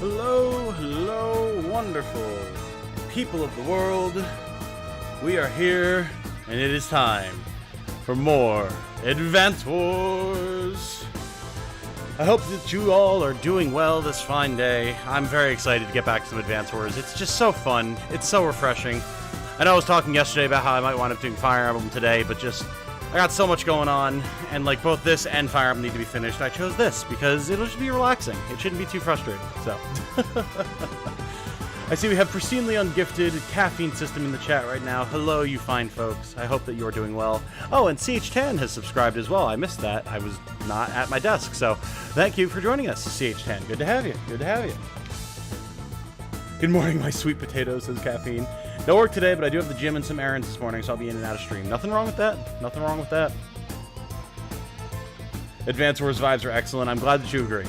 Hello, hello, wonderful people of the world. We are here, and it is time for more Advance Wars. I hope that you all are doing well this fine day. I'm very excited to get back to some Advance Wars. It's just so fun. It's so refreshing. I know I was talking yesterday about how I might wind up doing Fire Emblem today, but just I got so much going on, and like both this and Fire Emblem need to be finished. I chose this because it'll just be relaxing. It shouldn't be too frustrating. So I see we have pristinely ungifted caffeine system in the chat right now. Hello, you fine folks. I hope that you're doing well. Oh, and CH10 has subscribed as well. I missed that. I was not at my desk, so thank you for joining us, CH10. Good to have you. Good to have you. Good morning, my sweet potatoes, says Caffeine. No work today, but I do have the gym and some errands this morning, so I'll be in and out of stream. Nothing wrong with that. Nothing wrong with that. Advance Wars vibes are excellent. I'm glad that you agree.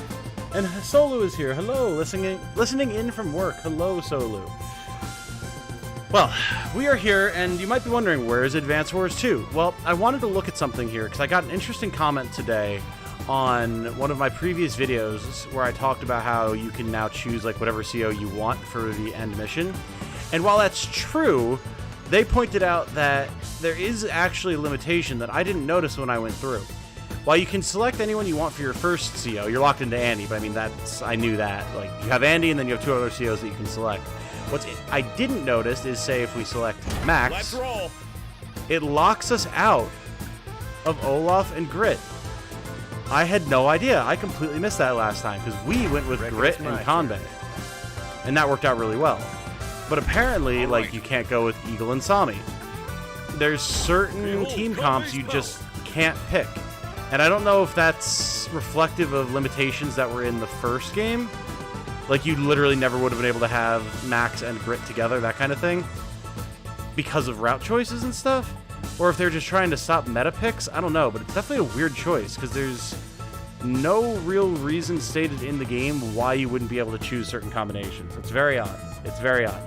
And Solu is here. Hello, listening in from work. Hello, Solu. Well, we are here, and you might be wondering, where is Advance Wars 2? Well, I wanted to look at something here, because I got an interesting comment today on one of my previous videos where I talked about how you can now choose like whatever CO you want for the end mission. And while that's true, they pointed out that there is actually a limitation that I didn't notice when I went through. While you can select anyone you want for your first CO, you're locked into Andy, but I mean, I knew that. Like, you have Andy and then you have two other COs that you can select. What I didn't notice is, say, if we select Max, let's roll. It locks us out of Olaf and Grit. I had no idea. I completely missed that last time, because we went with Grit and Convent. And that worked out really well. But apparently, like, you can't go with Eagle and Sami. There's certain team comps you just can't pick. And I don't know if that's reflective of limitations that were in the first game. Like, you literally never would have been able to have Max and Grit together, that kind of thing. Because of route choices and stuff. Or if they're just trying to stop meta picks, I don't know. But it's definitely a weird choice, because there's no real reason stated in the game why you wouldn't be able to choose certain combinations. It's very odd. It's very odd.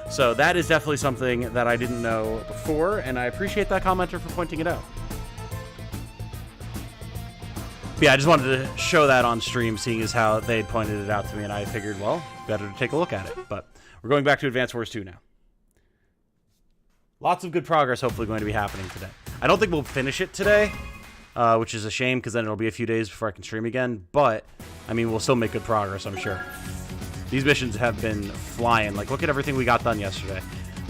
So that is definitely something that I didn't know before, and I appreciate that commenter for pointing it out. But yeah, I just wanted to show that on stream, seeing as how they had pointed it out to me, and I figured, well, better to take a look at it. But we're going back to Advance Wars 2 now. Lots of good progress hopefully going to be happening today. I don't think we'll finish it today, which is a shame, because then it'll be a few days before I can stream again. But, I mean, we'll still make good progress, I'm sure. These missions have been flying. Like, look at everything we got done yesterday.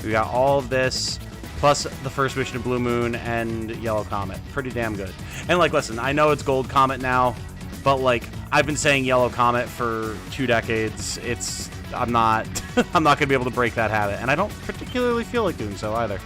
We got all of this, plus the first mission of Blue Moon and Yellow Comet. Pretty damn good. And, like, listen, I know it's Gold Comet now, but, like, I've been saying Yellow Comet for 2 decades. I'm not I'm not going to be able to break that habit, and I don't particularly feel like doing so either.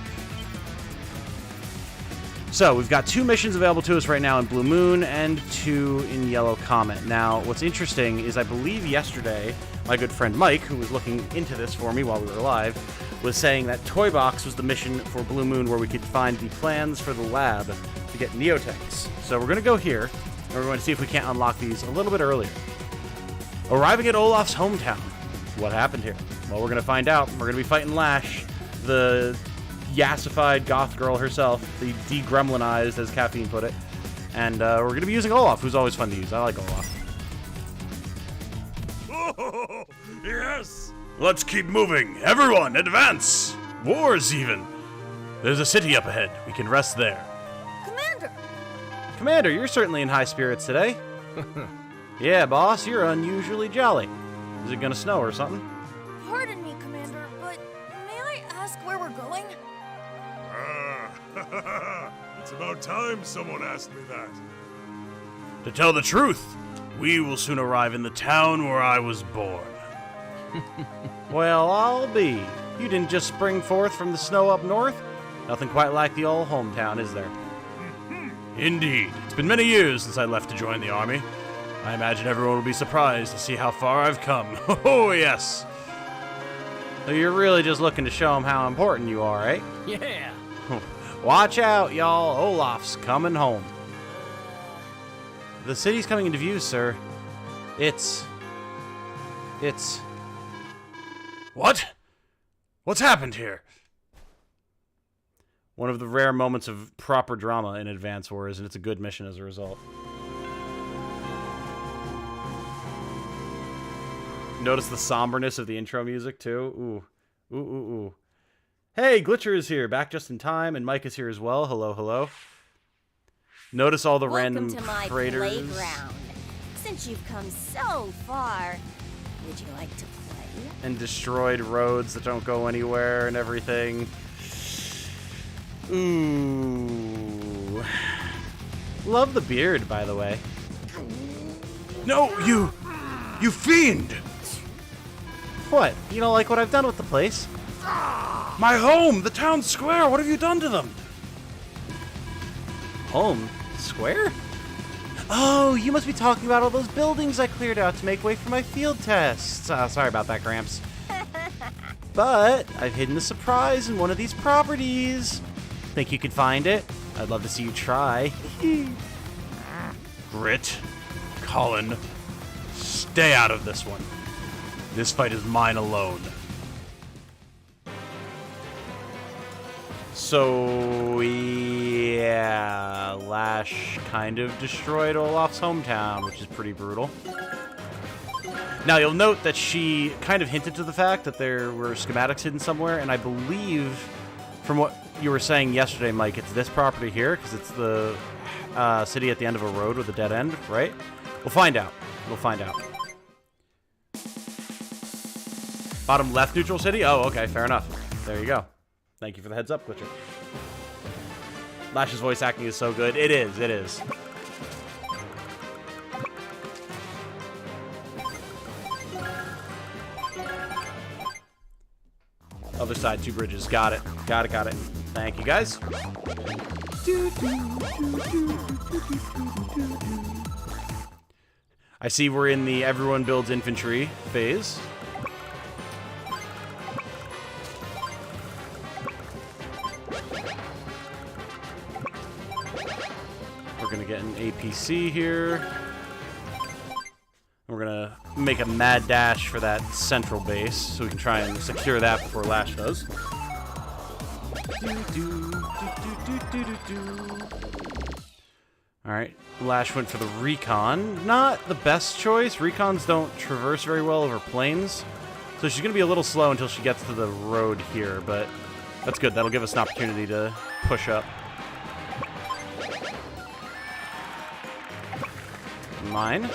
So, we've got 2 missions available to us right now in Blue Moon and 2 in Yellow Comet. Now, what's interesting is I believe yesterday, my good friend Mike, who was looking into this for me while we were live, was saying that Toy Box was the mission for Blue Moon where we could find the plans for the lab to get Neotanks. So we're going to go here, and we're going to see if we can't unlock these a little bit earlier. Arriving at Olaf's hometown. What happened here? Well, we're going to find out. We're going to be fighting Lash, the yassified goth girl herself, the de-gremlinized, as Caffeine put it. And we're going to be using Olaf, who's always fun to use. I like Olaf. Oh, yes! Let's keep moving. Everyone, advance! Wars, even. There's a city up ahead. We can rest there. Commander! Commander, you're certainly in high spirits today. Yeah, boss, you're unusually jolly. Is it gonna snow or something? Pardon me, Commander, but may I ask where we're going? It's about time someone asked me that. To tell the truth, we will soon arrive in the town where I was born. Well, I'll be. You didn't just spring forth from the snow up north? Nothing quite like the old hometown, is there? Indeed. It's been many years since I left to join the army. I imagine everyone will be surprised to see how far I've come. Oh, yes. So you're really just looking to show them how important you are, eh? Yeah. Watch out, y'all. Olaf's coming home. The city's coming into view, sir. It's... What? What's happened here? One of the rare moments of proper drama in Advance Wars, and it's a good mission as a result. Notice the somberness of the intro music, too. Ooh. Ooh, ooh, ooh. Hey, Glitcher is here, back just in time, and Mike is here as well. Hello, hello. Notice all the random Welcome to my craters. playground. Since you've come so far, would you like to play? And destroyed roads that don't go anywhere and everything. Ooh. Love the beard, by the way. No, you fiend! What? You don't like what I've done with the place? My home, the town square, what have you done to them? Home? Square? Oh, you must be talking about all those buildings I cleared out to make way for my field tests. Sorry about that, Gramps. But I've hidden a surprise in one of these properties. Think you could find it? I'd love to see you try. Grit, Colin, stay out of this one. This fight is mine alone. So, yeah, Lash kind of destroyed Olaf's hometown, which is pretty brutal. Now, you'll note that she kind of hinted to the fact that there were schematics hidden somewhere, and I believe, from what you were saying yesterday, Mike, it's this property here, because it's the city at the end of a road with a dead end, right? We'll find out. We'll find out. Bottom left neutral city? Oh, okay, fair enough. There you go. Thank you for the heads up, Glitcher. Lash's voice acting is so good. It is, it is. Other side, 2 bridges. Got it. Got it, got it. Thank you, guys. I see we're in the everyone builds infantry phase. We're gonna get an APC here. We're gonna make a mad dash for that central base so we can try and secure that before Lash does. Alright, Lash went for the recon. Not the best choice. Recons don't traverse very well over plains. So she's gonna be a little slow until she gets to the road here, but that's good. That'll give us an opportunity to push up. Mine.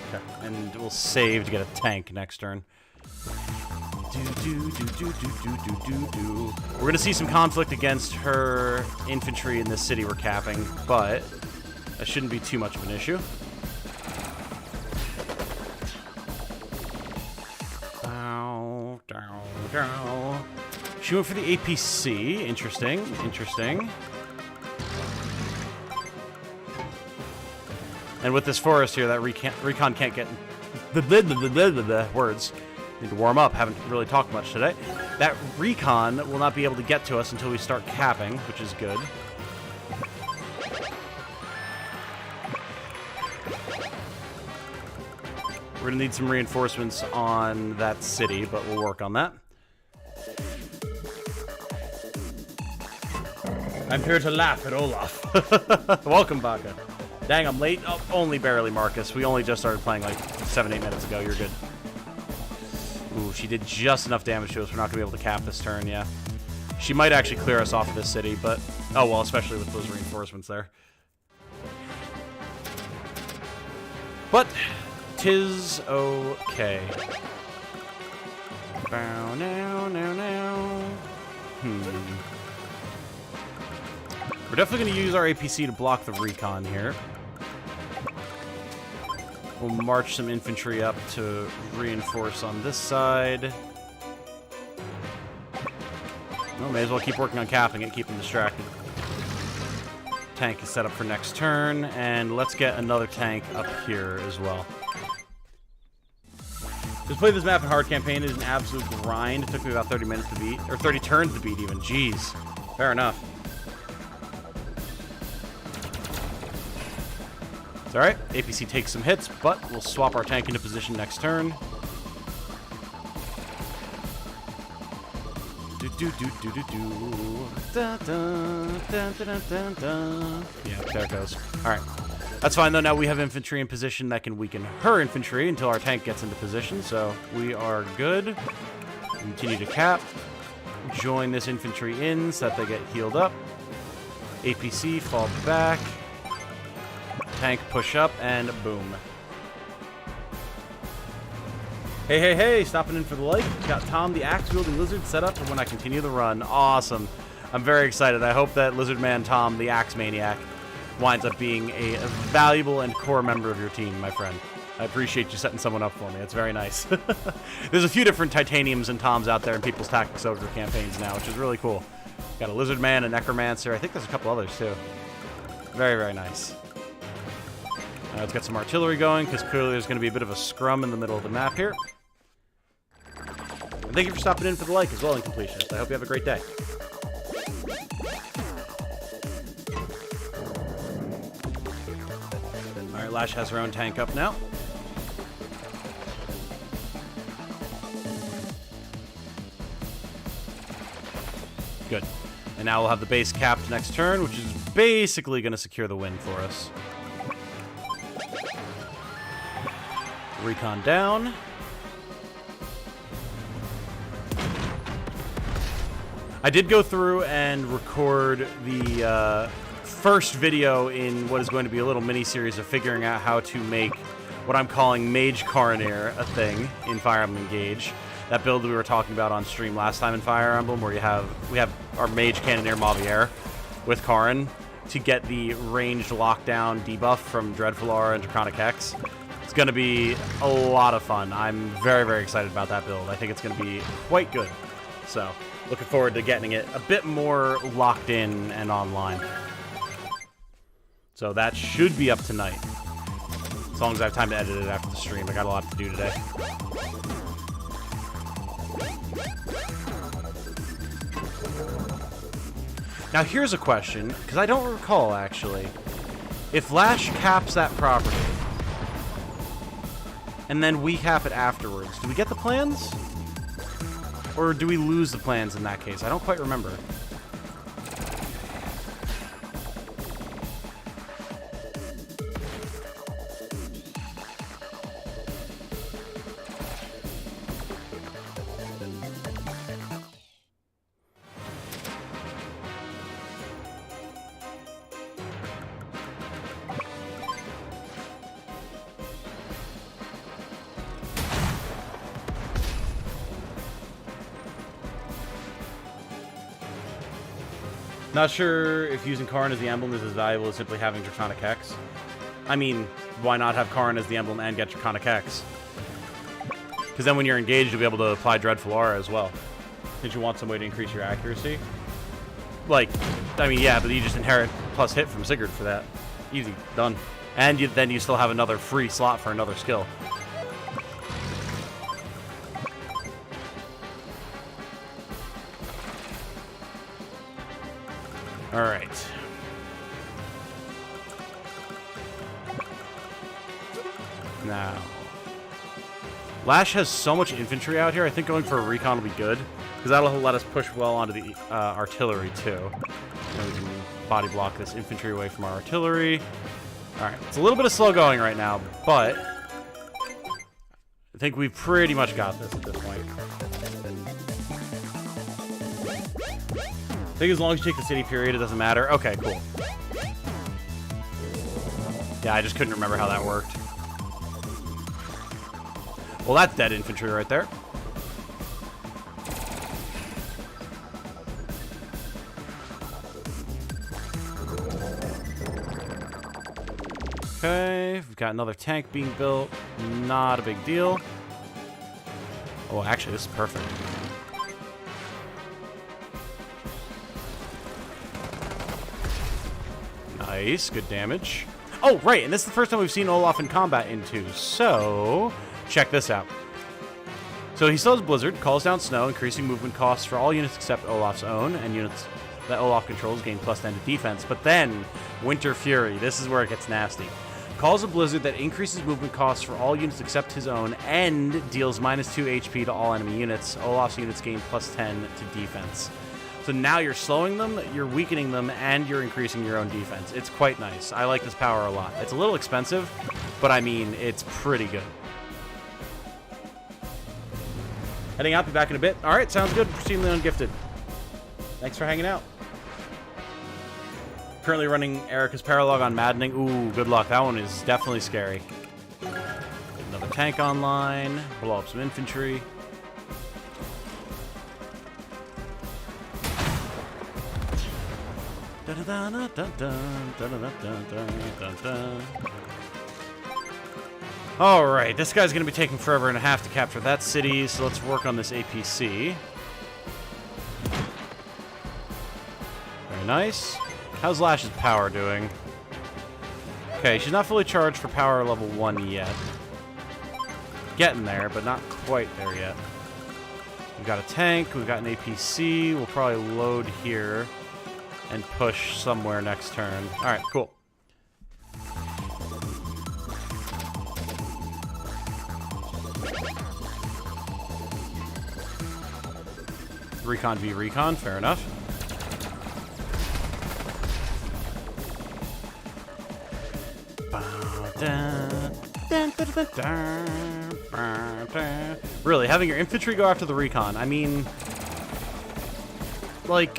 Okay, and we'll save to get a tank next turn. We're gonna see some conflict against her infantry in this city we're capping, but that shouldn't be too much of an issue. Down, down, down. She went for the APC. Interesting, interesting. And with this forest here, that recon can't get the words. Need to warm up. Haven't really talked much today. That recon will not be able to get to us until we start capping, which is good. We're going to need some reinforcements on that city, but we'll work on that. I'm here to laugh at Olaf. Welcome, Baka. Dang, I'm late. Oh, only barely, Marcus. We only just started playing like 7-8 minutes ago. You're good. Ooh, she did just enough damage to us. We're not going to be able to cap this turn, yeah. She might actually clear us off of this city, but... Oh, well, especially with those reinforcements there. But, 'tis okay. Bow, now, now, now. We're definitely going to use our APC to block the recon here. We'll march some infantry up to reinforce on this side. Well, may as well keep working on capping it, keep them distracted. Tank is set up for next turn, and let's get another tank up here as well. Just play this map in hard campaign is an absolute grind. It took me about 30 minutes to beat, or 30 turns to beat even. Jeez. Fair enough. It's alright. APC takes some hits, but we'll swap our tank into position next turn. Yeah, there it goes. Alright. That's fine, though. Now we have infantry in position that can weaken her infantry until our tank gets into position, so we are good. Continue to cap. Join this infantry in so that they get healed up. APC, fall back. Tank, push up, and boom. Hey, hey, hey, stopping in for the like. Got Tom the axe-wielding lizard set up for when I continue the run. Awesome. I'm very excited. I hope that Lizard Man Tom, the axe maniac, winds up being a valuable and core member of your team, my friend. I appreciate you setting someone up for me. It's very nice. There's a few different Titaniums and Toms out there in people's Tactics Ogre campaigns now, which is really cool. Got a Lizard Man, a Necromancer. I think there's a couple others, too. Very, very nice. Let's get some artillery going, because clearly there's going to be a bit of a scrum in the middle of the map here. And thank you for stopping in for the like as well, Incompletionist. I hope you have a great day. Alright, Lash has her own tank up now. Good. And now we'll have the base capped next turn, which is basically going to secure the win for us. Recon down. I did go through and record the first video in what is going to be a little mini-series of figuring out how to make what I'm calling Mage Coroner a thing in Fire Emblem Engage. That build we were talking about on stream last time in Fire Emblem, where we have our Mage Cannoneer Mavier with Karin to get the ranged lockdown debuff from Dreadful Aura and Draconic Hex. It's going to be a lot of fun. I'm very, very excited about that build. I think it's going to be quite good. So, looking forward to getting it a bit more locked in and online. So that should be up tonight. As long as I have time to edit it after the stream. I got a lot to do today. Now here's a question, because I don't recall, actually. If Lash caps that property, and then we cap it afterwards, do we get the plans? Or do we lose the plans in that case? I don't quite remember. Not sure if using Karin as the emblem is as valuable as simply having Draconic Hex. I mean, why not have Karin as the emblem and get Draconic Hex? Because then when you're engaged, you'll be able to apply Dreadful Aura as well. Did you want some way to increase your accuracy? Like, I mean, yeah, but you just inherit plus hit from Sigurd for that. Easy. Done. And then you still have another free slot for another skill. Alright. Now. Lash has so much infantry out here, I think going for a recon will be good. Because that'll let us push well onto the artillery, too. And we can body block this infantry away from our artillery. Alright, it's a little bit of slow going right now, but I think we've pretty much got this at this point. I think as long as you take the city period, it doesn't matter. Okay, cool. Yeah, I just couldn't remember how that worked. Well, that's dead infantry right there. Okay, we've got another tank being built. Not a big deal. Oh, actually, this is perfect. Nice, good damage. Oh, right, and this is the first time we've seen Olaf in combat in 2, so check this out. So he still has Blizzard, calls down snow, increasing movement costs for all units except Olaf's own, and units that Olaf controls gain +10 to defense. But then, Winter Fury, this is where it gets nasty. Calls a Blizzard that increases movement costs for all units except his own, and deals -2 HP to all enemy units. Olaf's units gain +10 to defense. So now you're slowing them, you're weakening them, and you're increasing your own defense. It's quite nice. I like this power a lot. It's a little expensive, but I mean, it's pretty good. Heading out, be back in a bit. All right, sounds good. Proceedingly ungifted. Thanks for hanging out. Currently running Erica's Paralog on Maddening. Ooh, good luck. That one is definitely scary. Another tank online. Blow up some infantry. Alright, this guy's going to be taking forever and a half to capture that city, so let's work on this APC. Very nice. How's Lash's power doing? Okay, she's not fully charged for power level 1 yet. Getting there, but not quite there yet. We've got a tank, we've got an APC, we'll probably load here and push somewhere next turn. Alright, cool. Recon v Recon, fair enough. Really, having your infantry go after the recon, I mean, like,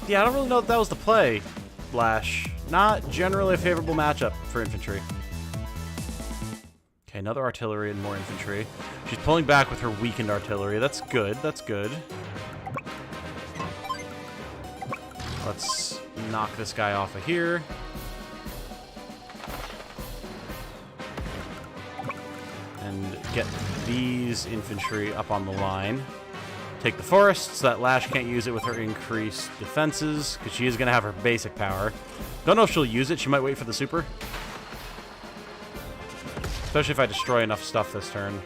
yeah, I don't really know if that was the play, Lash. Not generally a favorable matchup for infantry. Okay, another artillery and more infantry. She's pulling back with her weakened artillery. That's good, that's good. Let's knock this guy off of here. And get these infantry up on the line. Take the forest so that Lash can't use it with her increased defenses, because she is going to have her basic power. Don't know if she'll use it. She might wait for the super. Especially if I destroy enough stuff this turn.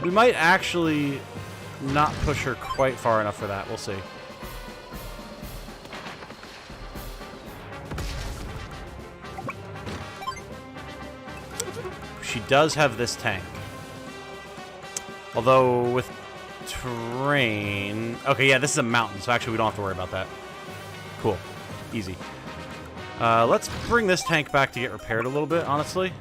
We might actually not push her quite far enough for that. We'll see. She does have this tank. Although, with terrain... Okay, yeah, this is a mountain, so actually we don't have to worry about that. Cool. Easy. Let's bring this tank back to get repaired a little bit, honestly.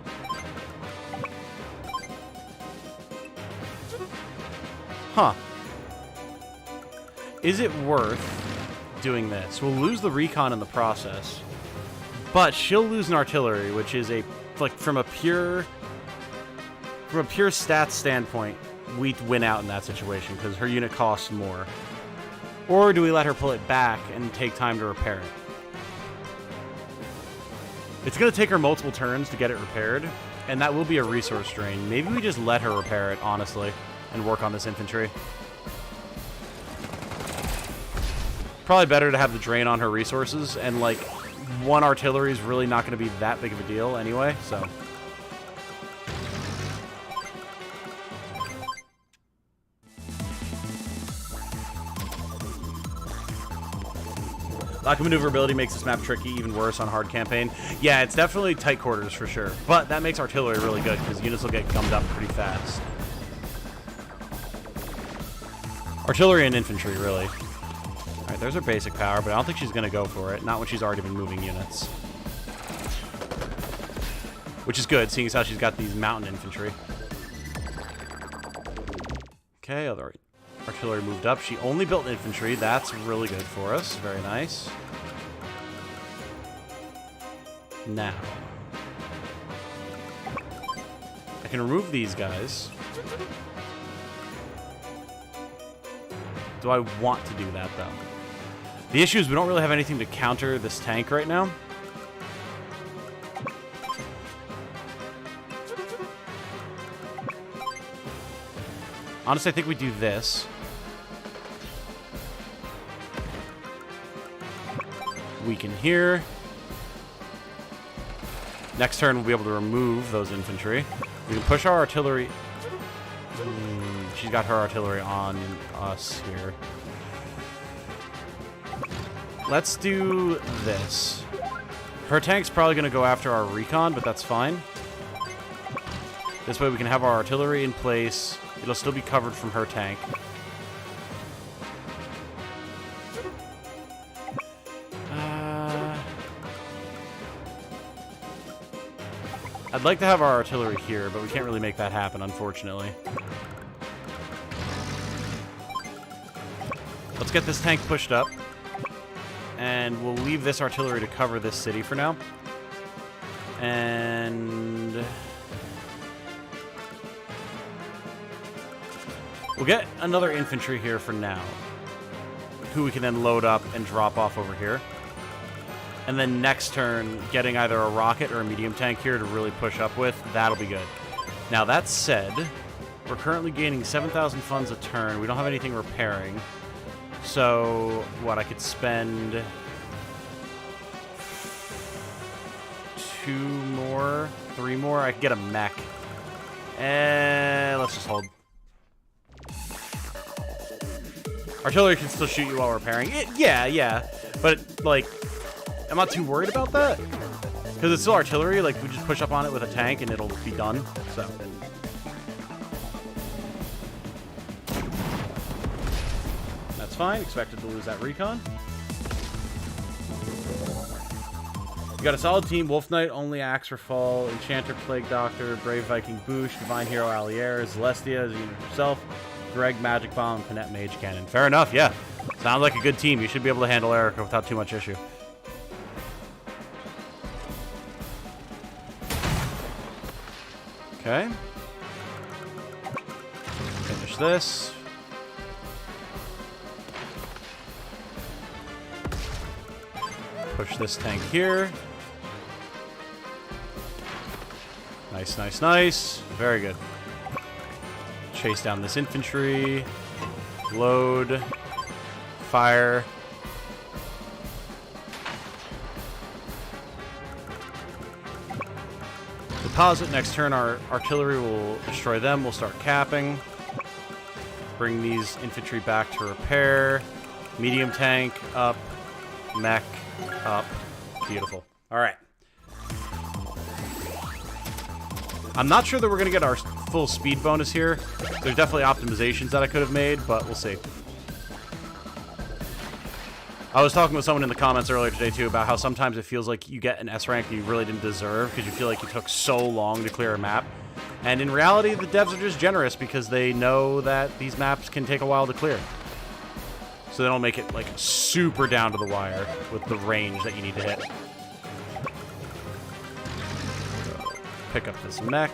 Huh. Is it worth doing this? We'll lose the recon in the process. But she'll lose an artillery, which is a... Like, from a pure stats standpoint, we win out in that situation because her unit costs more. Or do we let her pull it back and take time to repair it? It's going to take her multiple turns to get it repaired, and that will be a resource drain. Maybe we just let her repair it, honestly, and work on this infantry. Probably better to have the drain on her resources, and, like, one artillery is really not going to be that big of a deal anyway, so... Lack of maneuverability makes this map tricky, even worse on hard campaign. Yeah, it's definitely tight quarters for sure. But that makes artillery really good, because units will get gummed up pretty fast. Artillery and infantry, really. Alright, there's her basic power, but I don't think she's going to go for it. Not when she's already been moving units. Which is good, seeing as how she's got these mountain infantry. Okay, other artillery moved up. She only built infantry. That's really good for us. Very nice. Now, I can remove these guys. Do I want to do that, though? The issue is we don't really have anything to counter this tank right now. Honestly, I think we do this. Weaken here. Next turn, we'll be able to remove those infantry. We can push our artillery. She's got her artillery on us here. Let's do this. Her tank's probably going to go after our recon, but that's fine. This way we can have our artillery in place. It'll still be covered from her tank. I'd like to have our artillery here, but we can't really make that happen, unfortunately. Let's get this tank pushed up. And we'll leave this artillery to cover this city for now. And we'll get another infantry here for now, who we can then load up and drop off over here. And then next turn, getting either a rocket or a medium tank here to really push up with, that'll be good. Now, that said, we're currently gaining 7,000 funds a turn. We don't have anything repairing. So, what, I could spend 2 more, 3 more? I could get a mech. Let's just hold. Artillery can still shoot you while repairing. Yeah. But, like, I'm not too worried about that. Because it's still artillery. Like, we just push up on it with a tank and it'll be done. So. That's fine. Expected to lose that recon. You got a solid team. Wolf Knight, Only Axe for Fall, Enchanter, Plague Doctor, Brave Viking Boosh, Divine Hero Allier, Celestia, Xena herself, Greg, Magic Bomb, Panette, Mage Cannon. Fair enough, yeah. Sounds like a good team. You should be able to handle Erica without too much issue. Okay. Finish this. Push this tank here. Nice. Very good. Chase down this infantry. Load. Fire. Deposit. Next turn, our artillery will destroy them. We'll start capping. Bring these infantry back to repair. Medium tank up. Mech up. Beautiful. All right. I'm not sure that we're going to get our full speed bonus here. There's definitely optimizations that I could have made, but we'll see. I was talking with someone in the comments earlier today, too, about how sometimes it feels like you get an S rank that you really didn't deserve because you feel like you took so long to clear a map. And in reality, the devs are just generous because they know that these maps can take a while to clear. So they don't make it, like, super down to the wire with the range that you need to hit. Pick up this mech.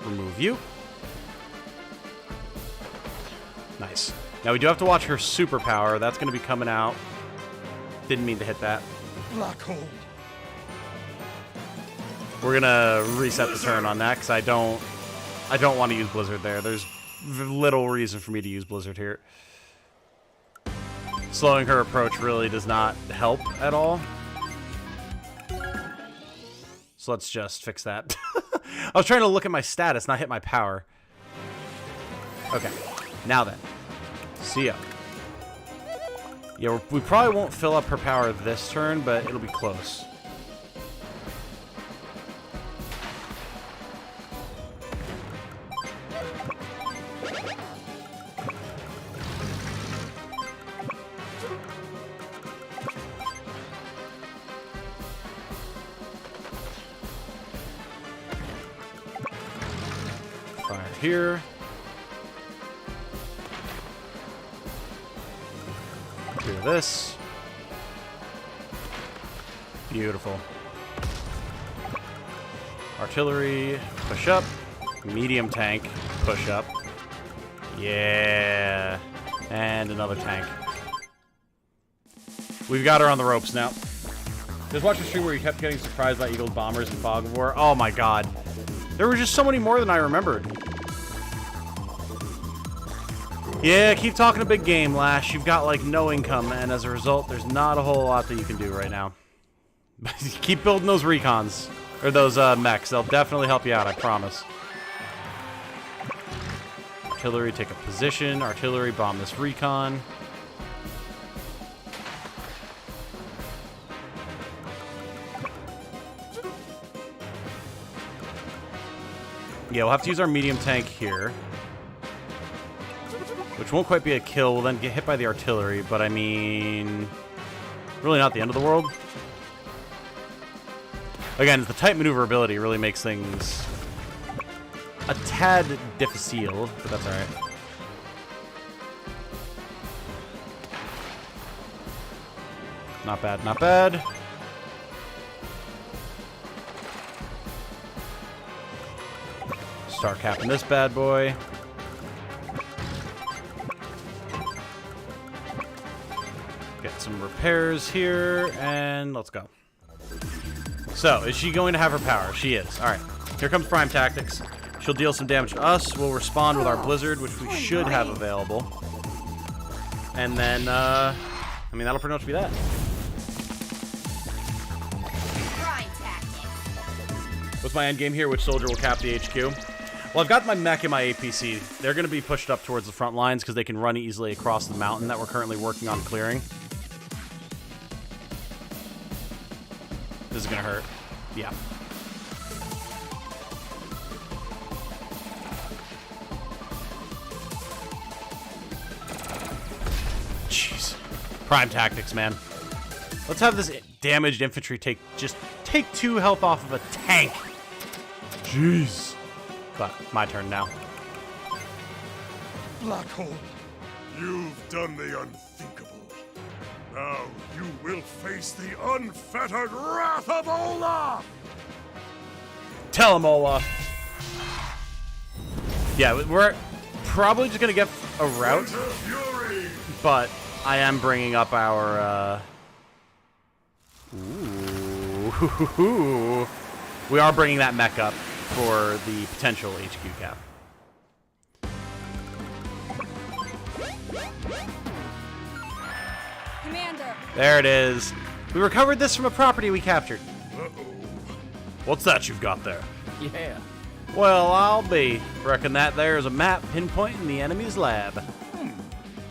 Remove you. Nice. Now we do have to watch her superpower. That's going to be coming out. Didn't mean to hit that. Black hole. We're going to reset the turn on that because I don't want to use Blizzard there. There's little reason for me to use Blizzard here. Slowing her approach really does not help at all. So let's just fix that. I was trying to look at my status, not hit my power. Okay. Now then. See ya. Yeah, we probably won't fill up her power this turn, but it'll be close. Fire here. Do this. Beautiful. Artillery, push up. Medium tank, push up. Yeah. And another tank. We've got her on the ropes now. Just watch a stream where you kept getting surprised by Eagle Bombers and Fog of War. Oh my god. There were just so many more than I remembered. Yeah, keep talking a big game, Lash. You've got, like, no income, and as a result, there's not a whole lot that you can do right now. Keep building those recons. Or those, mechs. They'll definitely help you out, I promise. Artillery, take a position. Artillery, bomb this recon. Yeah, we'll have to use our medium tank here. Which won't quite be a kill. We'll then get hit by the artillery, but I mean... really not the end of the world. Again, the tight maneuverability really makes things a tad difficile, but that's alright. Not bad, not bad. Start capping this bad boy. Get some repairs here, and let's go. So, is she going to have her power? She is. Alright, here comes Prime Tactics. She'll deal some damage to us. We'll respond with our Blizzard, which we should have available. And then, I mean, that'll pretty much be that. What's my end game here? Which soldier will cap the HQ? Well, I've got my mech and my APC. They're going to be pushed up towards the front lines because they can run easily across the mountain that we're currently working on clearing. This is going to hurt. Yeah. Jeez. Prime Tactics, man. Let's have this damaged infantry take 2 health off of a tank. Jeez. But my turn now. Blackhole, you've done the unthinkable. Now you will face the unfettered wrath of Olaf! Tell him, Olaf. Yeah, we're probably just going to get a route. But I am bringing up our... Ooh. We are bringing that mech up for the potential HQ cap. Commander. There it is. We recovered this from a property we captured. What's that you've got there? Yeah. Well, I'll be. Reckon that there is a map pinpointing the enemy's lab.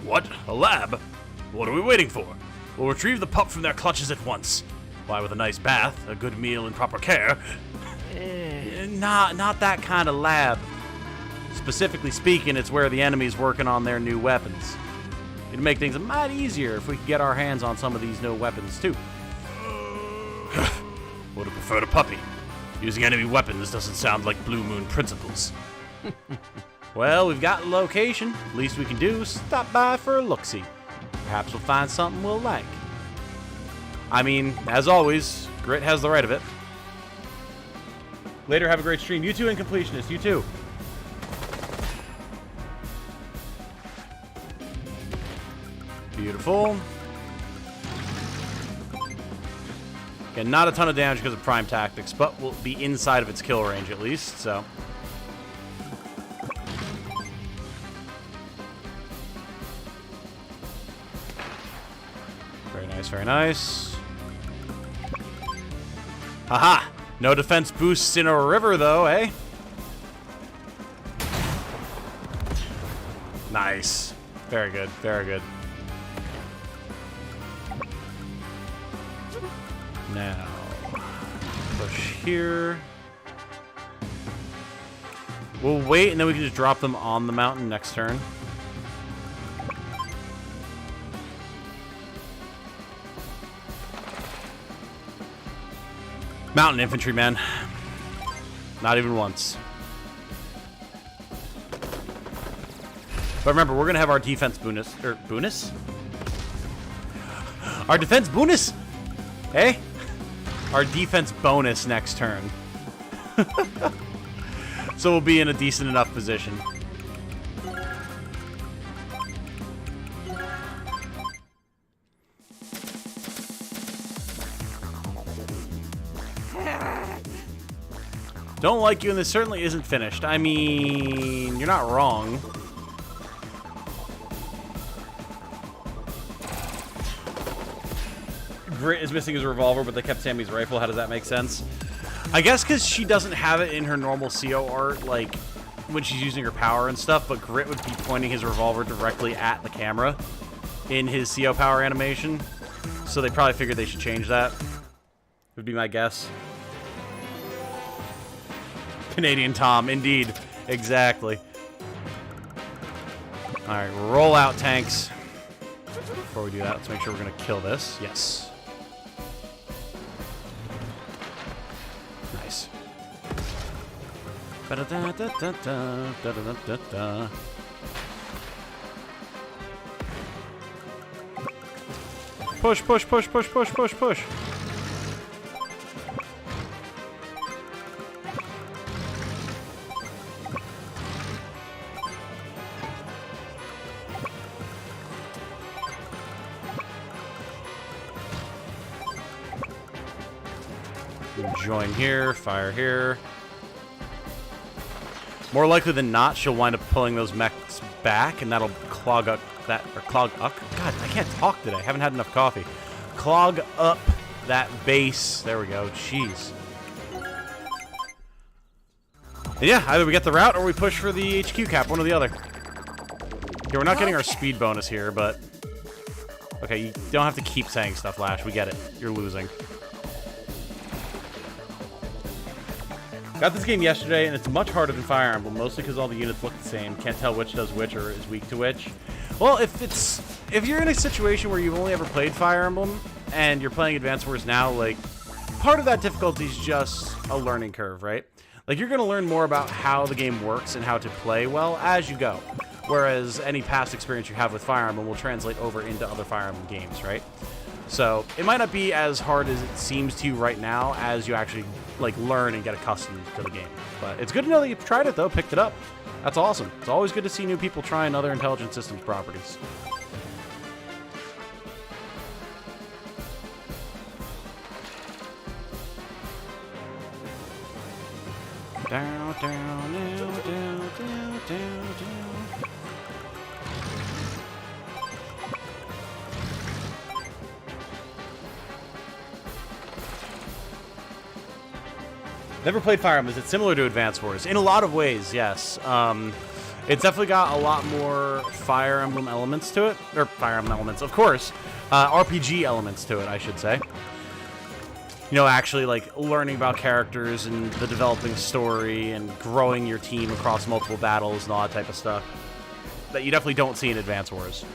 What? A lab? What are we waiting for? We'll retrieve the pup from their clutches at once. Why, with a nice bath, a good meal, and proper care. Not that kind of lab. Specifically speaking, it's where the enemy's working on their new weapons. It'd make things a mite easier if we could get our hands on some of these new weapons, too. Would have preferred a puppy. Using enemy weapons doesn't sound like Blue Moon principles. Well, we've got the location. Least we can do is stop by for a look-see. Perhaps we'll find something we'll like. I mean, as always, Grit has the right of it. Later, have a great stream. You too, Incompletionist. You too. Beautiful. Again, not a ton of damage because of Prime Tactics, but we'll be inside of its kill range at least, so... Very nice, very nice. Haha! No defense boosts in a river, though, eh? Nice. Very good, very good. Now, push here. We'll wait, and then we can just drop them on the mountain next turn. Mountain infantry, man. Not even once. But remember, we're going to have our defense bonus. Bonus? Our defense bonus? Hey? Our defense bonus next turn. So we'll be in a decent enough position. Don't like you, and this certainly isn't finished. I mean, you're not wrong. Grit is missing his revolver, but they kept Sammy's rifle. How does that make sense? I guess because she doesn't have it in her normal CO art, like, when she's using her power and stuff, but Grit would be pointing his revolver directly at the camera in his CO power animation. So they probably figured they should change that. Would be my guess. Canadian Tom, indeed. Exactly. Alright, roll out, tanks. Before we do that, let's make sure we're going to kill this. Yes. Nice. Ba-da-da-da-da-da, push, push, push, push, push, push, push. Join here, fire here. More likely than not, she'll wind up pulling those mechs back, and that'll clog up that, or clog up. God, I can't talk today. I haven't had enough coffee. Clog up that base. There we go. Jeez. And yeah, either we get the route or we push for the HQ cap, one or the other. Yeah, we're not getting our speed bonus here, but okay, you don't have to keep saying stuff, Lash. We get it. You're losing. Got this game yesterday, and it's much harder than Fire Emblem, mostly because all the units look the same. Can't tell which does which or is weak to which. Well, if you're in a situation where you've only ever played Fire Emblem and you're playing Advance Wars now, like, part of that difficulty is just a learning curve, right? Like, you're going to learn more about how the game works and how to play well as you go. Whereas any past experience you have with Fire Emblem will translate over into other Fire Emblem games, right? So it might not be as hard as it seems to you right now as you actually like learn and get accustomed to the game. But it's good to know that you've tried it though, picked it up. That's awesome. It's always good to see new people trying other Intelligent Systems properties. Down, down, down, down, down, down, down. Never played Fire Emblem. Is it similar to Advance Wars? In a lot of ways, yes. It's definitely got a lot more Fire Emblem elements to it. Or Fire Emblem elements, of course. RPG elements to it, I should say. You know, actually, like, learning about characters and the developing story and growing your team across multiple battles and all that type of stuff that you definitely don't see in Advance Wars.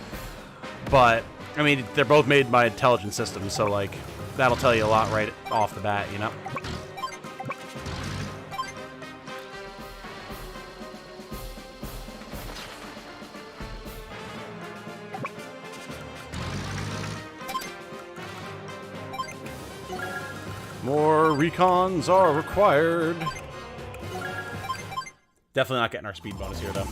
But, I mean, they're both made by Intelligent Systems, so, like, that'll tell you a lot right off the bat, you know? More recons are required. Definitely not getting our speed bonus here, though.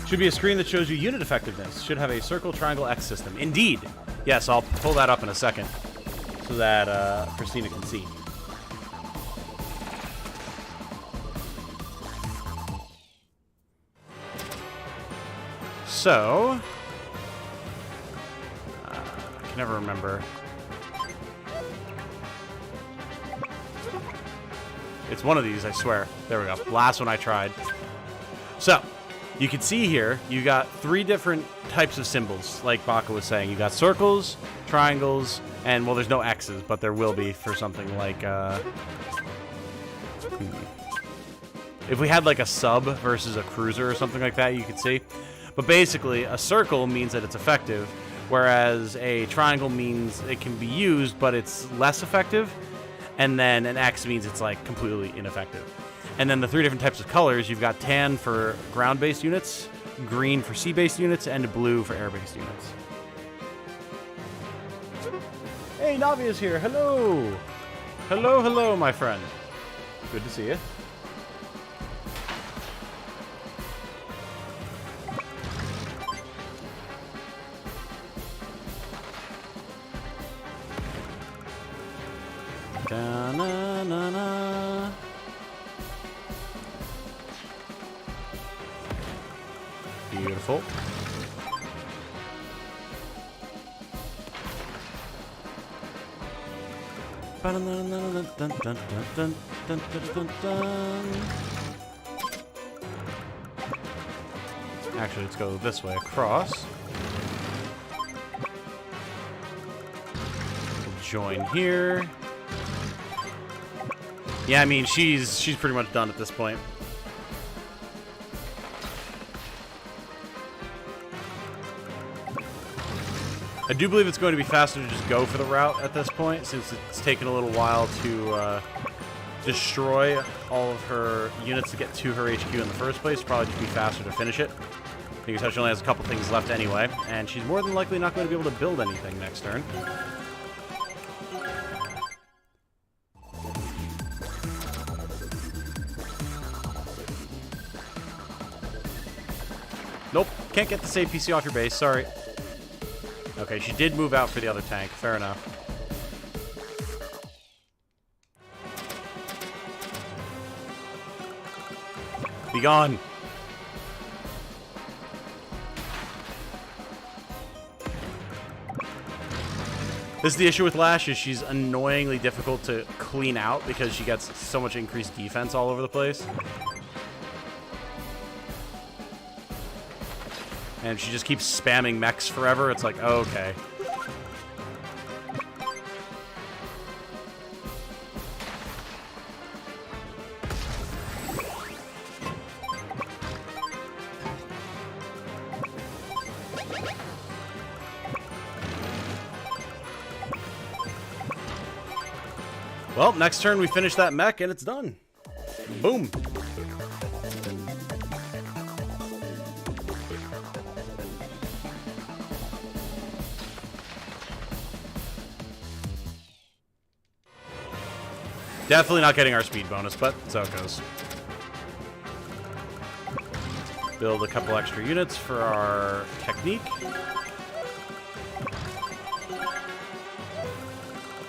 Should be a screen that shows you unit effectiveness. Should have a circle, triangle, X system. Indeed. Yes, I'll pull that up in a second so that Christina can see. So... never remember. It's one of these, I swear. There we go. Last one I tried. So, you can see here, you got 3 different types of symbols, like Baka was saying. You got circles, triangles, and, well, there's no X's, but there will be for something like, if we had, like, a sub versus a cruiser or something like that, you could see. But basically, a circle means that it's effective, whereas a triangle means it can be used, but it's less effective. And then an X means it's, like, completely ineffective. And then the 3 different types of colors, you've got tan for ground-based units, green for sea-based units, and blue for air-based units. Hey, Navia's here. Hello. Hello, hello, my friend. Good to see you. Da-na-na-na. Beautiful. Actually, let's go this way across. We'll join here. Yeah, I mean, she's pretty much done at this point. I do believe it's going to be faster to just go for the route at this point, since it's taken a little while to destroy all of her units to get to her HQ in the first place. Probably just be faster to finish it, because she only has a couple things left anyway, and she's more than likely not going to be able to build anything next turn. Nope, can't get this APC off your base, sorry. Okay, she did move out for the other tank, fair enough. Be gone. This is the issue with Lash, is she's annoyingly difficult to clean out because she gets so much increased defense all over the place. And she just keeps spamming mechs forever. It's like, oh, okay. Well, next turn we finish that mech and it's done. Boom. Definitely not getting our speed bonus, but that's how it goes. Build a couple extra units for our technique.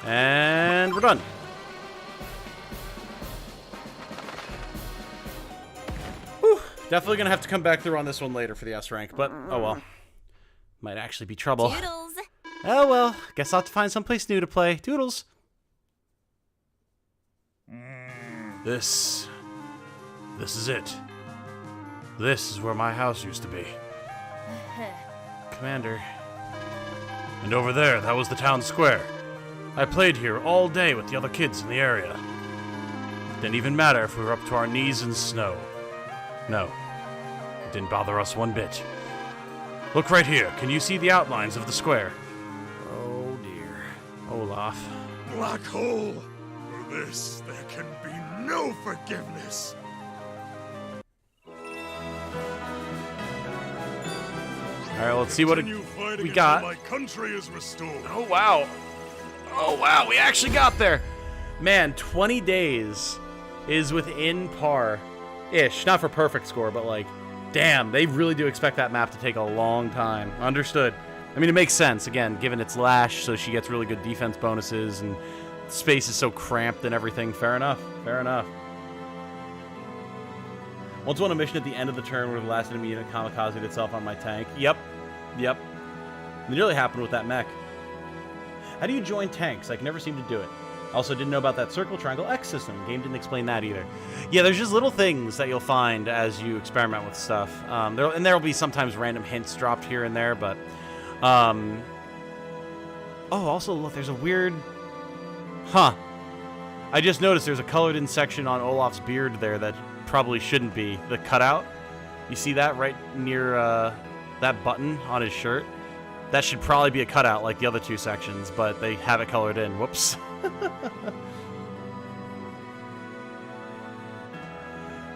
And we're done. Whew. Definitely gonna have to come back through on this one later for the S rank, but oh well. Might actually be trouble. Toodles. Oh well, guess I'll have to find someplace new to play. Toodles. This is it. This is where my house used to be. Commander. And over there, that was the town square. I played here all day with the other kids in the area. It didn't even matter if we were up to our knees in snow. No, it didn't bother us one bit. Look right here. Can you see the outlines of the square? Oh dear. Olaf. Black hole! For this, there can be no forgiveness! Alright, let's see what Continue fighting we until got. my country is restored. Oh wow. Oh wow, we actually got there. Man, 20 days is within par-ish. Not for perfect score, but like, damn, they really do expect that map to take a long time. Understood. I mean, it makes sense, again, given its Lash, so she gets really good defense bonuses, and space is so cramped and everything. Fair enough. Fair enough. Once won a mission at the end of the turn where the last enemy unit kamikazed itself on my tank. Yep. Yep. It nearly happened with that mech. How do you join tanks? I can never seem to do it. Also, didn't know about that circle, triangle, X system. Game didn't explain that either. Yeah, there's just little things that you'll find as you experiment with stuff. There'll be sometimes random hints dropped here and there, but... Oh, also, look, there's a weird... Huh. I just noticed there's a colored-in section on Olaf's beard there that probably shouldn't be. The cutout. You see that right near that button on his shirt? That should probably be a cutout like the other two sections, but they have it colored in. Whoops.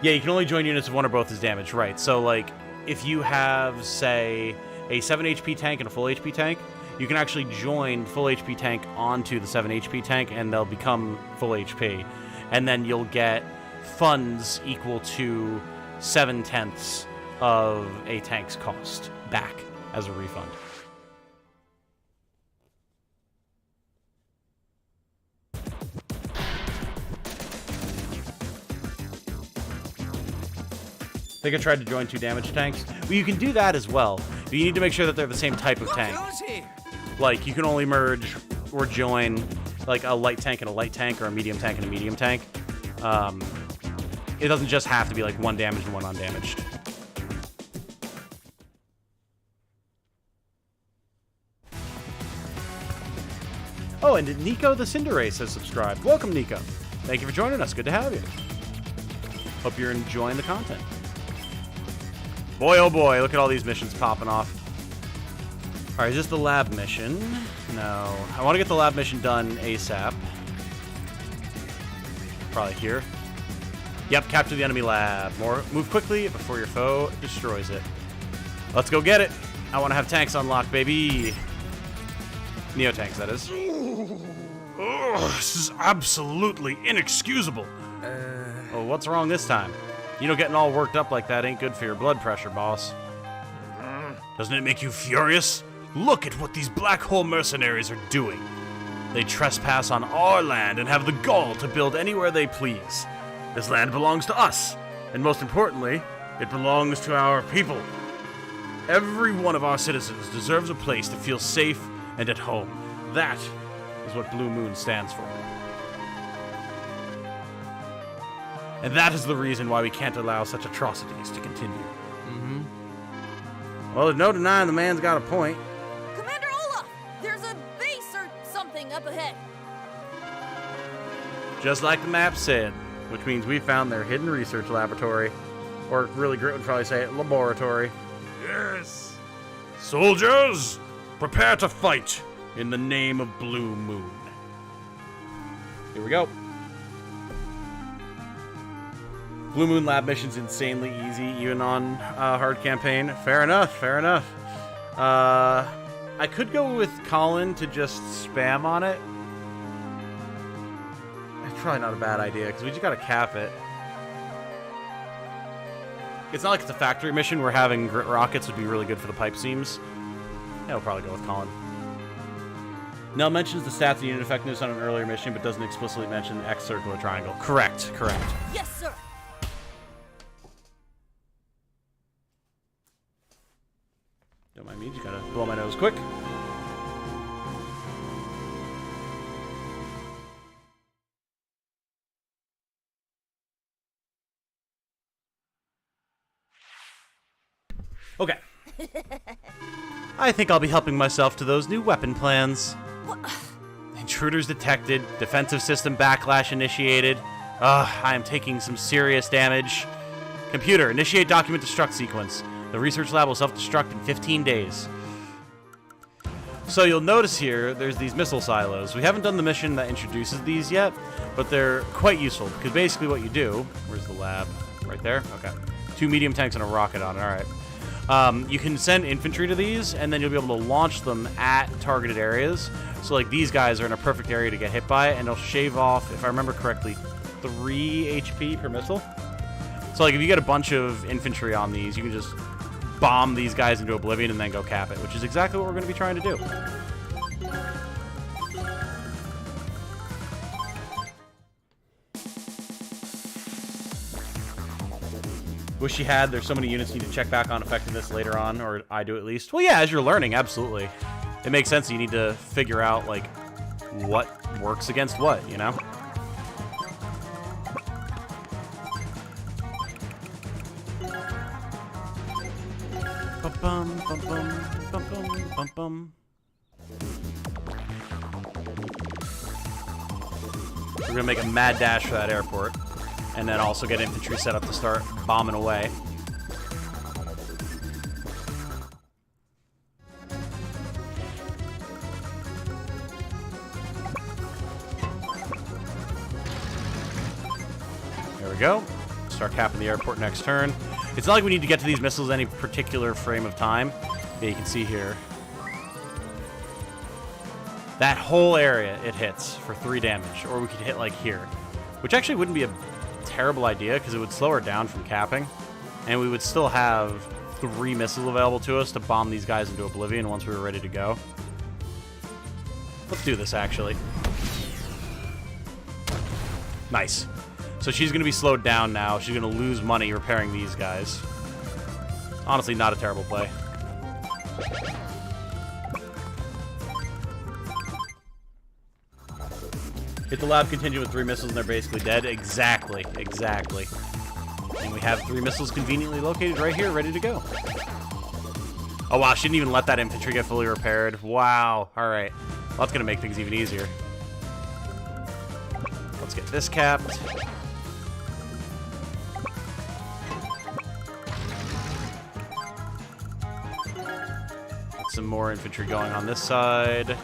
Yeah, you can only join units if one or both is damaged, right. So, like, if you have, say, a 7 HP tank and a full HP tank, you can actually join full HP tank onto the 7 HP tank, and they'll become full HP. And then you'll get funds equal to 7/10 of a tank's cost back as a refund. I think I tried to join 2 damage tanks. Well, you can do that as well, but you need to make sure that they're the same type of tank. Like, you can only merge or join, like, a light tank and a light tank, or a medium tank and a medium tank. It doesn't just have to be, like, one damaged and one undamaged. Oh, and Nico the Cinderace has subscribed. Welcome, Nico. Thank you for joining us. Good to have you. Hope you're enjoying the content. Boy, oh boy, look at all these missions popping off. All right, is this the lab mission? No. I want to get the lab mission done ASAP. Probably here. Yep, capture the enemy lab. Move quickly before your foe destroys it. Let's go get it. I want to have tanks unlocked, baby. Neo tanks, that is. Oh, this is absolutely inexcusable. Oh, what's wrong this time? You know, getting all worked up like that ain't good for your blood pressure, boss. Doesn't it make you furious? Look at what these black hole mercenaries are doing. They trespass on our land and have the gall to build anywhere they please. This land belongs to us, and most importantly, it belongs to our people. Every one of our citizens deserves a place to feel safe and at home. That is what Blue Moon stands for. And that is the reason why we can't allow such atrocities to continue. Well, there's no denying the man's got a point. Commander Olaf, there's a base or something up ahead. Just like the map said, which means we found their hidden research laboratory. Or really, Grit would probably say laboratory. Yes. Soldiers, prepare to fight in the name of Blue Moon. Here we go. Blue Moon lab mission's insanely easy, even on hard campaign. Fair enough, fair enough. I could go with Colin to just spam on it. It's probably not a bad idea, because we just gotta cap it. It's not like it's a factory mission where having grit rockets would be really good for the pipe seams. Yeah, we'll probably go with Colin. Nell mentions the stats and unit effectiveness on an earlier mission, but doesn't explicitly mention X, circle, or triangle. Correct, correct. Yes, sir. Don't mind me, just gotta blow my nose quick. Okay. I think I'll be helping myself to those new weapon plans. Intruders detected, defensive system backlash initiated. I am taking some serious damage. Computer, initiate document destruct sequence. The research lab will self-destruct in 15 days. So you'll notice here, there's these missile silos. We haven't done the mission that introduces these yet, but they're quite useful, because basically what you do... Where's the lab? Right there? Okay. 2 medium tanks and a rocket on it, alright. You can send infantry to these, and then you'll be able to launch them at targeted areas. So like these guys are in a perfect area to get hit by, and they'll shave off, if I remember correctly, 3 HP per missile. So like if you get a bunch of infantry on these, you can just bomb these guys into oblivion and then go cap it, which is exactly what we're going to be trying to do. Wish you had. There's so many units you need to check back on effectiveness later on, or I do at least. Well, yeah, as you're learning, absolutely. It makes sense. You need to figure out, like, what works against what, you know? Bum, bum, bum, bum, bum, bum, bum. We're gonna make a mad dash for that airport, and then also get infantry set up to start bombing away. There we go. Start capping the airport next turn. It's not like we need to get to these missiles any particular frame of time. Yeah, you can see here. That whole area it hits for 3 damage, or we could hit like here. Which actually wouldn't be a terrible idea, because it would slow her down from capping. And we would still have 3 missiles available to us to bomb these guys into oblivion once we were ready to go. Let's do this, actually. Nice. So she's going to be slowed down now. She's going to lose money repairing these guys. Honestly, not a terrible play. Hit the lab contingent with 3 missiles and they're basically dead. Exactly. Exactly. And we have 3 missiles conveniently located right here, ready to go. Oh, wow. She didn't even let that infantry get fully repaired. Wow. All right. Well, that's going to make things even easier. Let's get this capped. Get some more infantry going on this side.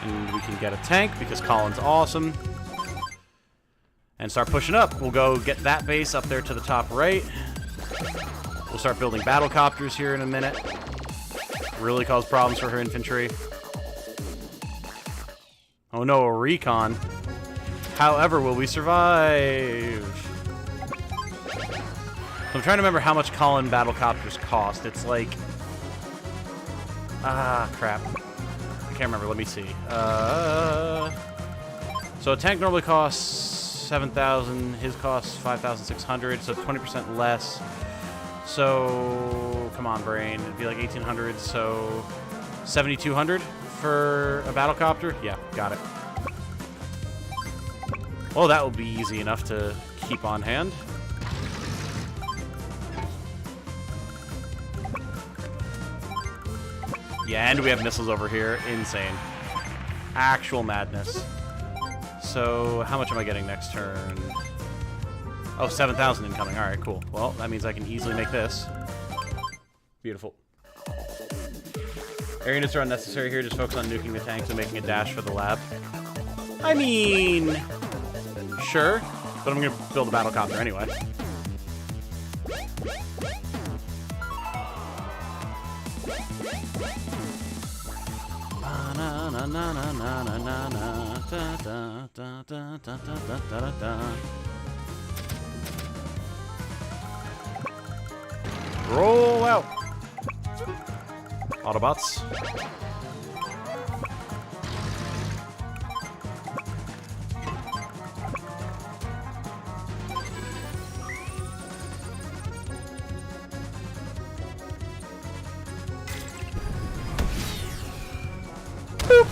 And we can get a tank because Colin's awesome. And start pushing up. We'll go get that base up there to the top right. We'll start building battle copters here in a minute. Really cause problems for her infantry. Oh no, a recon. However, will we survive? I'm trying to remember how much Colin battle copters cost. It's like... Ah, crap. I can't remember. Let me see. So a tank normally costs 7,000. His costs 5,600, so 20% less. So, come on, brain. It'd be like 1,800, so 7,200 for a battlecopter? Yeah, got it. Well, that will be easy enough to keep on hand. Yeah, and we have missiles over here. Insane. Actual madness. So, how much am I getting next turn? Oh, 7,000 incoming. Alright, cool. Well, that means I can easily make this. Beautiful. Area units are unnecessary here. Just focus on nuking the tanks and making a dash for the lab. I mean... Sure. But I'm going to build a battlecopter anyway. Roll out! Autobots. Boop.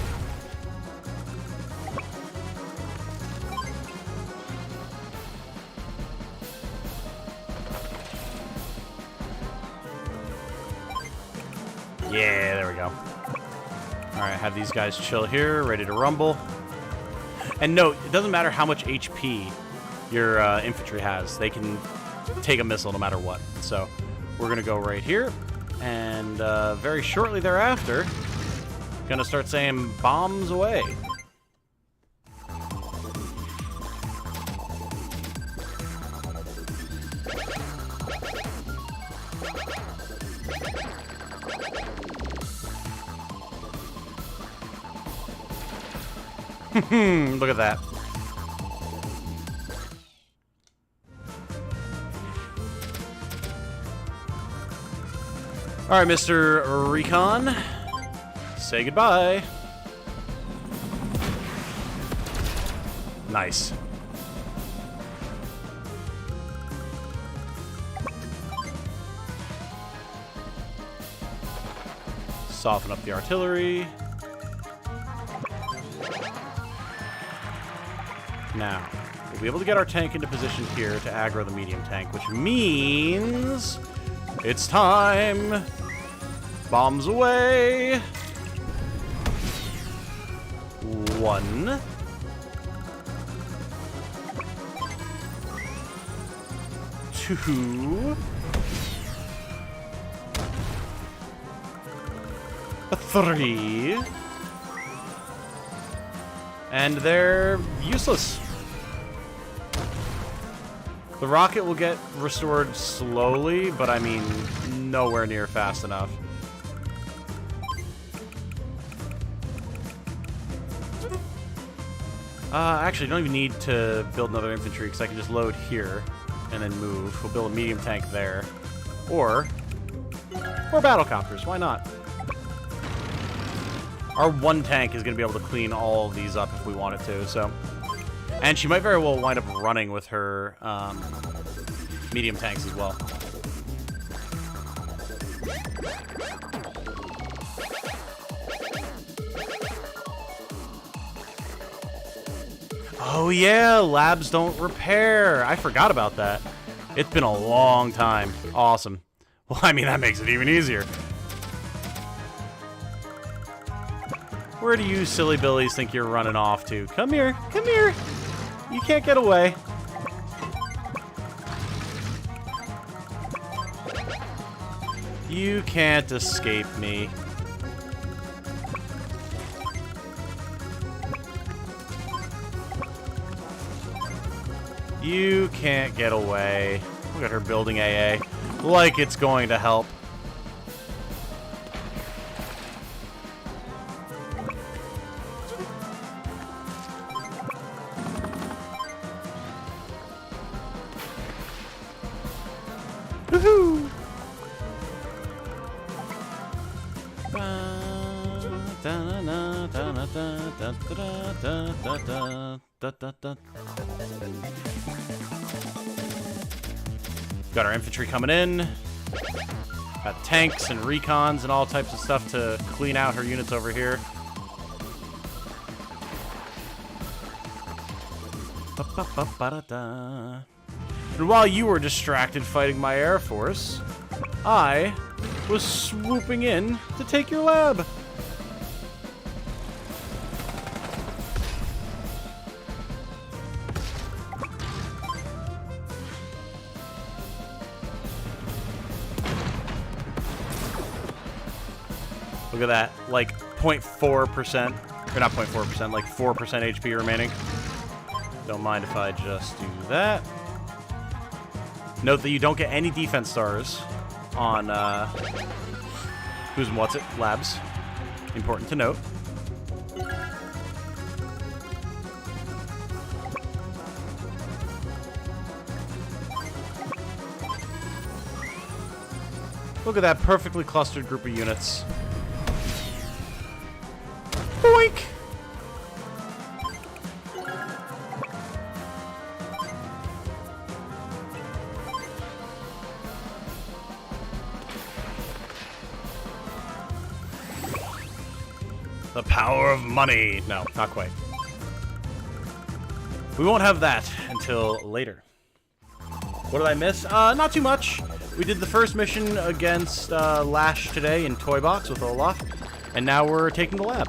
Yeah, there we go. Alright, have these guys chill here, ready to rumble. And note, it doesn't matter how much HP your infantry has. They can take a missile no matter what. So, we're going to go right here. And very shortly thereafter, going to start saying bombs away. Look at that. All right, Mr. Recon. Say goodbye. Nice. Soften up the artillery. Now, we'll be able to get our tank into position here to aggro the medium tank, which means it's time. Bombs away. 1. 2. 3. And they're useless. The rocket will get restored slowly, but I mean, nowhere near fast enough. Actually, don't even need to build another infantry, because I can just load here and then move. We'll build a medium tank there. Or battlecopters, why not? Our one tank is going to be able to clean all of these up if we wanted to, so... And she might very well wind up running with her medium tanks as well. Oh yeah, labs don't repair. I forgot about that. It's been a long time. Awesome. Well, I mean, that makes it even easier. Where do you silly billies think you're running off to? Come here. Come here. You can't get away. You can't escape me. You can't get away. Look at her building AA. Like it's going to help. Woohoo! Got our infantry coming in. Got tanks and recons and all types of stuff to clean out her units over here. And while you were distracted fighting my air force, I was swooping in to take your lab. Look at that, like 0.4%, or not 0.4%, like 4% HP remaining. Don't mind if I just do that. Note that you don't get any defense stars on who's and what's it labs. Important to note. Look at that perfectly clustered group of units. Boink! The power of money. No, not quite. We won't have that until later. What did I miss? Not too much. We did the first mission against Lash today in Toy Box with Olaf, and now we're taking the lab.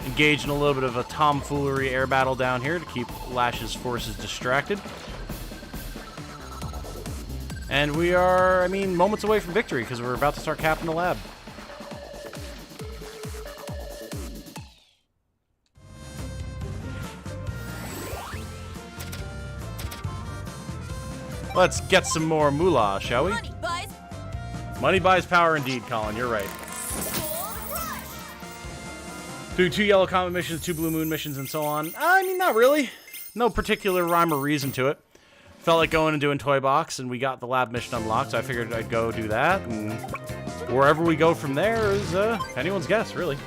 Engaged in a little bit of a tomfoolery air battle down here to keep Lash's forces distracted. And we are, I mean, moments away from victory because we're about to start capping the lab. Let's get some more moolah, shall we? Money buys. Money buys power indeed, Colin. You're right. Doing 2 yellow comet missions, 2 blue moon missions, and so on. I mean, not really. No particular rhyme or reason to it. Felt like going and doing Toy Box, and we got the lab mission unlocked, so I figured I'd go do that. And wherever we go from there is anyone's guess, really.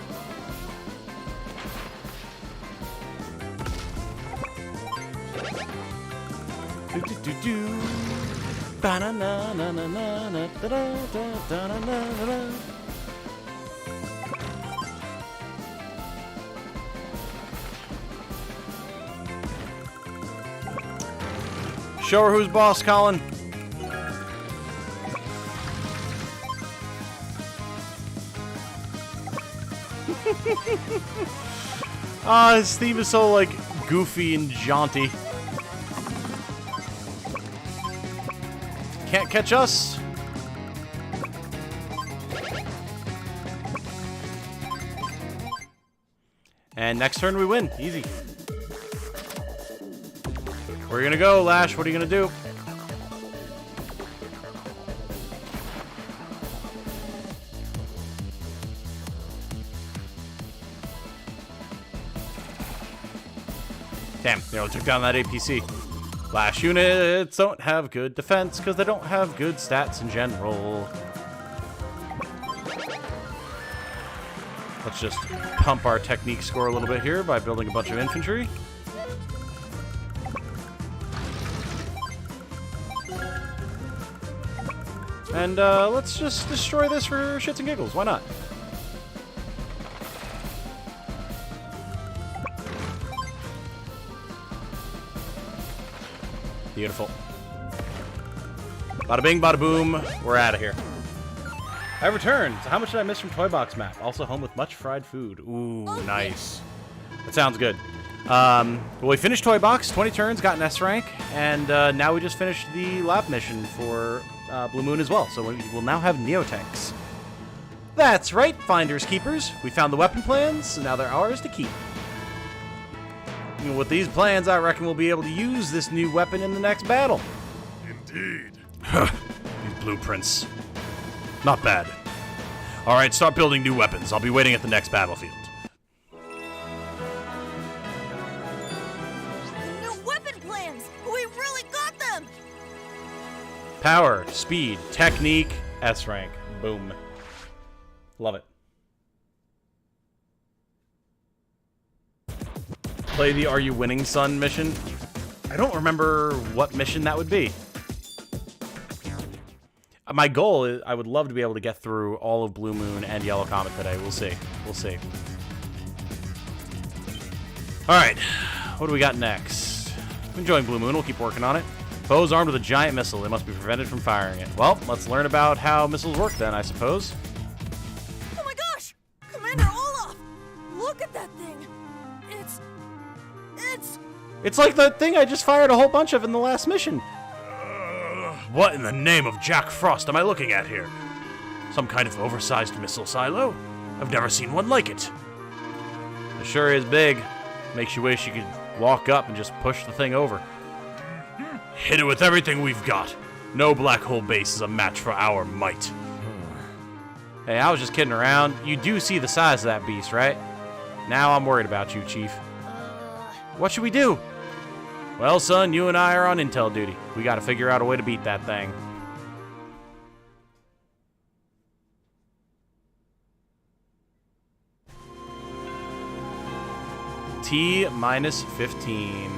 Do-do-do-do. Ba-na-na-na-na-na-na-da-da-da-da-da-da-da. Show her who's boss, Colin. His theme is so, like, goofy and jaunty. Can't catch us. And next turn we win. Easy. Where are you gonna go, Lash? What are you gonna do? Damn, you know, took down that APC. Lash units don't have good defense because they don't have good stats in general. Let's just pump our technique score a little bit here by building a bunch of infantry. And let's just destroy this for shits and giggles. Why not? Beautiful. Bada bing, bada boom. We're out of here. I returned. So how much did I miss from Toy Box Map? Also home with much fried food. Ooh, nice. That sounds good. Well, we finished Toy Box, 20 turns, got an S rank, and now we just finished the lab mission for Blue Moon as well. So we will now have Neotechs. That's right, Finders Keepers. We found the weapon plans, so now they're ours to keep. And with these plans, I reckon we'll be able to use this new weapon in the next battle. Indeed. These blueprints. Not bad. Alright, start building new weapons. I'll be waiting at the next battlefield. New weapon plans! We really got them! Power, speed, technique, S rank. Boom. Love it. Play the Are You Winning Son mission. I don't remember what mission that would be. My goal is I would love to be able to get through all of Blue Moon and Yellow Comet today. We'll see. We'll see. Alright. What do we got next? I'm enjoying Blue Moon. We'll keep working on it. Foes armed with a giant missile. They must be prevented from firing it. Well, let's learn about how missiles work then, I suppose. Oh my gosh! Commander Olaf! Look at that thing! It's like the thing I just fired a whole bunch of in the last mission. What in the name of Jack Frost am I looking at here? Some kind of oversized missile silo? I've never seen one like it. It sure is big. Makes you wish you could walk up and just push the thing over. Hit it with everything we've got. No black hole base is a match for our might. Hey, I was just kidding around. You do see the size of that beast, right? Now I'm worried about you, Chief. What should we do? Well, son, you and I are on intel duty. We gotta figure out a way to beat that thing. T-minus 15.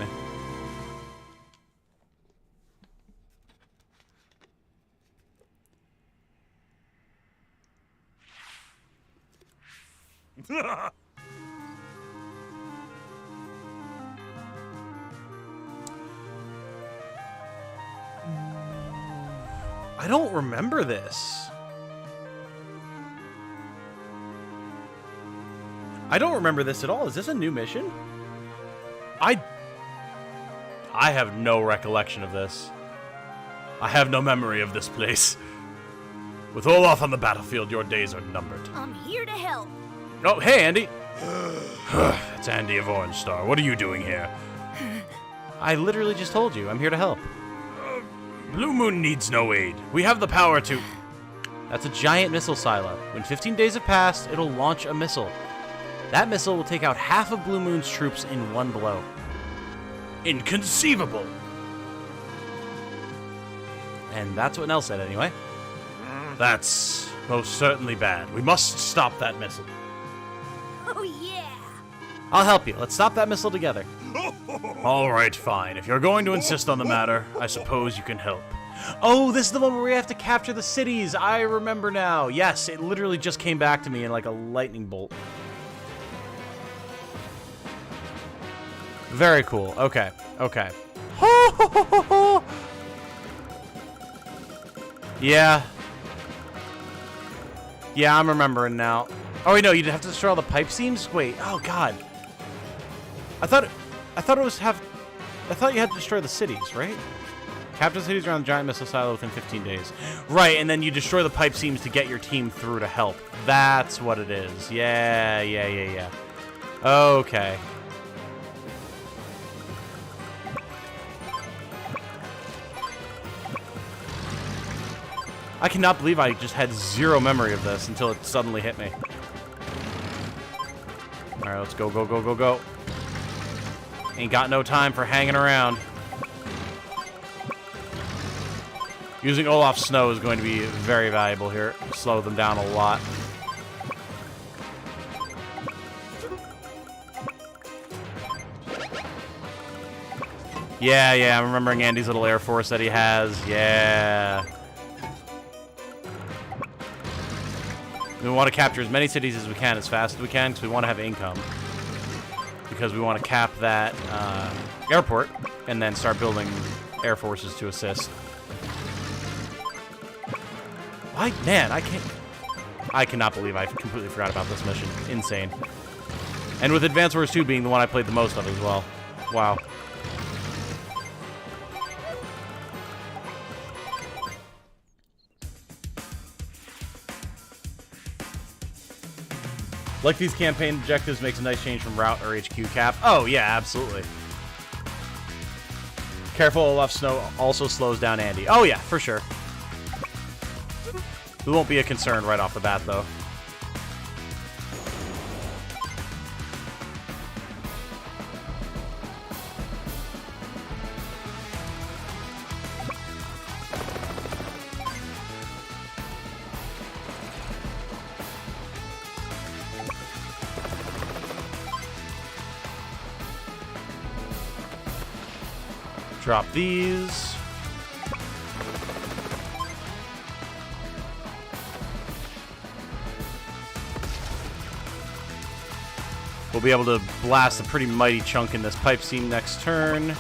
I don't remember this. I don't remember this at all. Is this a new mission? I have no recollection of this. I have no memory of this place. With Olaf on the battlefield, your days are numbered. I'm here to help. Oh, hey, Andy. It's Andy of Orange Star. What are you doing here? I literally just told you. I'm here to help. Blue Moon needs no aid. We have the power to... That's a giant missile silo. When 15 days have passed, it'll launch a missile. That missile will take out half of Blue Moon's troops in one blow. Inconceivable! And that's what Nell said, anyway. That's most certainly bad. We must stop that missile. Oh, yeah. I'll help you. Let's stop that missile together. All right, fine. If you're going to insist on the matter, I suppose you can help. Oh, this is the one where we have to capture the cities. I remember now. Yes, it literally just came back to me in like a lightning bolt. Very cool. Okay. Okay. Yeah. Yeah, I'm remembering now. Oh, wait, no, you'd have to destroy all the pipe seams? Wait, oh, God. I thought you had to destroy the cities, right? Capture the cities around the giant missile silo within 15 days. Right, and then you destroy the pipe seams to get your team through to help. That's what it is. Yeah. Okay. I cannot believe I just had zero memory of this until it suddenly hit me. Alright, let's go, go, go, go, go. Ain't got no time for hanging around. Using Olaf's snow is going to be very valuable here. Slow them down a lot. Yeah, I'm remembering Andy's little air force that he has. Yeah. We want to capture as many cities as we can, as fast as we can, because we want to have income. Because we want to cap that airport, and then start building air forces to assist. Man, I can't... I cannot believe I completely forgot about this mission. Insane. And with Advance Wars 2 being the one I played the most of as well. Wow. Like these campaign objectives makes a nice change from route or HQ cap. Oh, yeah, absolutely. Careful, Olaf Snow also slows down Andy. Oh, yeah, for sure. It won't be a concern right off the bat, though. Drop these. We'll be able to blast a pretty mighty chunk in this pipe seam next turn.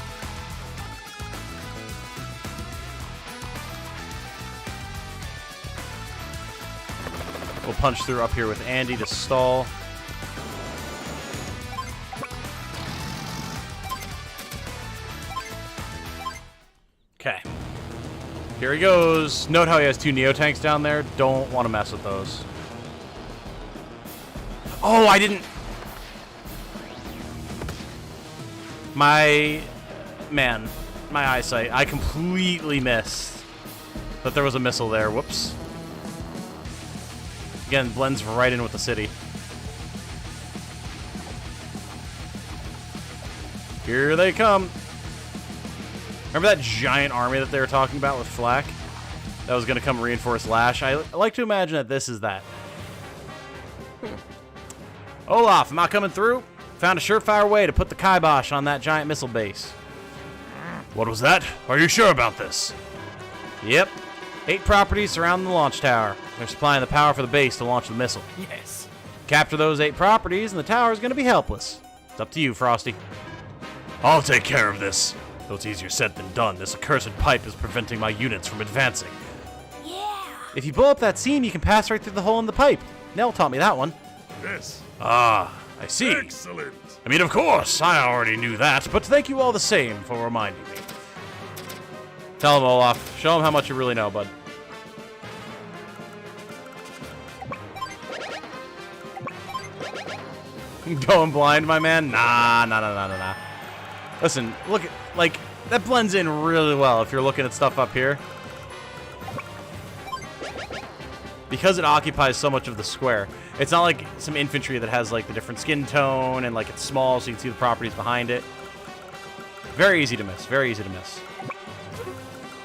We'll punch through up here with Andy to stall. Okay. Here he goes. Note how he has 2 Neo tanks down there. Don't want to mess with those. Oh, I didn't... My eyesight. I completely missed that there was a missile there. Whoops. Again, blends right in with the city. Here they come. Remember that giant army that they were talking about with Flak? That was going to come reinforce Lash? I like to imagine that this is that. Olaf, am I coming through? Found a surefire way to put the kibosh on that giant missile base. What was that? Are you sure about this? Yep. 8 properties surround the launch tower. They're supplying the power for the base to launch the missile. Yes. Capture those 8 properties and the tower is going to be helpless. It's up to you, Frosty. I'll take care of this. Though it's easier said than done, this accursed pipe is preventing my units from advancing. Yeah. If you blow up that seam, you can pass right through the hole in the pipe. Nell taught me that one. Yes. Ah, I see. Excellent. I mean, of course, I already knew that, but Thank you all the same for reminding me. Tell him, Olaf. Show him how much you really know, bud. Going blind, my man? Nah. Listen, look at, like, that blends in really well if you're looking at stuff up here. Because it occupies so much of the square. It's not like some infantry that has, like, the different skin tone and, like, it's small so you can see the properties behind it. Very easy to miss. Very easy to miss.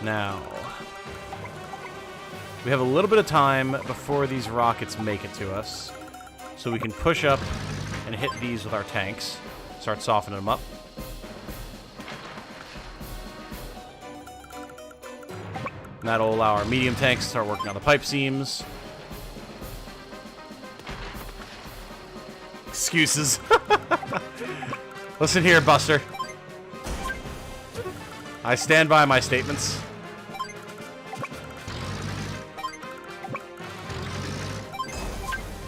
Now, we have a little bit of time before these rockets make it to us. So we can push up and hit these with our tanks. Start softening them up. And that'll allow our medium tanks to start working on the pipe seams. Excuses. Listen here, Buster. I stand by my statements.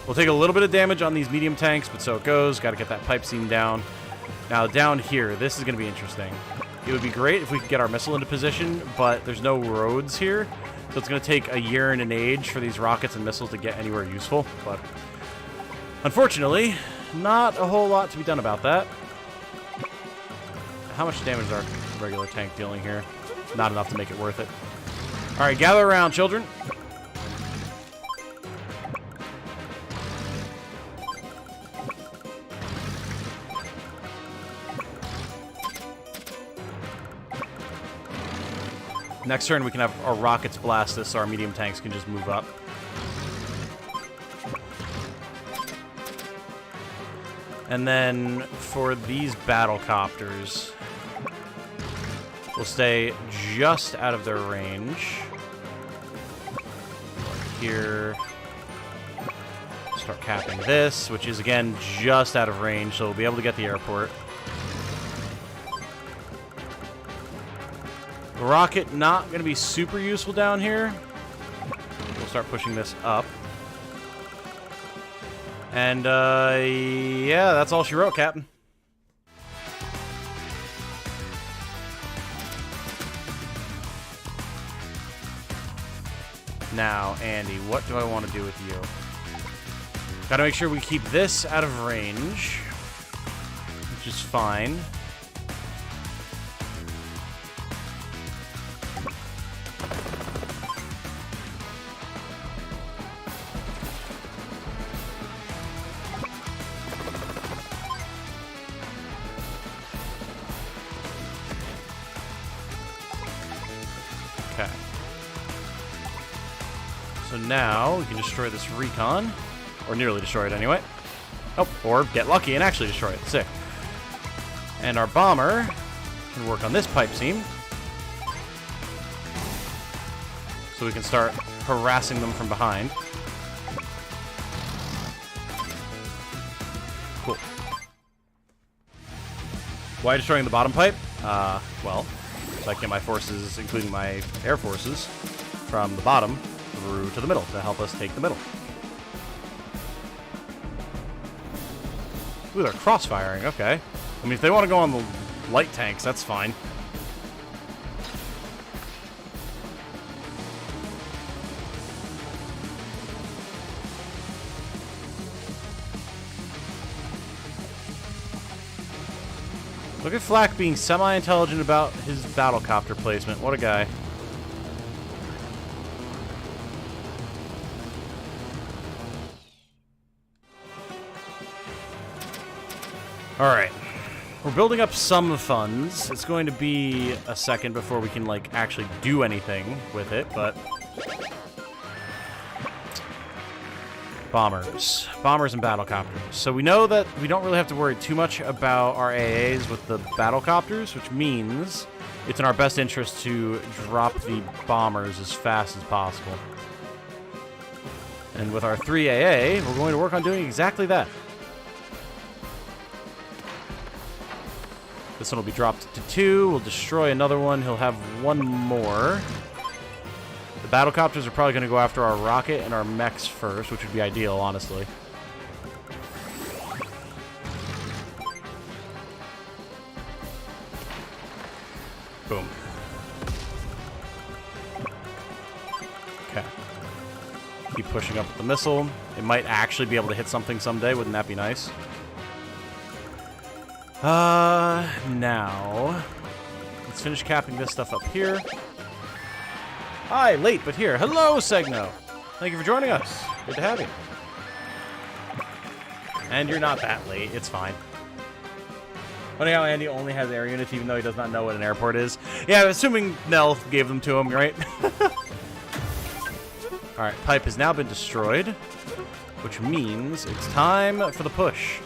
We'll take a little bit of damage on these medium tanks, but so it goes. Got to get that pipe seam down. Now, down here, this is going to be interesting. It would be great if we could get our missile into position, but there's no roads here. So it's going to take a year and an age for these rockets and missiles to get anywhere useful. But unfortunately, not a whole lot to be done about that. How much damage is our regular tank dealing here? Not enough to make it worth it. All right, gather around, children. Next turn, we can have our rockets blast this so our medium tanks can just move up. And then for these battle copters, we'll stay just out of their range. Here, start capping this, which is, again, just out of range, so we'll be able to get the airport. Rocket not going to be super useful down here. We'll start pushing this up. And, yeah, that's all she wrote, Captain. Now, Andy, what do I want to do with you? Gotta make sure we keep this out of range, which is fine. Okay. So now we can destroy this recon. Or nearly destroy it anyway. Oh, or get lucky and actually destroy it. Sick. And our bomber can work on this pipe seam. So we can start harassing them from behind. Cool. Why destroying the bottom pipe? Well, so I can get my forces, including my air forces, from the bottom through to the middle to help us take the middle. Ooh, they're cross-firing, okay. I mean, if they want to go on the light tanks, that's fine. Look at Flack being semi-intelligent about his battlecopter placement. What a guy. Alright. We're building up some funds. It's going to be a second before we can, like, actually do anything with it, but... Bombers. Bombers and battlecopters. So we know that we don't really have to worry too much about our AAs with the battlecopters, which means it's in our best interest to drop the bombers as fast as possible. And with our 3 AA, we're going to work on doing exactly that. This one will be dropped to 2. We'll destroy another one. He'll have 1 more. The battlecopters are probably going to go after our rocket and our mechs first, which would be ideal, honestly. Boom. Okay. Keep pushing up with the missile. It might actually be able to hit something someday. Wouldn't that be nice? Now, let's finish capping this stuff up here. Hi, late, but here. Hello, Segno. Thank you for joining us. Good to have you. And you're not that late. It's fine. Funny how Andy only has air units, even though he does not know what an airport is. Yeah, assuming Nell gave them to him, right? Alright, pipe has now been destroyed, which means it's time for the push.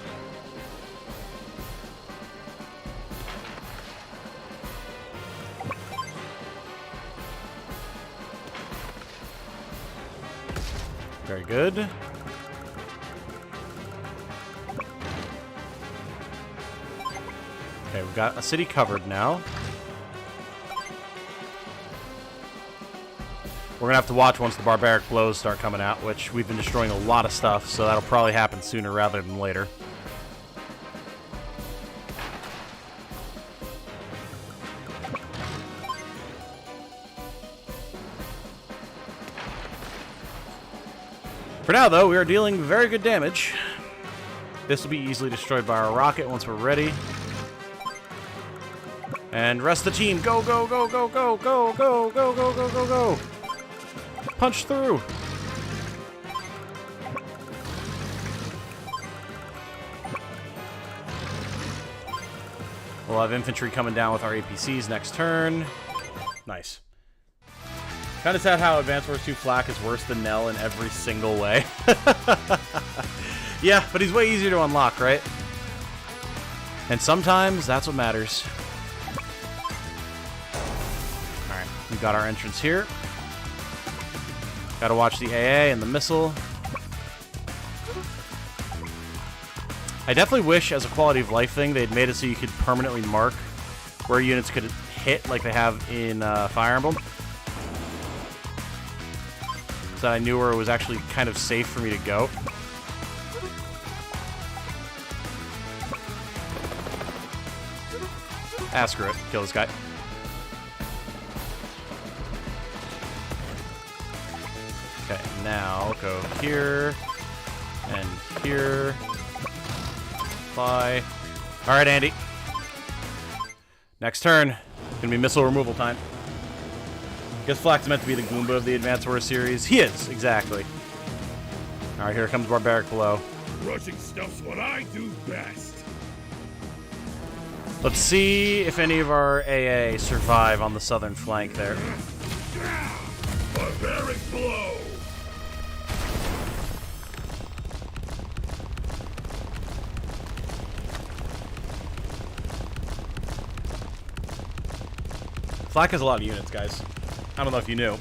Very good. Okay, we've got a city covered now. We're going to have to watch once the barbaric blows start coming out, which we've been destroying a lot of stuff, so that'll probably happen sooner rather than later. For now, though, we are dealing very good damage. This will be easily destroyed by our rocket once we're ready. And rest of the team, go, go, go, go, go, go, go, go, go, go, go, go. Punch through. We'll have infantry coming down with our APCs next turn. Nice. Kind of sad how Advanced Wars 2 Flak is worse than Nell in every single way. Yeah, but he's way easier to unlock, right? And sometimes that's what matters. Alright, we got our entrance here. Gotta watch the AA and the missile. I definitely wish, as a quality of life thing, they'd made it so you could permanently mark where units could hit like they have in Fire Emblem. So I knew where it was actually kind of safe for me to go. Ah, screw it. Kill this guy. Okay, now go here and here. Fly. All right, Andy. Next turn. Gonna be missile removal time. Guess Flack's meant to be the Goomba of the Advance Wars series. He is, exactly. All right, here comes Barbaric Blow. Rushing stuff's what I do best. Let's see if any of our AA survive on the southern flank there. Barbaric blow. Flak has a lot of units, guys. I don't know if you knew.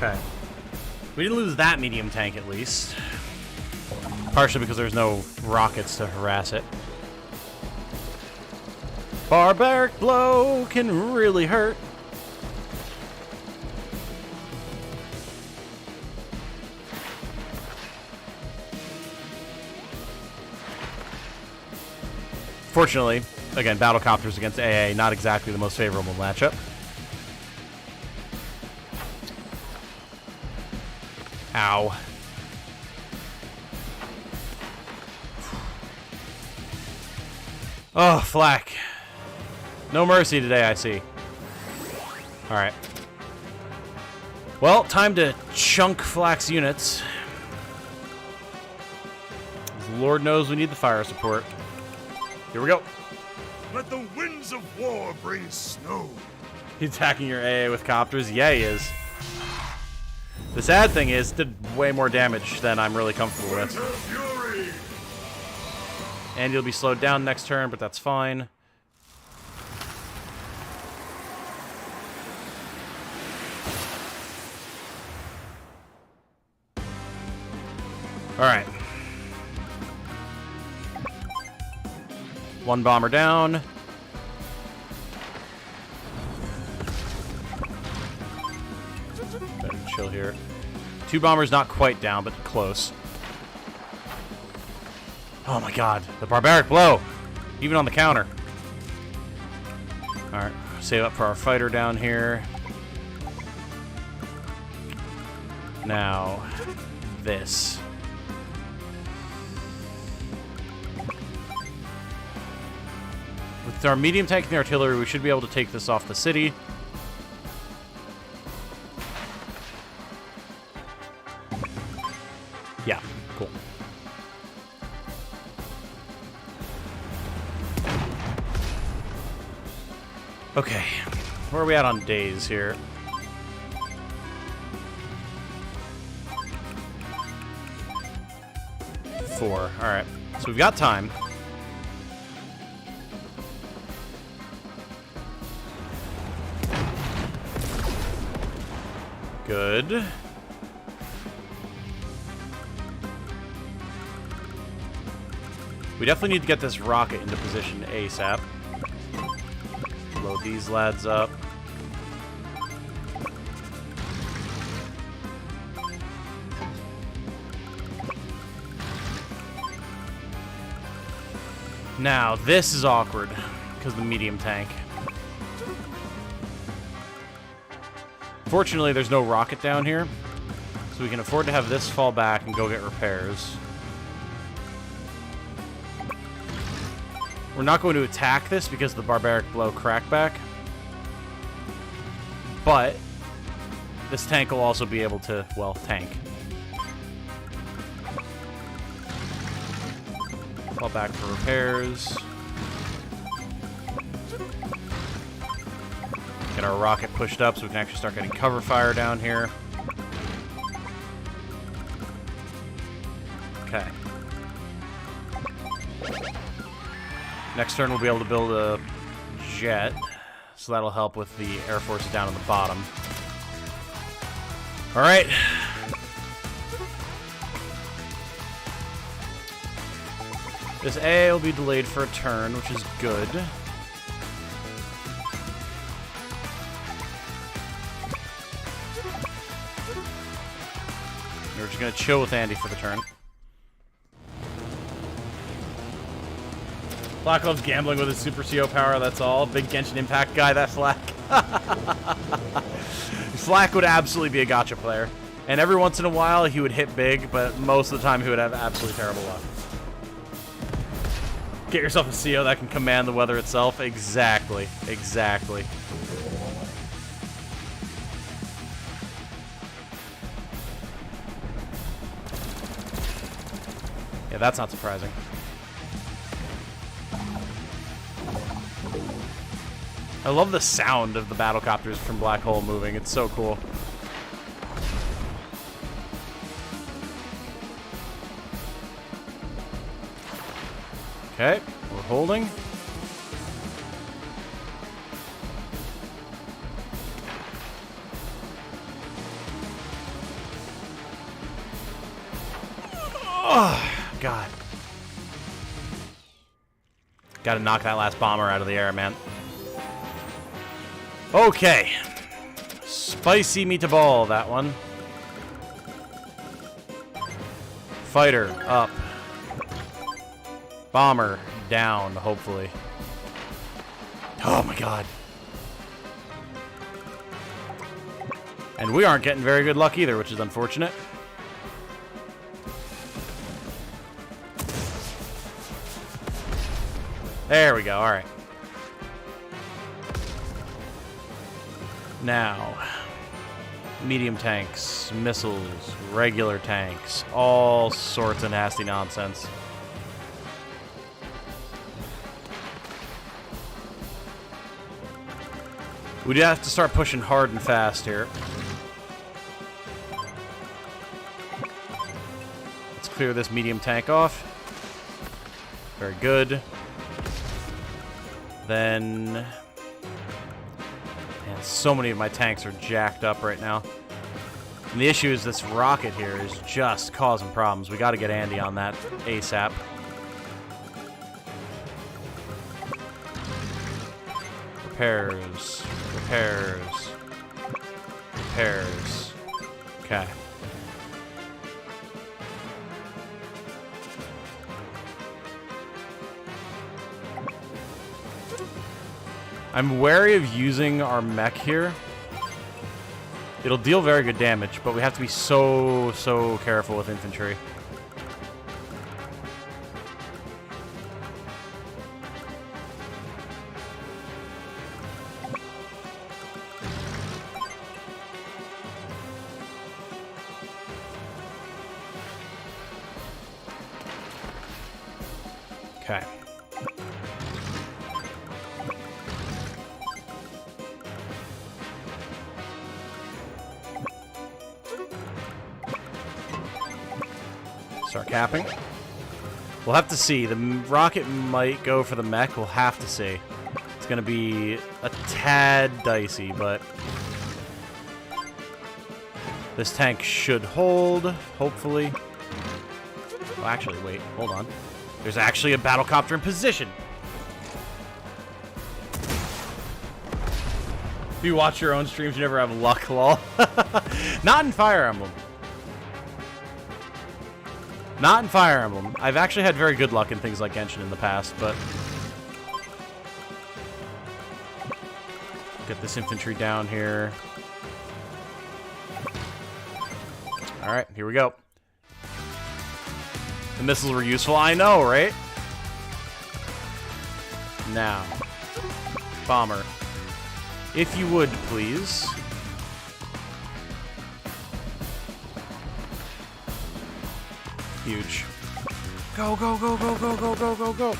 Okay. We didn't lose that medium tank, at least. Partially because there's no rockets to harass it. Barbaric Blow can really hurt. Fortunately, again, Battlecopters against AA, not exactly the most favorable matchup. Ow. Oh, Flak. No mercy today, I see. Alright. Well, time to chunk Flak's units. Lord knows we need the fire support. Here we go. Let the winds of war bring snow. He's attacking your AA with copters? Yeah, he is. The sad thing is, it did way more damage than I'm really comfortable with. Winter Fury. And you'll be slowed down next turn, but that's fine. Alright. One bomber down. Better chill here. Two bombers not quite down, but close. Oh my god, the Barbaric Blow! Even on the counter. Alright, save up for our fighter down here. Now, this. With our medium tank and the artillery, we should be able to take this off the city. Yeah, cool. Okay, where are we at on days here? 4. Alright, so we've got time. Good. We definitely need to get this rocket into position ASAP. Load these lads up. Now, this is awkward because of the medium tank. Fortunately, there's no rocket down here, so we can afford to have this fall back and go get repairs. We're not going to attack this because of the Barbaric Blow crackback. But this tank will also be able to, well, tank. Fall back for repairs. Get our rocket pushed up so we can actually start getting cover fire down here. Okay. Next turn we'll be able to build a jet, so that'll help with the Air Force down on the bottom. Alright. This A will be delayed for a turn, which is good. We're just going to chill with Andy for the turn. Flack loves gambling with his Super CO power, that's all. Big Genshin Impact guy, that Flack. Flack would absolutely be a gacha player. And every once in a while, he would hit big, but most of the time, he would have absolutely terrible luck. Get yourself a CO that can command the weather itself. Exactly. Exactly. Yeah, that's not surprising. I love the sound of the battlecopters from Black Hole moving. It's so cool. Okay, we're holding. Oh, God. Gotta knock that last bomber out of the air, man. Okay. Spicy meatball, that one. Fighter, up. Bomber, down, hopefully. Oh my god. And we aren't getting very good luck either, which is unfortunate. There we go, alright. Now, medium tanks, missiles, regular tanks, all sorts of nasty nonsense. We do have to start pushing hard and fast here. Let's clear this medium tank off. Very good. Then... Man, so many of my tanks are jacked up right now. And the issue is this rocket here is just causing problems. We got to get Andy on that ASAP. Repairs. Repairs. Repairs. Okay. I'm wary of using our mech here. It'll deal very good damage, but we have to be so careful with infantry. Okay. Start capping. We'll have to see. The rocket might go for the mech. We'll have to see. It's going to be a tad dicey, but this tank should hold, hopefully. Oh, actually, wait. Hold on. There's actually a battlecopter in position. If you watch your own streams, you never have luck, lol. Not in Fire Emblem. Not in Fire Emblem. I've actually had very good luck in things like Genshin in the past, but... Get this infantry down here. Alright, here we go. The missiles were useful, I know, right? Now. Bomber. If you would, please. Huge. Go, go, go, go, go, go, go, go, go.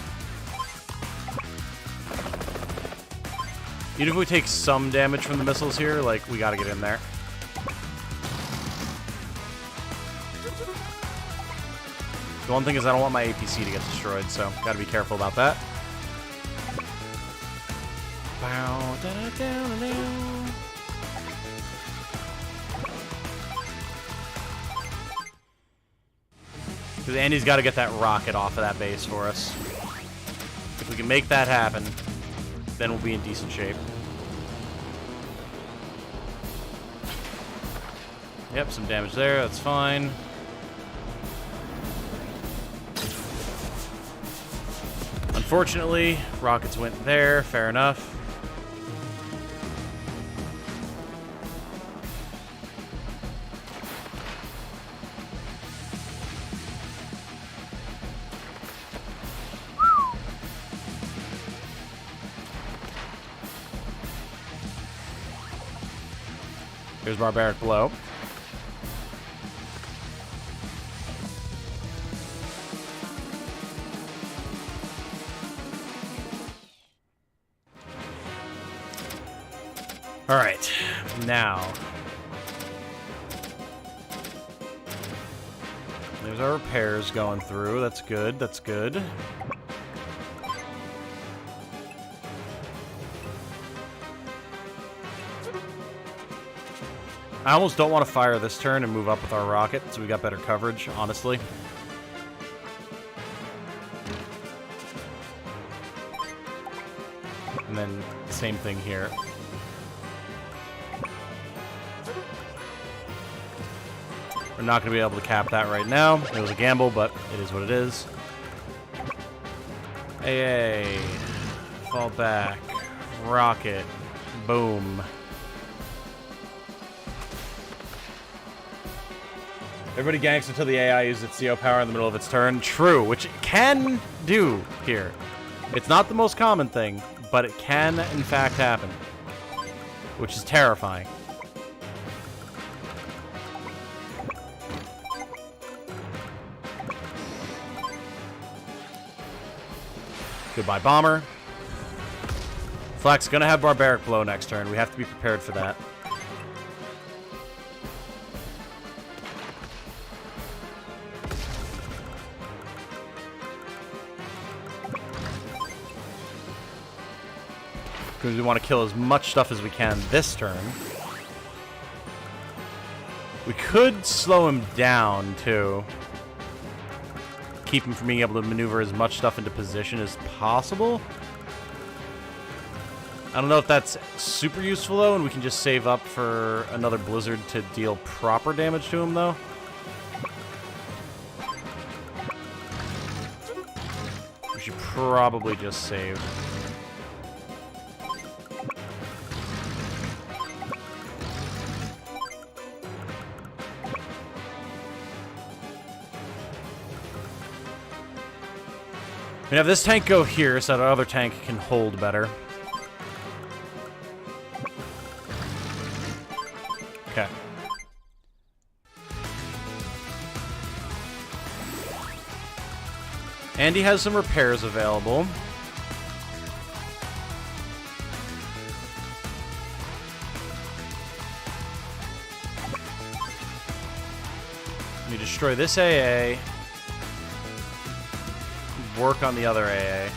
Even if we take some damage from the missiles here, like, we gotta get in there. The one thing is I don't want my APC to get destroyed, so gotta be careful about that. Bow, da, da, da, da, da. Because Andy's got to get that rocket off of that base for us. If we can make that happen, then we'll be in decent shape. Yep, some damage there. That's fine. Unfortunately, rockets went there. Fair enough. Here's Barbaric Blow. All right, now there's our repairs going through. That's good. That's good. I almost don't want to fire this turn and move up with our rocket, so we got better coverage, honestly. And then same thing here. We're not going to be able to cap that right now. It was a gamble, but it is what it is. AA. Fall back. Rocket. Boom. Everybody ganks until the AI uses its CO power in the middle of its turn. True, which it can do here. It's not the most common thing, but it can, in fact, happen. Which is terrifying. Goodbye, Bomber. Flak's gonna have Barbaric Blow next turn. We have to be prepared for that. Because we want to kill as much stuff as we can this turn. We could slow him down, too. Keep him from being able to maneuver as much stuff into position as possible. I don't know if that's super useful, though, and we can just save up for another blizzard to deal proper damage to him, though. We should probably just save. We have this tank go here so that our other tank can hold better. Okay. Andy has some repairs available. We destroy this AA. Work on the other AA.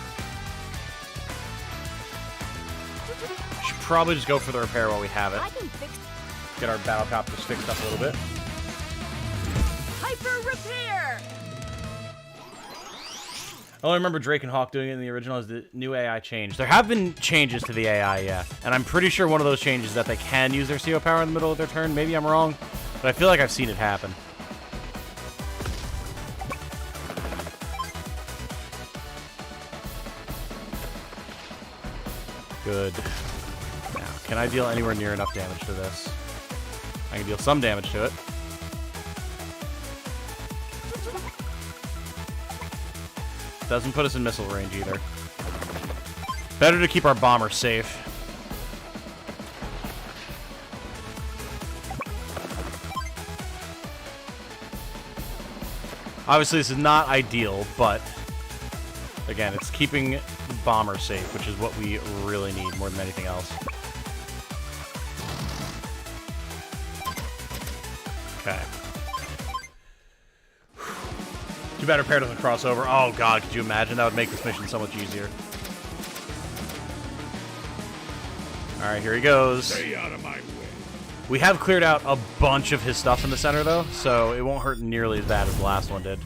Should probably just go for the repair while we have it. Get our battle copters fixed up a little bit. Hyper repair! I only remember Drake and Hawk doing it in the original as the new AI changed. There have been changes to the AI, yeah. And I'm pretty sure one of those changes is that they can use their CO power in the middle of their turn. Maybe I'm wrong, but I feel like I've seen it happen. Good. Now, can I deal anywhere near enough damage to this? I can deal some damage to it. Doesn't put us in missile range either. Better to keep our bomber safe. Obviously, this is not ideal, but again, it's keeping the bomber safe, which is what we really need more than anything else. Okay. Too bad our pair doesn't cross over. Oh god, could you imagine? That would make this mission so much easier. Alright, here he goes. Stay out of my way. We have cleared out a bunch of his stuff in the center, though, so it won't hurt nearly as bad as the last one did.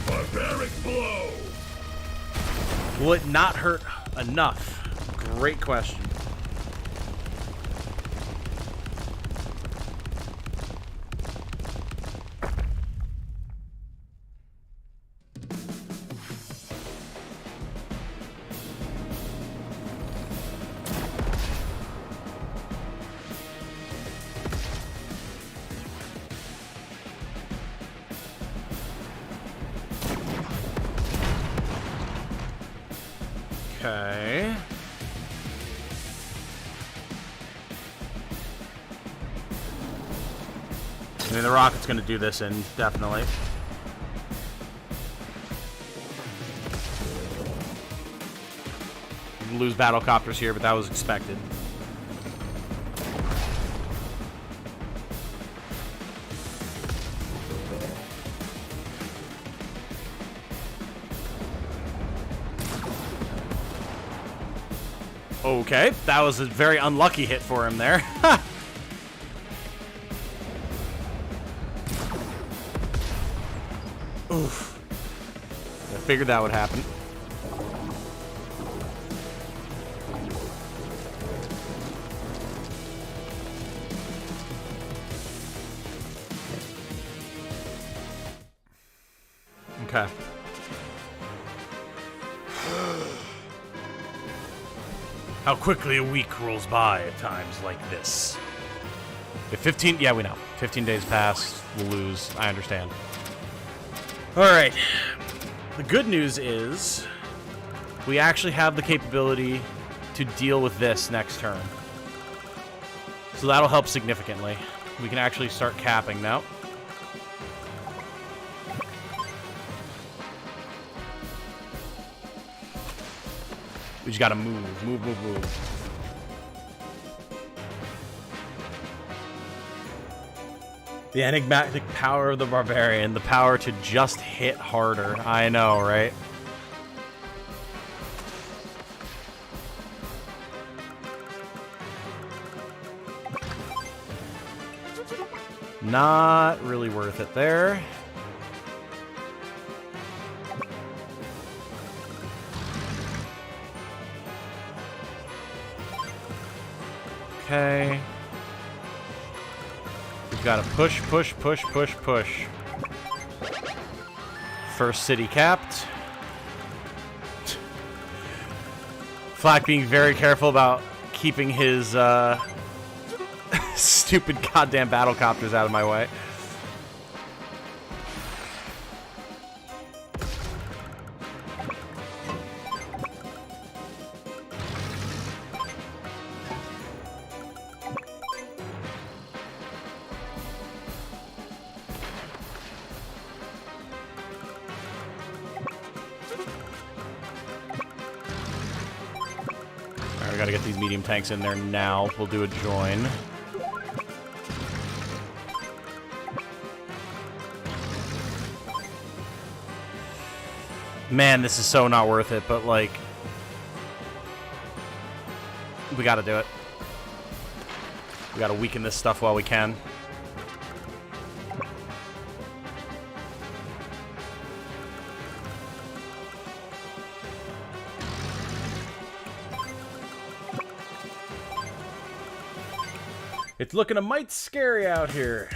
Barbaric blow. Will it not hurt enough? Great question. Okay. I mean, the rocket's going to do this indefinitely. Lose battlecopters here, but that was expected. Okay, that was a very unlucky hit for him there. Oof. I figured that would happen. Okay. How quickly a week rolls by at times like this. If 15, yeah, we know. 15 days pass, we'll lose. I understand. All right. The good news is we actually have the capability to deal with this next turn. So that'll help significantly. We can actually start capping now. We just gotta move, move. The enigmatic power of the barbarian, the power to just hit harder. I know, right? Not really worth it there. Okay. We've got to push. First city capped. Flak being very careful about keeping his stupid goddamn battlecopters out of my way. Alright, we gotta get these medium tanks in there now. We'll do a join. Man, this is so not worth it, but like, we gotta do it. We gotta weaken this stuff while we can. It's looking a mite scary out here.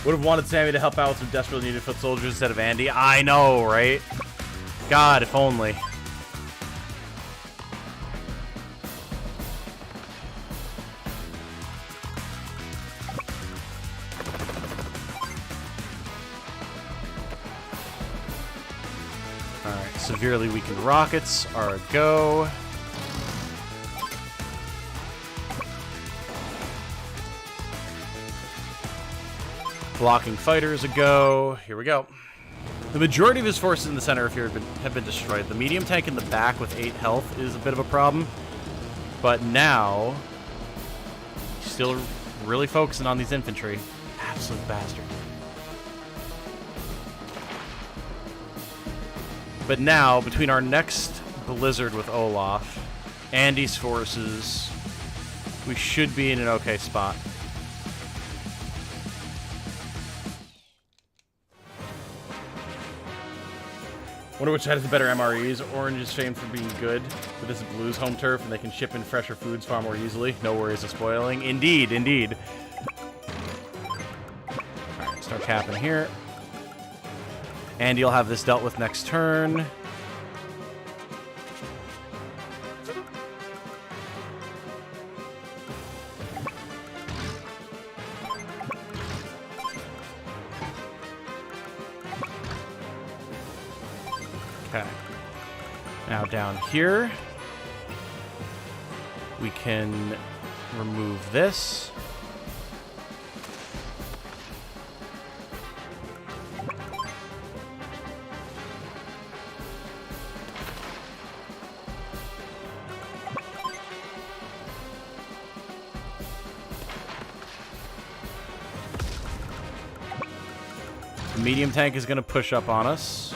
Would have wanted Sammy to help out with some desperately needed foot soldiers instead of Andy. I know, right? God, if only. Alright, severely weakened rockets are a go. Blocking fighters a go. Here we go. The majority of his forces in the center of here have been destroyed. The medium tank in the back with 8 health is a bit of a problem. But now, he's still really focusing on these infantry. Absolute bastard. But now, between our next blizzard with Olaf, Andy's forces, we should be in an okay spot. Wonder which side has the better MREs. Orange is famed for being good, but this is Blue's home turf, and they can ship in fresher foods far more easily. No worries of spoiling. Indeed, indeed. Alright, start capping here. Andy will have this dealt with next turn. Okay. Now down here, we can remove this. The medium tank is going to push up on us.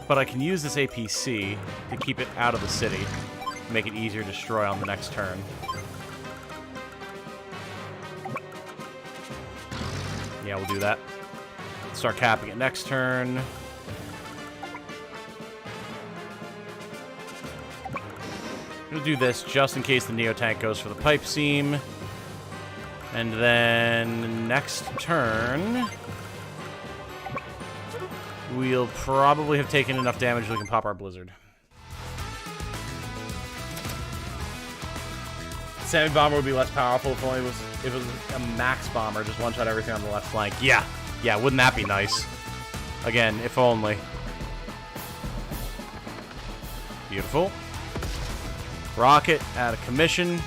But I can use this APC to keep it out of the city, make it easier to destroy on the next turn. Yeah, we'll do that. Start capping it next turn. We'll do this just in case the Neo tank goes for the pipe seam. And then next turn, we'll probably have taken enough damage that we can pop our blizzard. Semi bomber would be less powerful if only it was a max bomber, just one shot everything on the left flank. Yeah, wouldn't that be nice? Again, if only. Beautiful. Rocket out of commission.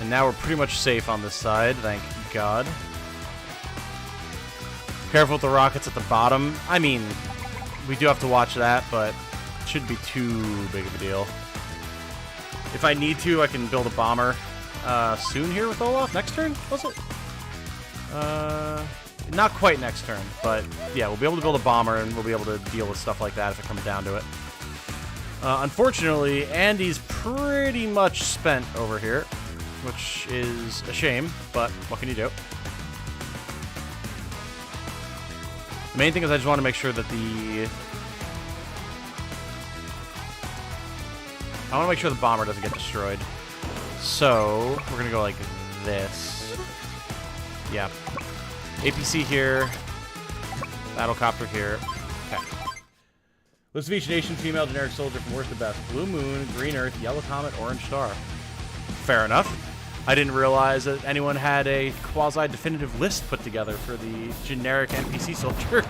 And now we're pretty much safe on this side, thank God. Careful with the rockets at the bottom. I mean, we do have to watch that, but it shouldn't be too big of a deal. If I need to, I can build a bomber soon here with Olaf. Next turn, was it? Not quite next turn, but yeah, we'll be able to build a bomber, and we'll be able to deal with stuff like that if it comes down to it. Unfortunately, Andy's pretty much spent over here, which is a shame, but what can you do? The main thing is I just want to make sure that the bomber doesn't get destroyed. So, we're going to go like this. Yeah. APC here. Battlecopter here. Okay. List of each nation, female generic soldier from worst to best. Blue Moon, Green Earth, Yellow Comet, Orange Star. Fair enough. I didn't realize that anyone had a quasi-definitive list put together for the generic NPC soldiers.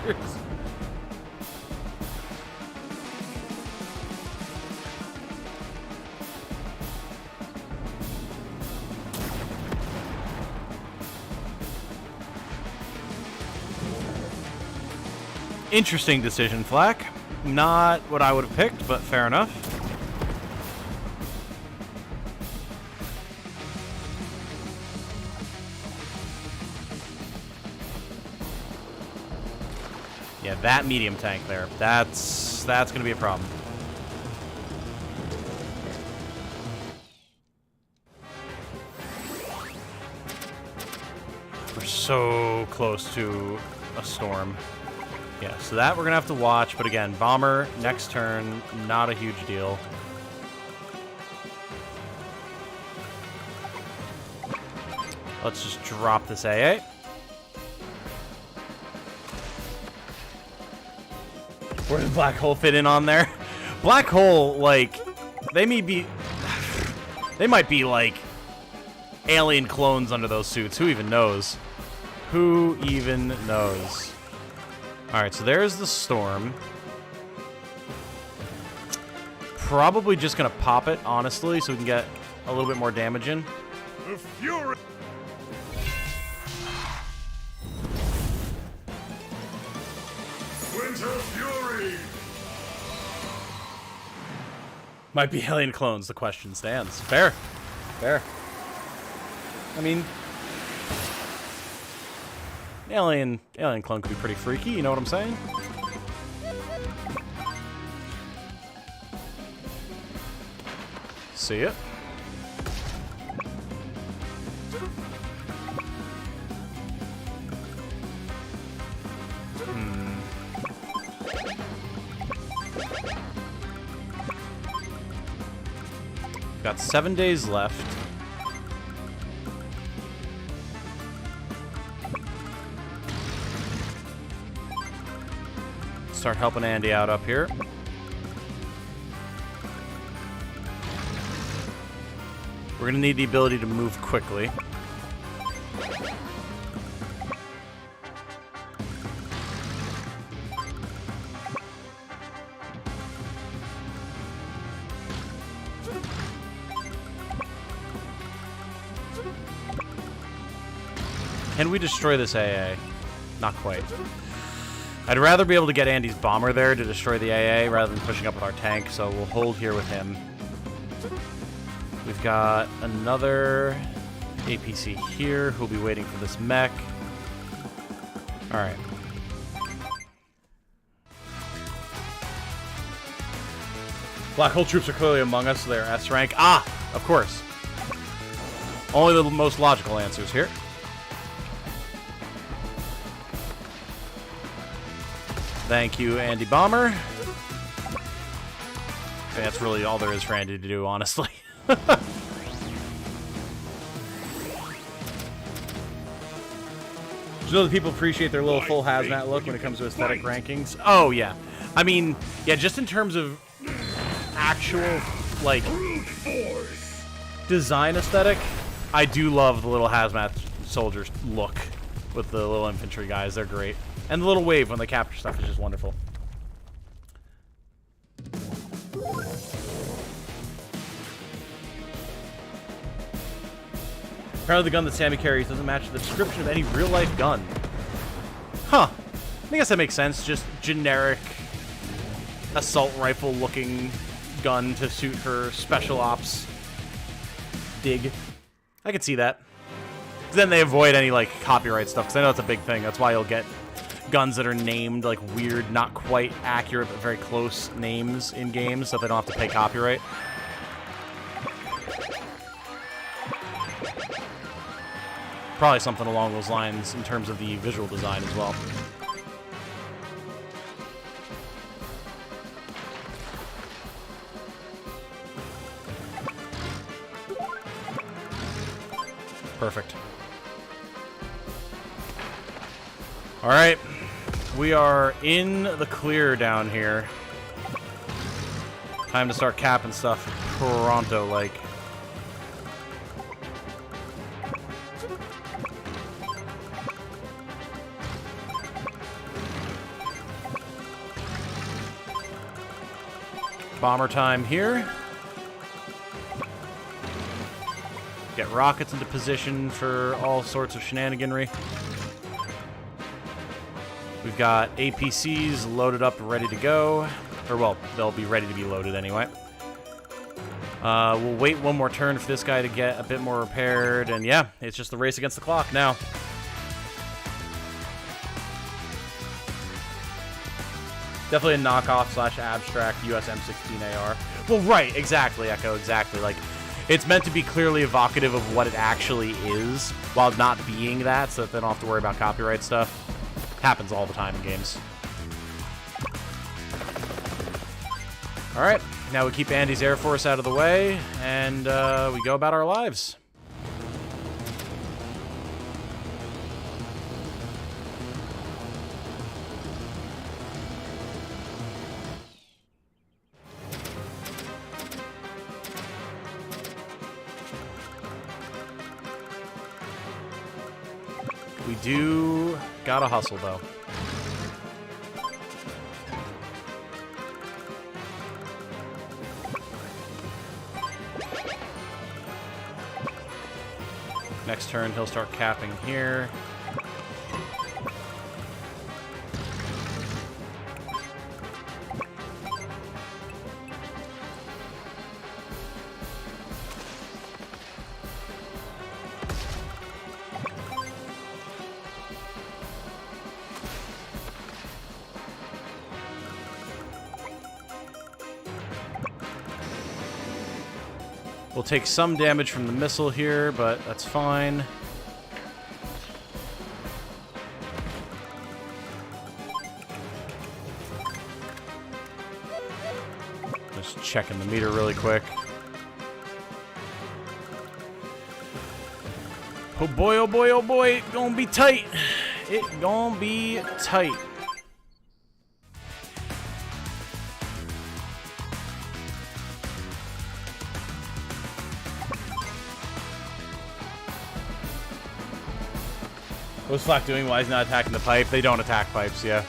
Interesting decision, Flack. Not what I would have picked, but fair enough. Yeah, that medium tank there. That's going to be a problem. We're so close to a storm. Yeah, so that we're going to have to watch. But again, bomber next turn, not a huge deal. Let's just drop this AA. Where did Black Hole fit in on there? Black Hole, like, they might be like alien clones under those suits. Who even knows? Who even knows? Alright, so there's the storm. probably just going to pop it, honestly, so we can get a little bit more damage in. The fury. Winter Fury. Might be alien clones, the question stands. Fair. Fair. I mean, alien clone could be pretty freaky, you know what I'm saying? See it. Got 7 days left. Start helping Andy out up here. We're gonna need the ability to move quickly. Can we destroy this AA? Not quite. I'd rather be able to get Andy's bomber there to destroy the AA rather than pushing up with our tank, so we'll hold here with him. We've got another APC here who'll be waiting for this mech. Alright. Black hole troops are clearly among us, so they're S rank. Ah! Of course. Only the most logical answers here. Thank you, Andy Bomber. I think that's really all there is for Andy to do, honestly. You know that people appreciate their little full hazmat look when it comes to aesthetic rankings? Oh, yeah. I mean, yeah, just in terms of actual, like, design aesthetic, I do love the little hazmat soldiers look with the little infantry guys. They're great. And the little wave when they capture stuff is just wonderful. Apparently the gun that Sammy carries doesn't match the description of any real-life gun. Huh. I guess that makes sense. Just generic assault rifle-looking gun to suit her special ops dig. I could see that. Then they avoid any, like, copyright stuff, because I know that's a big thing. That's why you'll get guns that are named, like, weird, not quite accurate, but very close names in games, so they don't have to pay copyright. Probably something along those lines in terms of the visual design as well. Perfect. All right, we are in the clear down here. Time to start capping stuff pronto, like. Bomber time here. Get rockets into position for all sorts of shenaniganry. We've got APCs loaded up, ready to go. Or, well, they'll be ready to be loaded anyway. We'll wait one more turn for this guy to get a bit more repaired. And yeah, it's just the race against the clock now. Definitely a knockoff / abstract US M16 AR. Well, right, exactly, Echo, exactly. Like, it's meant to be clearly evocative of what it actually is, while not being that, so that they don't have to worry about copyright stuff. Happens all the time in games. Alright, now we keep Andy's Air Force out of the way, and we go about our lives. We do gotta hustle, though. Next turn, he'll start capping here. We'll take some damage from the missile here, but that's fine. Just checking the meter really quick. Oh boy, oh boy, oh boy, it gonna be tight. It gonna be tight. What's Flak doing? Why is he not attacking the pipe? They don't attack pipes, yeah.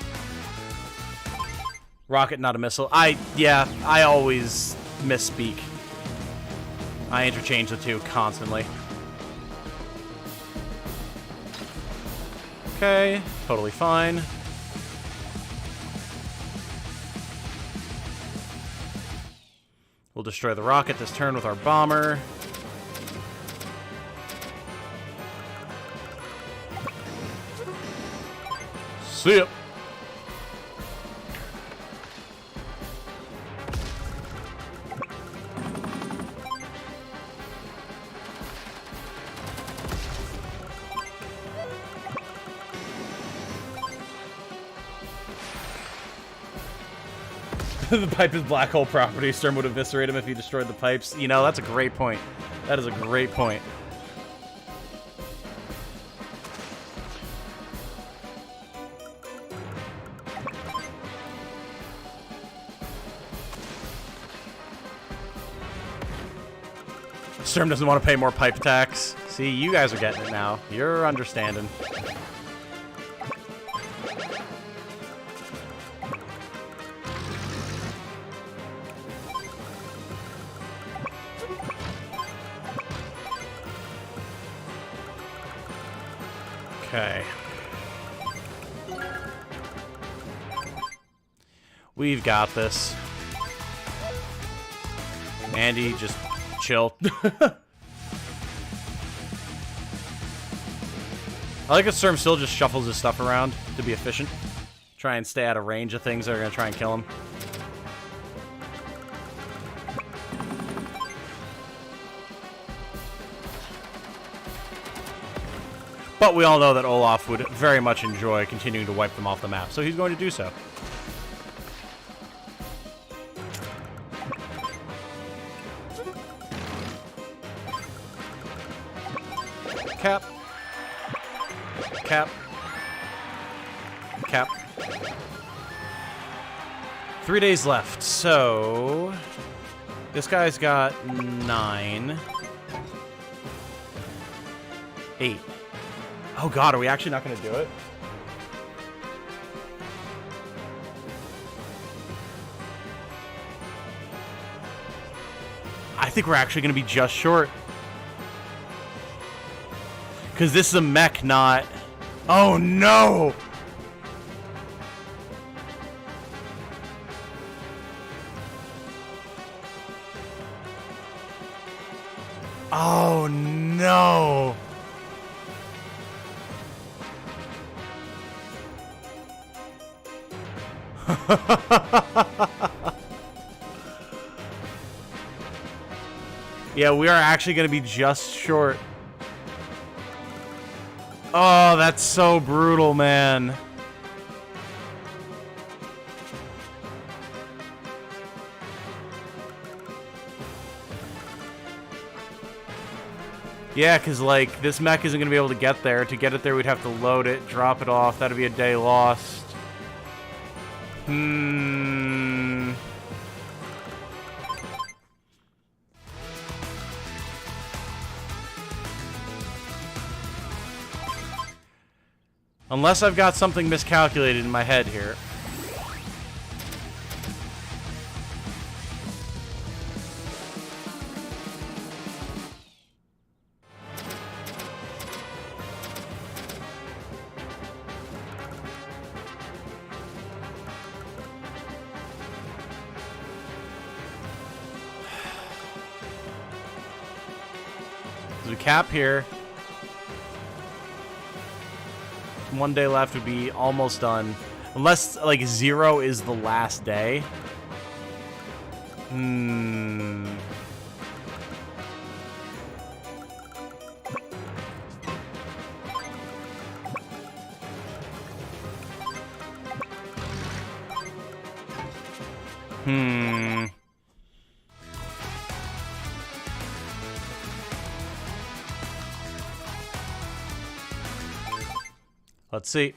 Rocket, not a missile. I always misspeak. I interchange the two constantly. Okay, totally fine. We'll destroy the rocket this turn with our bomber. See ya. The pipe is black hole property. Sturm would eviscerate him if he destroyed the pipes. You know, that's a great point. That is a great point. Sturm doesn't want to pay more pipe tax. See, you guys are getting it now. You're understanding. Okay. We've got this. Andy, just chill. I like that Sturm still just shuffles his stuff around to be efficient. Try and stay out of range of things that are going to try and kill him. But we all know that Olaf would very much enjoy continuing to wipe them off the map, so he's going to do so. Cap. Cap. Cap. 3 days left, so... This guy's got 9. 8. Oh god, are we actually not going to do it? I think we're actually going to be just short. Because this is a mech, not... Oh no! Oh no! Yeah, we are actually going to be just short. Oh, that's so brutal, man. Yeah, because, like, this mech isn't going to be able to get there. To get it there, we'd have to load it, drop it off. That'd be a day lost. Unless I've got something miscalculated in my head here. So we cap here. 1 day left would be almost done. Unless, like, 0 is the last day. Let's see.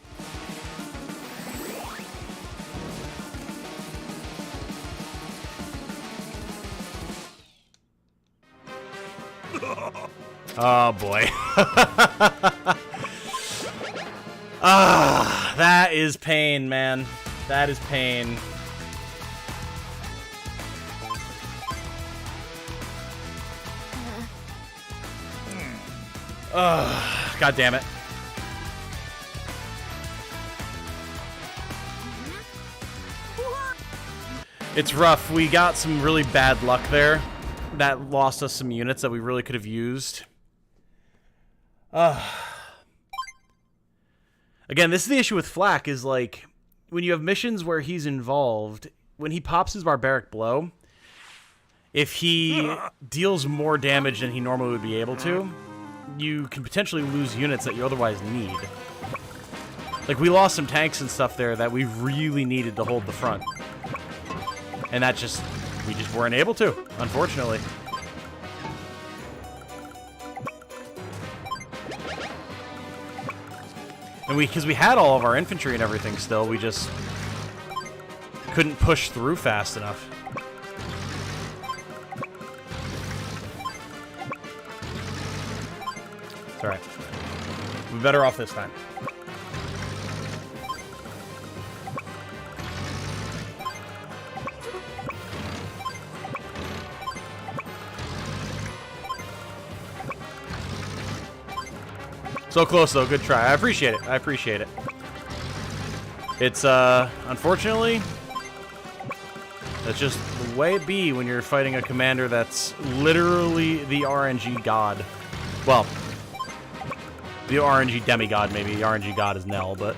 Oh boy. Ah, that is pain, man. That is pain. God damn it. It's rough. We got some really bad luck there. That lost us some units that we really could have used. Again, this is the issue with Flak, is like, when you have missions where he's involved, when he pops his barbaric blow, if he deals more damage than he normally would be able to, you can potentially lose units that you otherwise need. Like, we lost some tanks and stuff there that we really needed to hold the front. And that just, we just weren't able to, unfortunately. And because we had all of our infantry and everything still, we just couldn't push through fast enough. It's alright. We're better off this time. So close, though. Good try. I appreciate it. I appreciate it. It's, unfortunately, that's just the way it be when you're fighting a commander that's literally the RNG god. Well, the RNG demigod, maybe. The RNG god is Nell, but...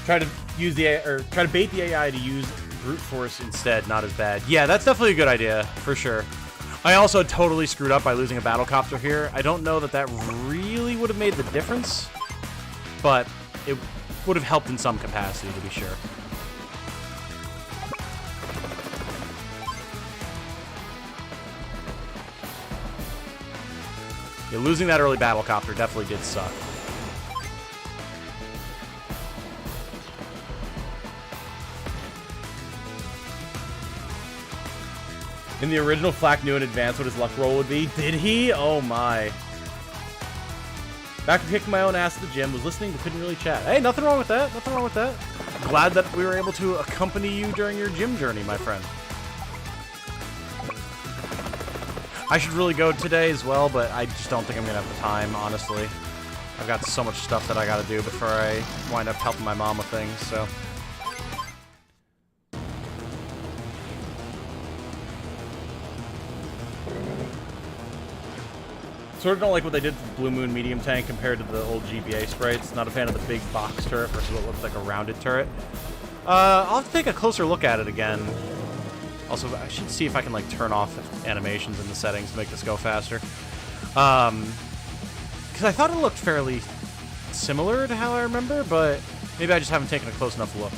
Try to bait the AI to use brute force instead, not as bad. Yeah, that's definitely a good idea, for sure. I also totally screwed up by losing a battlecopter here. I don't know that that really would have made the difference, but it would have helped in some capacity, to be sure. Yeah, losing that early battlecopter definitely did suck. In the original, Flak knew in advance what his luck roll would be. Did he? Oh my. Back to kicking my own ass at the gym, was listening but couldn't really chat. Hey, nothing wrong with that. Nothing wrong with that. Glad that we were able to accompany you during your gym journey, my friend. I should really go today as well, but I just don't think I'm going to have the time, honestly. I've got so much stuff that I got to do before I wind up helping my mom with things, so... Sort of don't like what they did for the Blue Moon medium tank compared to the old GBA sprites. Not a fan of the big box turret versus what looks like a rounded turret. I'll have to take a closer look at it again. Also, I should see if I can like turn off animations in the settings to make this go faster. Because I thought it looked fairly similar to how I remember, but maybe I just haven't taken a close enough look.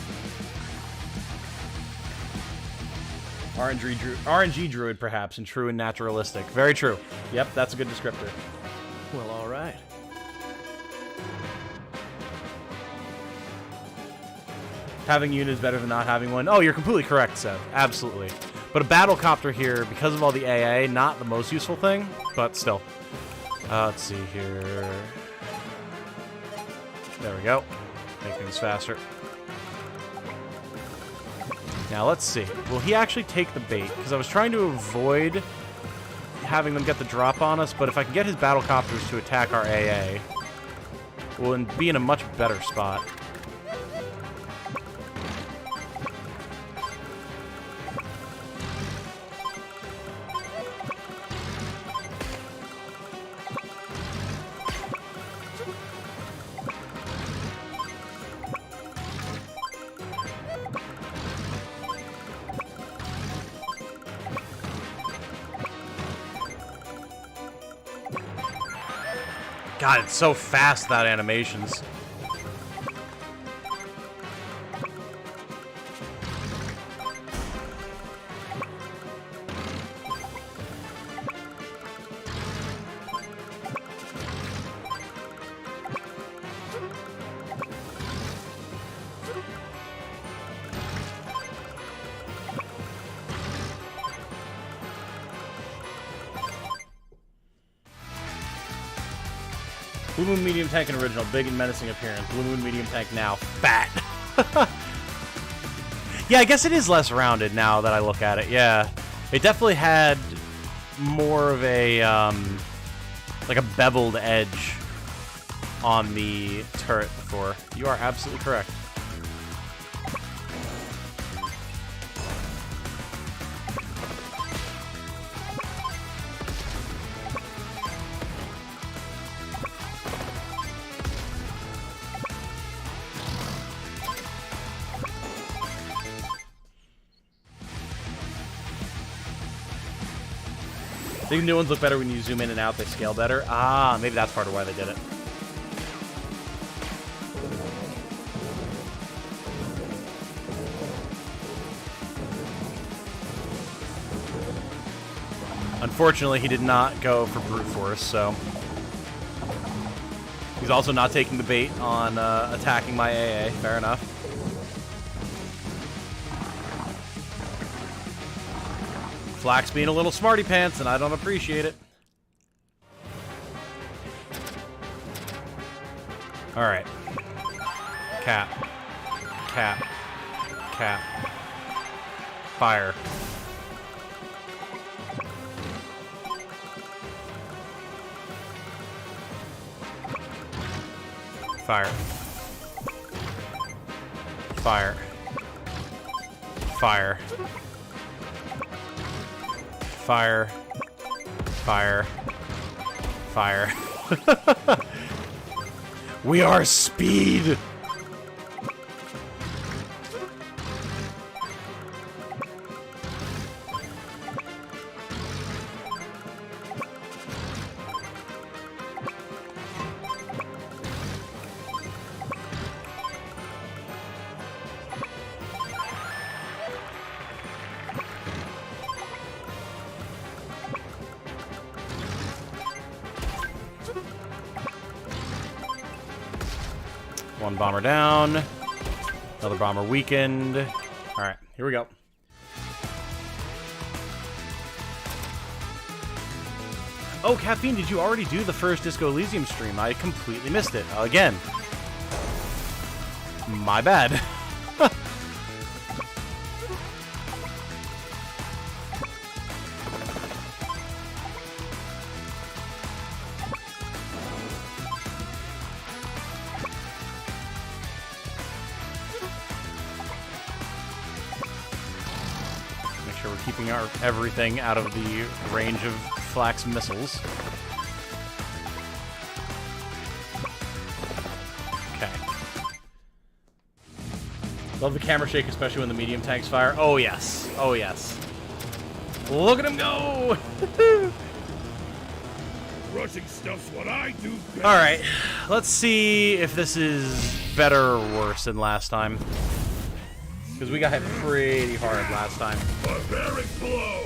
RNG druid, perhaps, and true and naturalistic. Very true. Yep, that's a good descriptor. Well, all right. Having unit is better than not having one. Oh, you're completely correct, Seth. Absolutely. But a battlecopter here, because of all the AA, not the most useful thing, but still. Let's see here. There we go. Make things faster. Now, let's see. Will he actually take the bait? Because I was trying to avoid having them get the drop on us, but if I can get his battlecopters to attack our AA, we'll be in a much better spot. God, it's so fast without animations. Blue Moon Medium Tank and original, big and menacing appearance. Blue Moon Medium Tank now, fat. Yeah, I guess it is less rounded now that I look at it. Yeah, it definitely had more of a like a beveled edge on the turret before. You are absolutely correct. I think the new ones look better when you zoom in and out. They scale better. Ah, maybe that's part of why they did it. Unfortunately, he did not go for brute force, so he's also not taking the bait on attacking my AA. Fair enough. Flax being a little smarty pants, and I don't appreciate it. All right. Cap. Cap. Cap. Fire. Fire. Fire. Fire. Fire. Fire. Fire. We are speed! One bomber down. Another bomber weakened. Alright, here we go. Oh, Caffeine, did you already do the first Disco Elysium stream? I completely missed it. Again. My bad. Keeping everything out of the range of Flax missiles. Okay. Love the camera shake, especially when the medium tanks fire. Oh, yes. Oh, yes. Look at him go! Rushing stuff's what I do best. Alright. Let's see if this is better or worse than last time. Because we got hit pretty hard last time. Barbaric blow!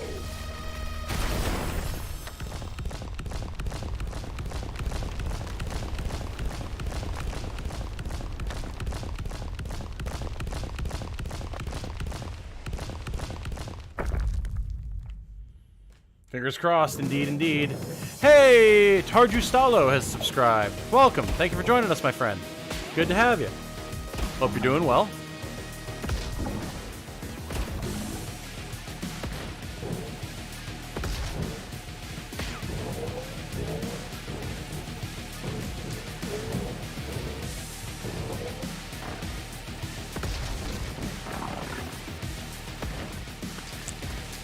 Fingers crossed, indeed, indeed. Hey, Tarjustalo has subscribed. Welcome. Thank you for joining us, my friend. Good to have you. Hope you're doing well.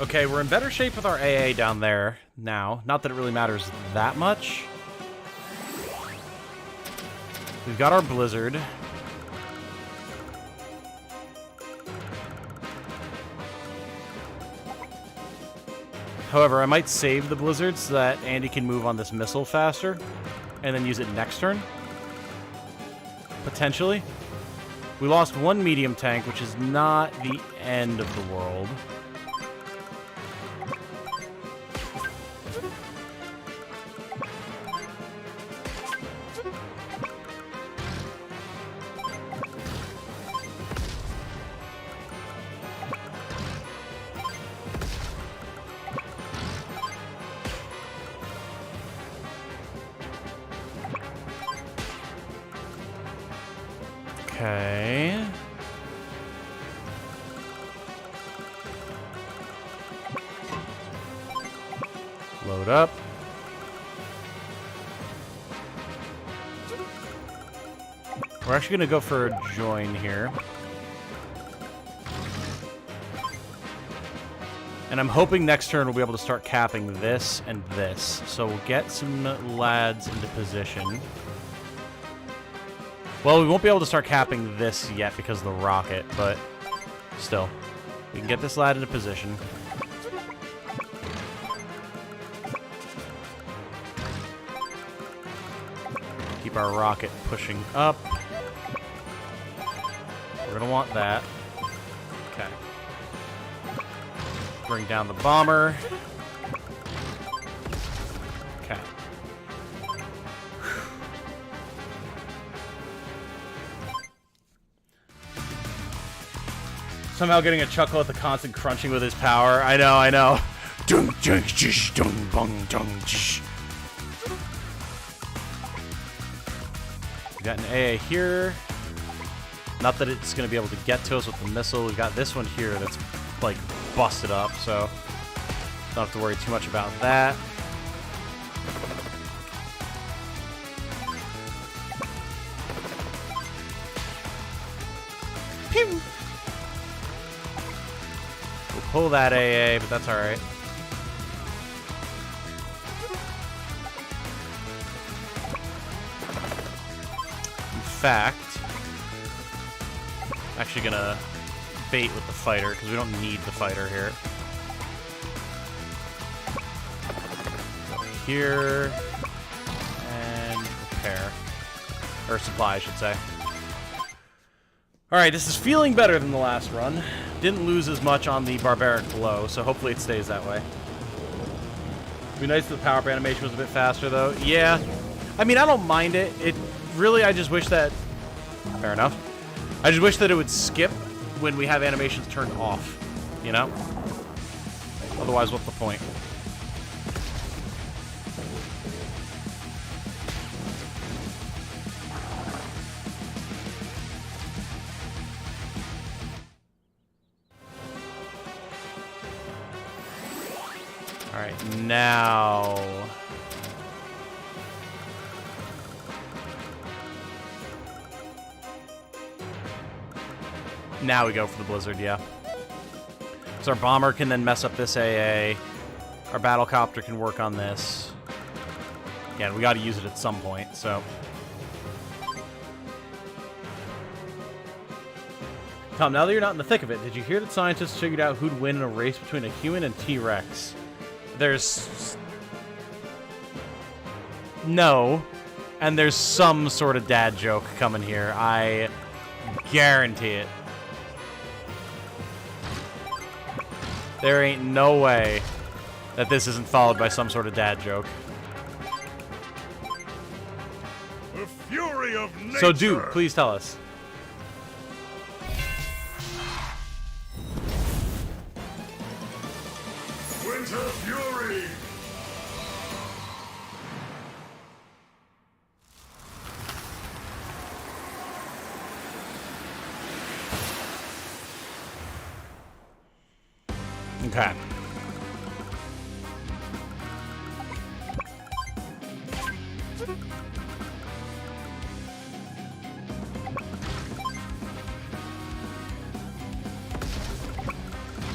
Okay, we're in better shape with our AA down there now. Not that it really matters that much. We've got our Blizzard. However, I might save the Blizzard so that Andy can move on this missile faster. and then use it next turn. Potentially. We lost one medium tank, which is not the end of the world. Okay. Load up. We're actually going to go for a join here. And I'm hoping next turn we'll be able to start capping this and this. So we'll get some lads into position. Well, we won't be able to start capping this yet because of the rocket, but still. We can get this lad into position. Keep our rocket pushing up. We're going to want that. Okay. Bring down the bomber. Okay. Somehow getting a chuckle at the constant crunching with his power. I know, I know. Dung, dung, jish, dung, bung, dung, jish. We got an AA here. Not that it's going to be able to get to us with the missile. We've got this one here that's, like, busted up, so don't have to worry too much about that. Pew! We'll pull that AA, but that's alright. In fact, I'm actually gonna bait with the fighter, because we don't need the fighter here. Go here, and repair. Or supply, I should say. Alright, this is feeling better than the last run. Didn't lose as much on the barbaric blow, so hopefully it stays that way. It'd be nice if the power-up animation was a bit faster, though. Yeah. I mean, I don't mind it. It really, I just wish that... Fair enough. I just wish that it would skip when we have animations turned off, you know? Otherwise, what's the point? Alright, now... Now we go for the Blizzard, yeah. So our bomber can then mess up this AA. Our battlecopter can work on this. Yeah, we got to use it at some point, so... Tom, now that you're not in the thick of it, did you hear that scientists figured out who'd win in a race between a human and T-Rex? There's... No. And there's some sort of dad joke coming here. I guarantee it. There ain't no way that this isn't followed by some sort of dad joke. The fury of nature. So, dude, please tell us. Winter Fury. Okay.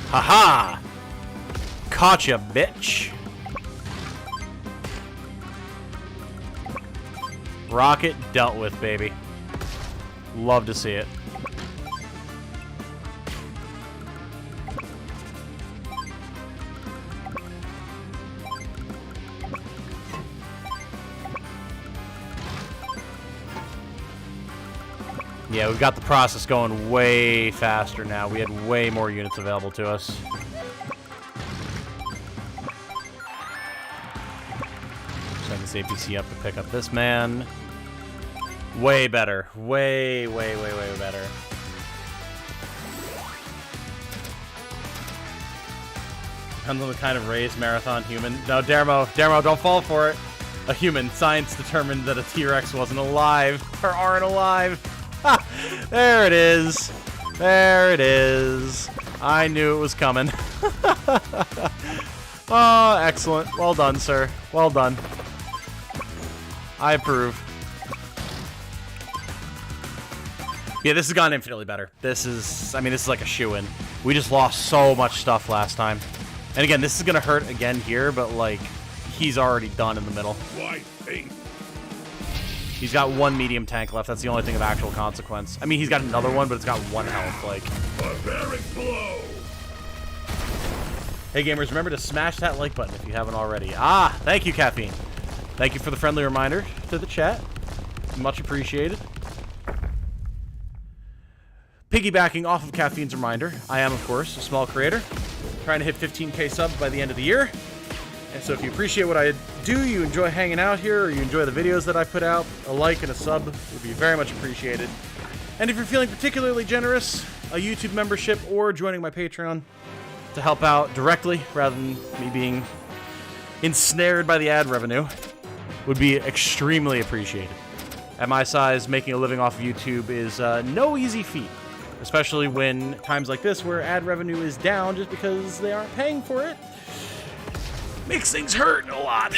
Haha! Caught ya, bitch. Rocket dealt with, baby. Love to see it. Yeah, we've got the process going way faster now. We had way more units available to us. Send this APC up to pick up this man. Way better. Way better. Depends on the kind of race, marathon, human. No, Dermo, don't fall for it. A human. Science determined that a T-Rex wasn't alive. Or aren't alive. Ha! There it is. There it is. I knew it was coming. Oh, excellent. Well done, sir. Well done. I approve. Yeah, this has gone infinitely better. This is, I mean, this is like a shoo-in. We just lost so much stuff last time. And again, this is going to hurt again here, but, like, he's already done in the middle. Why think? He's got one medium tank left. That's the only thing of actual consequence. I mean, he's got another one, but it's got 1 health, like. Barbaric blow! Hey, gamers, remember to smash that like button if you haven't already. Ah, thank you, Caffeine. Thank you for the friendly reminder to the chat. Much appreciated. Piggybacking off of Caffeine's reminder, I am, of course, a small creator, trying to hit 15k subs by the end of the year. And so if you appreciate what I do, you enjoy hanging out here, or you enjoy the videos that I put out, a like and a sub would be very much appreciated. And if you're feeling particularly generous, a YouTube membership or joining my Patreon to help out directly rather than me being ensnared by the ad revenue would be extremely appreciated. At my size, making a living off of YouTube is no easy feat. Especially when times like this where ad revenue is down just because they aren't paying for it. Makes things hurt a lot.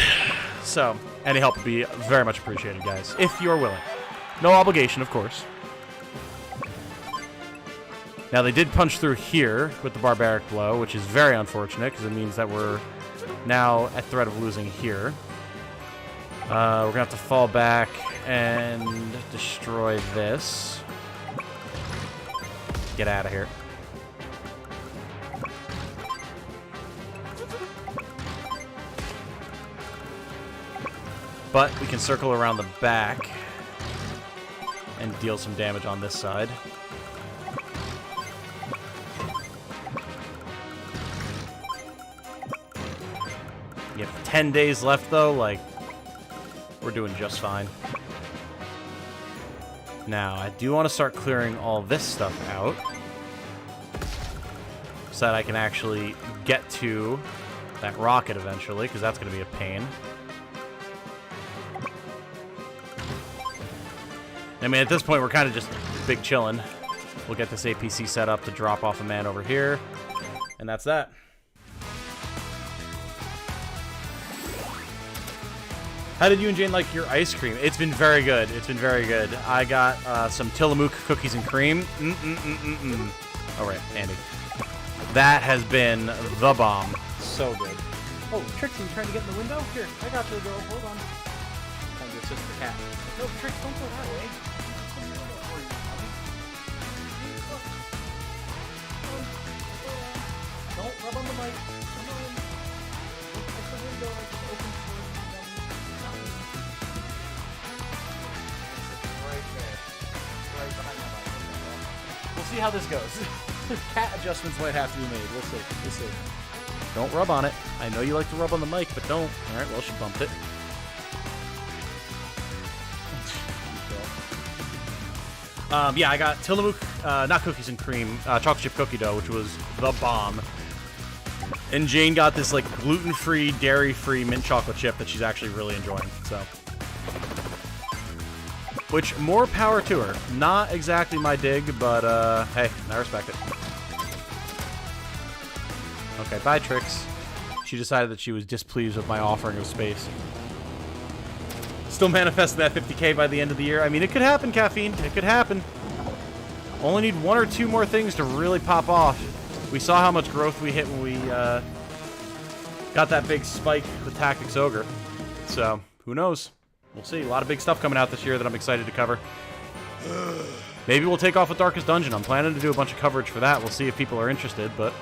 So, any help would be very much appreciated, guys, if you're willing. No obligation, of course. Now, they did punch through here with the barbaric blow, which is very unfortunate because it means that we're now at threat of losing here. We're going to have to fall back and destroy this. Get out of here. But we can circle around the back and deal some damage on this side. You have 10 days left, though. Like, we're doing just fine. Now, I do want to start clearing all this stuff out so that I can actually get to that rocket eventually, because that's going to be a pain. I mean, at this point, we're kind of just big chilling. We'll get this APC set up to drop off a man over here, and that's that. How did you and Jane like your ice cream? It's been very good. It's been very good. I got some Tillamook cookies and cream. All right, Andy. That has been the bomb. So good. Oh, Trixie, you trying to get in the window? Here, I got you, girl. Hold on. Trying to assist the cat. No, Trix, don't go that way. Don't rub on the mic. Come on. Don't touch the window. I just opened for you. We'll see how this goes. Cat adjustments might have to be made. We'll see. We'll see. Don't rub on it. I know you like to rub on the mic, but don't. All right, well, she bumped it. Yeah, I got Tillamook, not cookies and cream, chocolate chip cookie dough, which was the bomb. And Jane got this, like, gluten-free, dairy-free mint chocolate chip that she's actually really enjoying, so. Which, more power to her. Not exactly my dig, but, hey, I respect it. Okay, bye, Trix. She decided that she was displeased with my offering of space. Still manifesting that 50k by the end of the year. I mean, it could happen, Caffeine. It could happen. Only need 1 or 2 more things to really pop off. We saw how much growth we hit when we got that big spike with Tactics Ogre. So, who knows? We'll see. A lot of big stuff coming out this year that I'm excited to cover. Maybe we'll take off with Darkest Dungeon. I'm planning to do a bunch of coverage for that. We'll see if people are interested, but...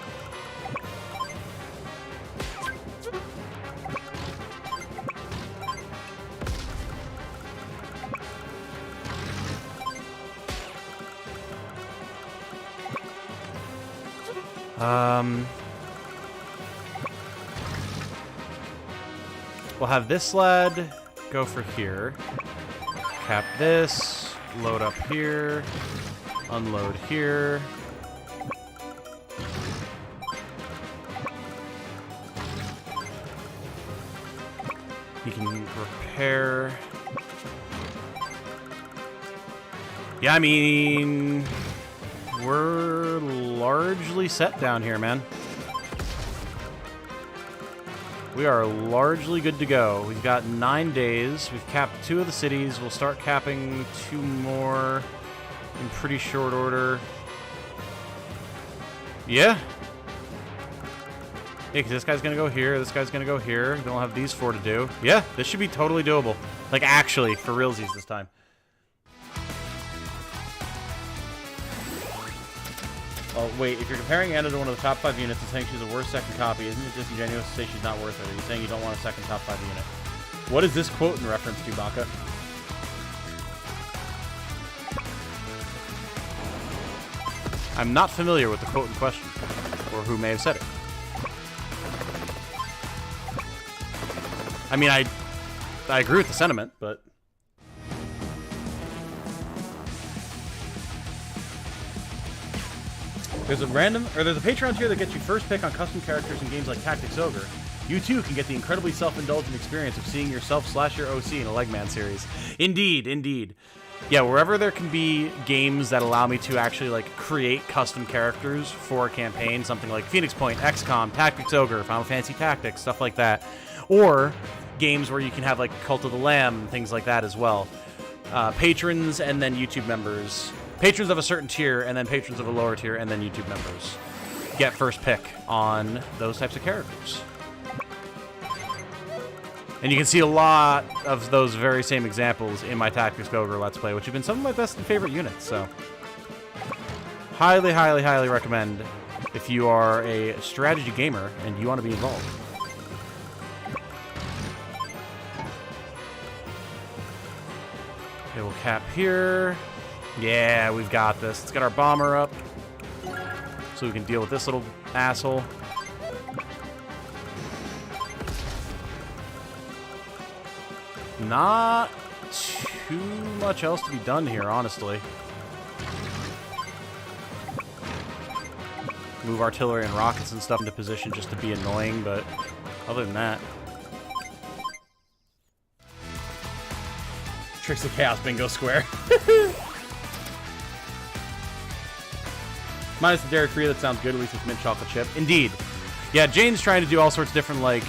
We'll have this sled go for here. Cap this. Load up here. Unload here. You can repair. Yeah, I mean, we're largely set down here, man. We are largely good to go. We've got 9 days. We've capped 2 of the cities. We'll start capping 2 more in pretty short order. Yeah. Yeah, because this guy's going to go here. This guy's going to go here. Then we'll have these 4 to do. Yeah, this should be totally doable. Like, actually, for realsies this time. Oh, wait, if you're comparing Anna to one of the top 5 units and saying she's a worse second copy, isn't it disingenuous to say she's not worth it? Are you saying you don't want a second top 5 unit? What is this quote in reference to, Baka? I'm not familiar with the quote in question, or who may have said it. I mean, I agree with the sentiment, but... There's a Patreon tier that gets you first pick on custom characters in games like Tactics Ogre. You too can get the incredibly self-indulgent experience of seeing yourself slash your OC in a Legman series. Indeed, indeed. Yeah, wherever there can be games that allow me to actually like create custom characters for a campaign, something like Phoenix Point, XCOM, Tactics Ogre, Final Fantasy Tactics, stuff like that. Or games where you can have like Cult of the Lamb, things like that as well. Patrons and then YouTube members. Patrons of a certain tier, and then patrons of a lower tier, and then YouTube members get first pick on those types of characters. And you can see a lot of those very same examples in my Tactics Ogre Let's Play, which have been some of my best and favorite units, so... Highly, highly, highly recommend if you are a strategy gamer and you want to be involved. Okay, we'll cap here. Yeah, we've got this. Let's get our bomber up so we can deal with this little asshole. Not too much else to be done here, honestly. Move artillery and rockets and stuff into position just to be annoying, but other than that... Tricks of Chaos Bingo Square. Minus the dairy-free, that sounds good, at least with mint chocolate chip. Indeed. Yeah, Jane's trying to do all sorts of different, like,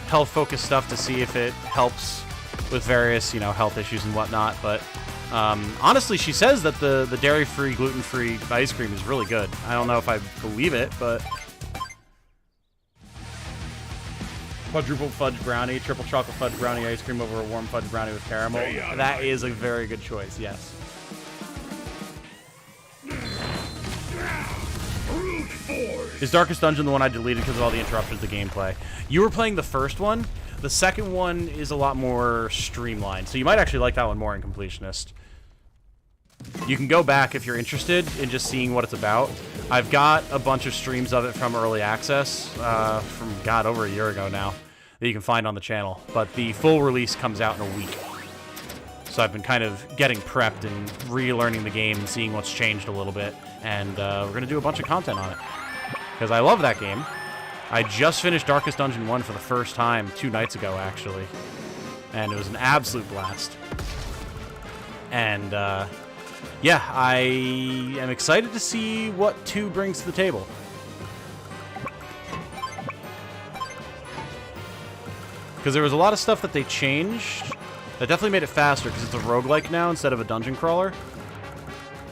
health-focused stuff to see if it helps with various, you know, health issues and whatnot, but honestly, she says that the dairy-free, gluten-free ice cream is really good. I don't know if I believe it, but... Quadruple fudge brownie, triple chocolate fudge brownie ice cream over a warm fudge brownie with caramel. That is a very good choice, yes. Is Darkest Dungeon the one I deleted because of all the interruptions to gameplay? You were playing the first one. The second one is a lot more streamlined, so you might actually like that one more in Completionist. You can go back if you're interested in just seeing what it's about. I've got a bunch of streams of it from Early Access, from, God, over a year ago now, that you can find on the channel. But the full release comes out in a week. So I've been kind of getting prepped and relearning the game and seeing what's changed a little bit. And we're going to do a bunch of content on it. Because I love that game. I just finished Darkest Dungeon 1 for the first time 2 nights ago, actually. And it was an absolute blast. And, yeah, I am excited to see what 2 brings to the table. Because there was a lot of stuff that they changed that definitely made it faster, because it's a roguelike now instead of a dungeon crawler.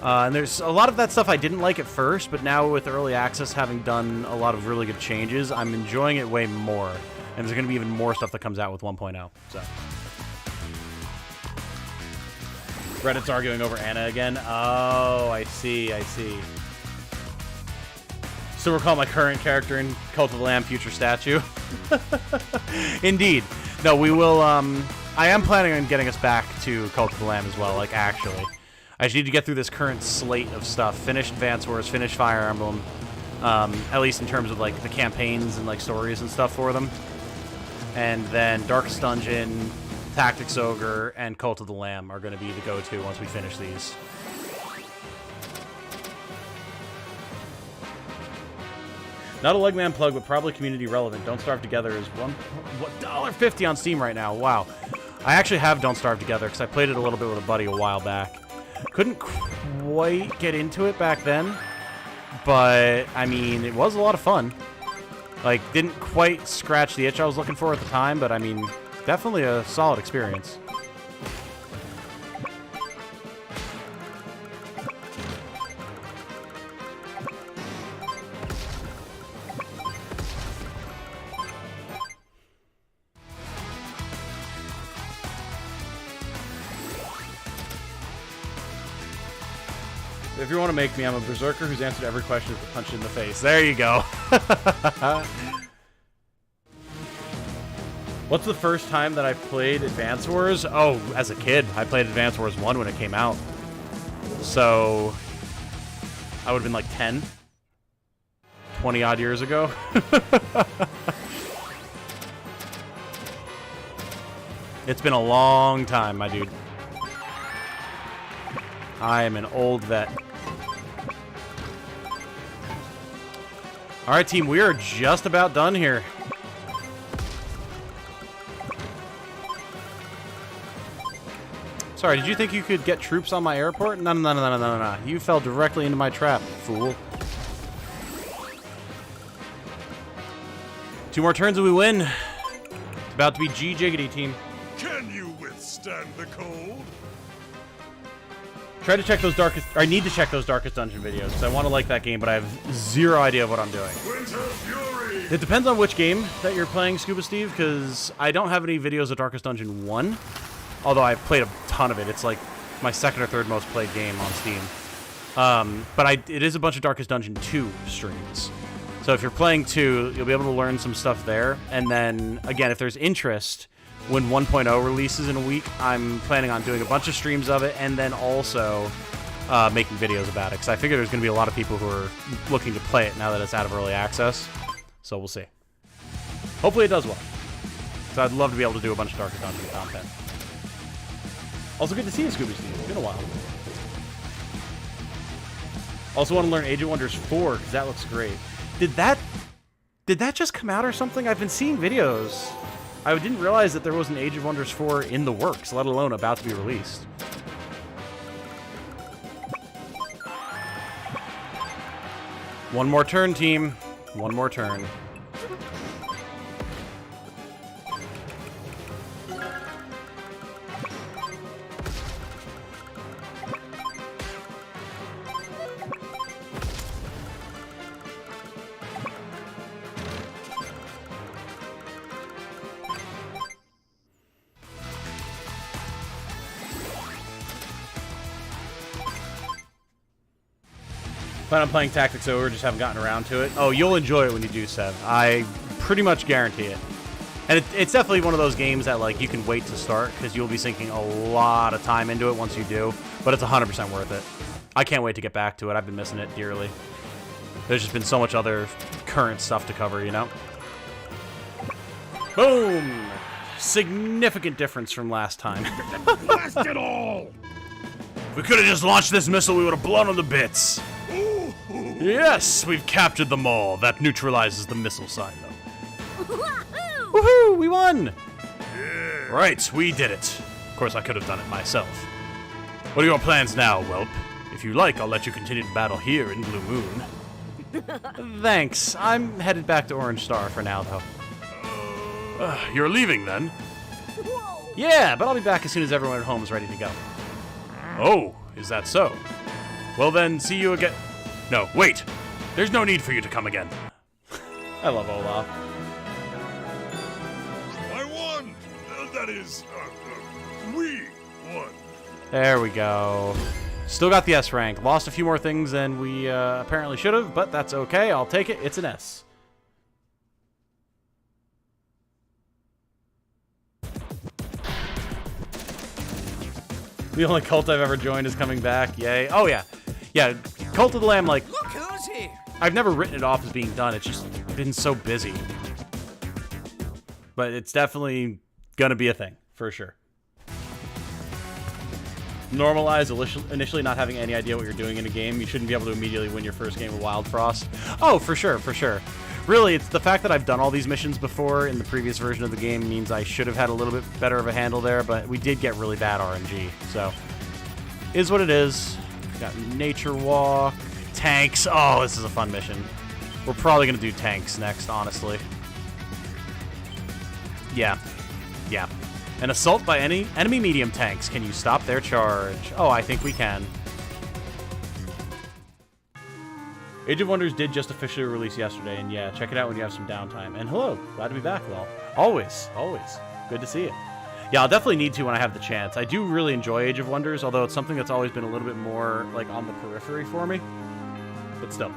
And there's a lot of that stuff I didn't like at first, but now with Early Access having done a lot of really good changes, I'm enjoying it way more. And there's going to be even more stuff that comes out with 1.0, so... Reddit's arguing over Anna again. Oh, I see, I see. So we're calling my current character in Cult of the Lamb future statue. Indeed. No, we will, I am planning on getting us back to Cult of the Lamb as well, like, actually. I just need to get through this current slate of stuff. Finish Advance Wars, finish Fire Emblem, at least in terms of like the campaigns and like stories and stuff for them. And then Darkest Dungeon, Tactics Ogre, and Cult of the Lamb are going to be the go-to once we finish these. Not a Legman plug, but probably community relevant. Don't Starve Together is $1.50 on Steam right now. Wow. I actually have Don't Starve Together because I played it a little bit with a buddy a while back. Couldn't quite get into it back then, but I mean, it was a lot of fun. Like, didn't quite scratch the itch I was looking for at the time, but I mean, definitely a solid experience. If you want to make me, I'm a berserker who's answered every question with a punch in the face. There you go. What's the first time that I played Advance Wars? Oh, as a kid. I played Advance Wars 1 when it came out. So, I would have been like 10. 20 odd years ago. It's been a long time, my dude. I am an old vet. Alright, team, we are just about done here. Sorry, did you think you could get troops on my airport? No, no, no, no, no, no, no. You fell directly into my trap, fool. 2 more turns and we win. It's about to be G-Jiggity, team. Can you withstand the cold? Try to check those darkest... I need to check those Darkest Dungeon videos, because I want to like that game, but I have zero idea of what I'm doing. Winter Fury! It depends on which game that you're playing, Scuba Steve, because I don't have any videos of Darkest Dungeon 1, although I've played a ton of it. It's like my second or third most played game on Steam. But it is a bunch of Darkest Dungeon 2 streams. So if you're playing 2, you'll be able to learn some stuff there, and then, again, if there's interest... When 1.0 releases in a week, I'm planning on doing a bunch of streams of it and then also making videos about it. Because I figure there's going to be a lot of people who are looking to play it now that it's out of early access. So we'll see. Hopefully it does well. So I'd love to be able to do a bunch of Darkest Dungeon content. Also good to see you, Scooby Steve. It's been a while. Also want to learn Age of Wonders 4 because that looks great. Did that just come out or something? I've been seeing videos... I didn't realize that there was an Age of Wonders 4 in the works, let alone about to be released. One more turn, team. One more turn. Plan on playing Tactics Ogre, just haven't gotten around to it. Oh, you'll enjoy it when you do, Sev. I pretty much guarantee it. And it's definitely one of those games that, like, you can wait to start, because you'll be sinking a lot of time into it once you do. But it's 100% worth it. I can't wait to get back to it. I've been missing it dearly. There's just been so much other current stuff to cover, you know? Boom! Significant difference from last time. Blast it all! If we could have just launched this missile, we would have blown them to bits. Yes, we've captured them all. That neutralizes the missile side, though. Woohoo! We won! Yeah. Right, we did it. Of course, I could have done it myself. What are your plans now, Whelp? If you like, I'll let you continue the battle here in Blue Moon. Thanks. I'm headed back to Orange Star for now, though. You're leaving, then? Yeah, but I'll be back as soon as everyone at home is ready to go. Oh, is that so? Well then, see you again. No, wait. There's no need for you to come again. I love Olaf. I won! That is, we won. There we go. Still got the S rank. Lost a few more things than we apparently should have, but that's okay. I'll take it. It's an S. The only cult I've ever joined is coming back. Yay. Oh, yeah. Yeah, Cult of the Lamb, like... Look who's here! I've never written it off as being done. It's just been so busy. But it's definitely gonna be a thing, for sure. Normalize initially not having any idea what you're doing in a game. You shouldn't be able to immediately win your first game of Wild Frost. Oh, for sure, for sure. Really, it's the fact that I've done all these missions before in the previous version of the game means I should have had a little bit better of a handle there, but we did get really bad RNG, so is what it is. Got Nature Walk, tanks. Oh, this is a fun mission. We're probably gonna do tanks next, honestly. Yeah. An assault by any enemy medium tanks. Can you stop their charge? Oh, I think we can. Age of Wonders did just officially release yesterday, and yeah, check it out when you have some downtime. And hello, glad to be back, Lol. Always. Good to see you. Yeah, I'll definitely need to when I have the chance. I do really enjoy Age of Wonders, although it's something that's always been a little bit more, like, on the periphery for me. But still.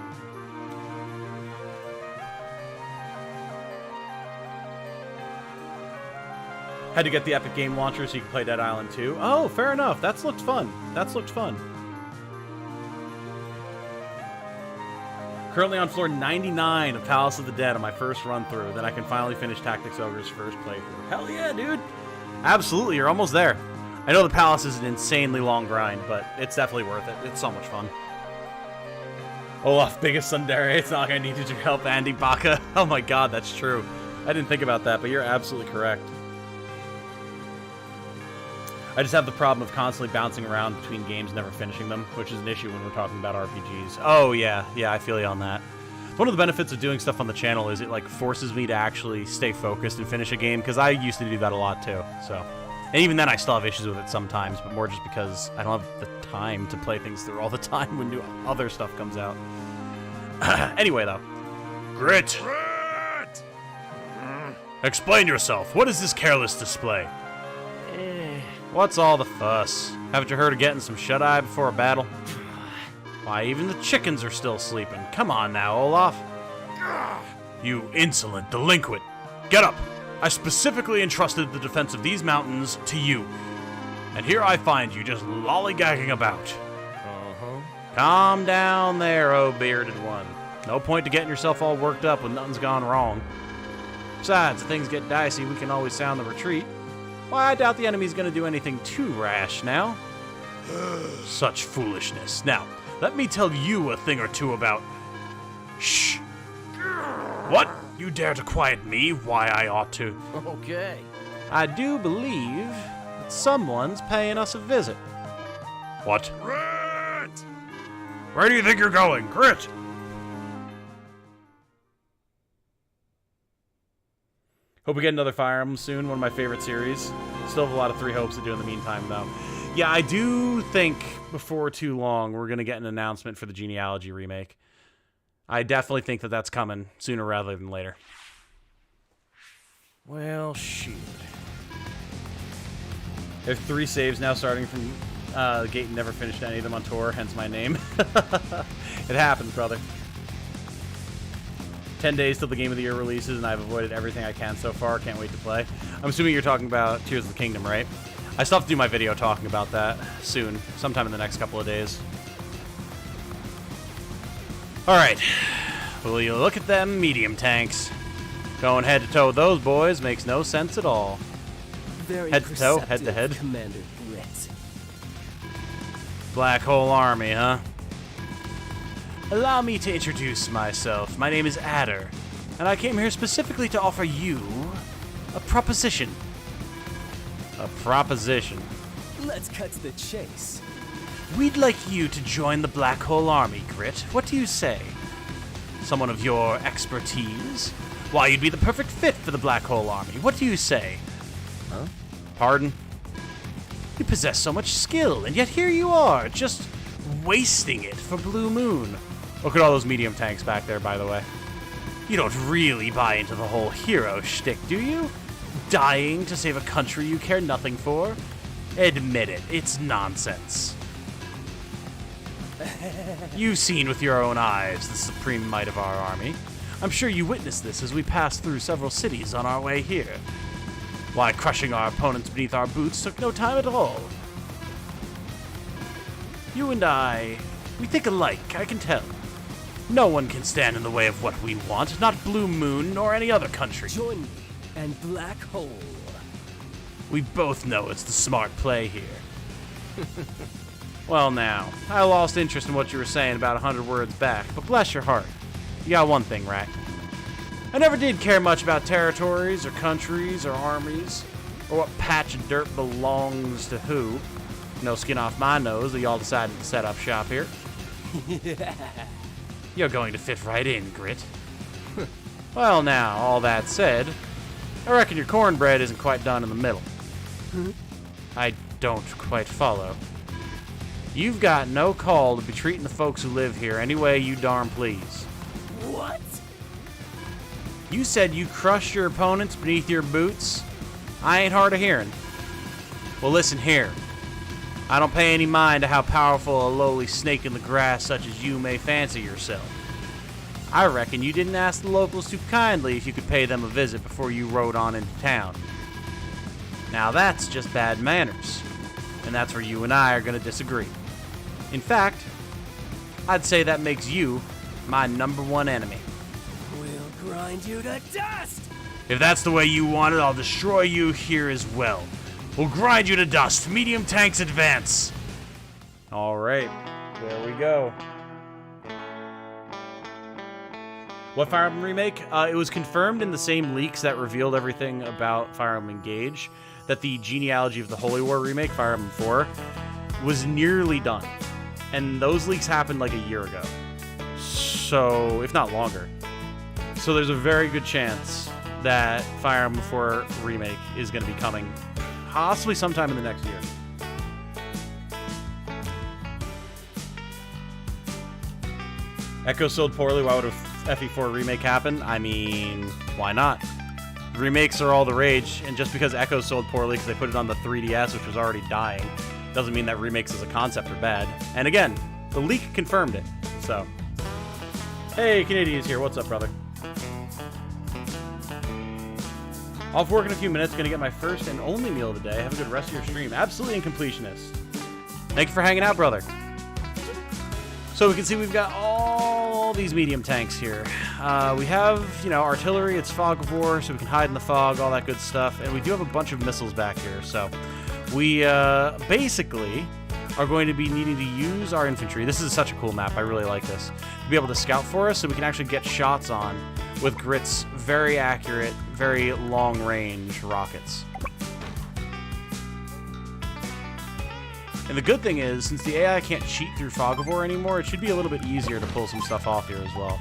Had to get the Epic Game Launcher so you can play Dead Island 2. Oh, fair enough. That's looked fun. Currently on floor 99 of Palace of the Dead on my first run through. Then I can finally finish Tactics Ogre's first playthrough. Hell yeah, dude. Absolutely, you're almost there. I know the Palace is an insanely long grind, but it's definitely worth it. It's so much fun. Olaf, biggest tsundere. It's not like I needed your help, Andy Baka. Oh my god, that's true. I didn't think about that, but you're absolutely correct. I just have the problem of constantly bouncing around between games and never finishing them, which is an issue when we're talking about RPGs. Oh, yeah, I feel you on that. One of the benefits of doing stuff on the channel is it, like, forces me to actually stay focused and finish a game, because I used to do that a lot, too, so. And even then, I still have issues with it sometimes, but more just because I don't have the time to play things through all the time when new other stuff comes out. Anyway, though. Grit! Explain yourself. What is this careless display? What's all the fuss? Haven't you heard of getting some shut-eye before a battle? Why, even the chickens are still sleeping. Come on now, Olaf. You insolent delinquent. Get up. I specifically entrusted the defense of these mountains to you. And here I find you just lollygagging about. Calm down there, oh bearded one. No point to getting yourself all worked up when nothing's gone wrong. Besides, if things get dicey, we can always sound the retreat. Why, I doubt the enemy's gonna do anything too rash now. Such foolishness. Now, let me tell you a thing or two about... Shh. What? You dare to quiet me? Why I ought to... Okay. I do believe that someone's paying us a visit. What? Grit! Where do you think you're going? Grit! Hope we get another Fire Emblem soon, one of my favorite series. Still have a lot of 3 hopes to do in the meantime, though. Yeah, I do think before too long we're going to get an announcement for the Genealogy remake. I definitely think that that's coming sooner rather than later. Well, shoot. There's 3 saves now starting from the gate and never finished any of them on tour, hence my name. It happens, brother. 10 days till the Game of the Year releases, and I've avoided everything I can so far. Can't wait to play. I'm assuming you're talking about Tears of the Kingdom, right? I still have to do my video talking about that soon, sometime in the next couple of days. Alright. Will you look at them medium tanks? Going head to toe with those boys makes no sense at all. Very Head to toe, head to head. Commander Grit. Black Hole Army, huh? Allow me to introduce myself. My name is Adder, and I came here specifically to offer you a proposition. A proposition? Let's cut to the chase. We'd like you to join the Black Hole Army, Grit. What do you say? Someone of your expertise? Why, you'd be the perfect fit for the Black Hole Army. What do you say? Huh? Pardon? You possess so much skill, and yet here you are, just wasting it for Blue Moon. Look at all those medium tanks back there, by the way. You don't really buy into the whole hero shtick, do you? Dying to save a country you care nothing for? Admit it, it's nonsense. You've seen with your own eyes the supreme might of our army. I'm sure you witnessed this as we passed through several cities on our way here. Why, crushing our opponents beneath our boots took no time at all. You and I, we think alike, I can tell. No one can stand in the way of what we want, not Blue Moon nor any other country. Join me and Black Hole. We both know it's the smart play here. Well now, I lost interest in what you were saying about 100 words back, but bless your heart. You got one thing right. I never did care much about territories, or countries, or armies, or what patch of dirt belongs to who. No skin off my nose that y'all decided to set up shop here. You're going to fit right in, Grit. Well now, all that said, I reckon your cornbread isn't quite done in the middle. I don't quite follow. You've got no call to be treating the folks who live here any way you darn please. What? You said you crush your opponents beneath your boots? I ain't hard of hearing. Well, listen here. I don't pay any mind to how powerful a lowly snake in the grass such as you may fancy yourself. I reckon you didn't ask the locals too kindly if you could pay them a visit before you rode on into town. Now that's just bad manners, and that's where you and I are going to disagree. In fact, I'd say that makes you my #1 enemy. We'll grind you to dust! If that's the way you want it, I'll destroy you here as well. We'll grind you to dust. Medium tanks advance. All right, there we go. What Fire Emblem Remake? It was confirmed in the same leaks that revealed everything about Fire Emblem Engage that the genealogy of the Holy War remake, Fire Emblem 4, was nearly done. And those leaks happened like a year ago. So, if not longer. So there's a very good chance that Fire Emblem 4 Remake is going to be coming possibly sometime in the next year. Echo sold poorly. Why would a FE4 remake happen? I mean, why not? Remakes are all the rage, and just because Echo sold poorly because they put it on the 3DS, which was already dying, doesn't mean that remakes as a concept are bad. And again, the leak confirmed it, so. Hey, Canadian's here. What's up, brother? Off work in a few minutes. Gonna get my first and only meal of the day. Have a good rest of your stream. Absolutely incompletionist. Thank you for hanging out, brother. So we can see we've got all these medium tanks here. We have, artillery. It's fog of war, so we can hide in the fog, all that good stuff. And we do have a bunch of missiles back here. So we basically are going to be needing to use our infantry. This is such a cool map. I really like this. To be able to scout for us so we can actually get shots on with Grit's very accurate, very long-range rockets. And the good thing is, since the AI can't cheat through Fog of War anymore, it should be a little bit easier to pull some stuff off here as well.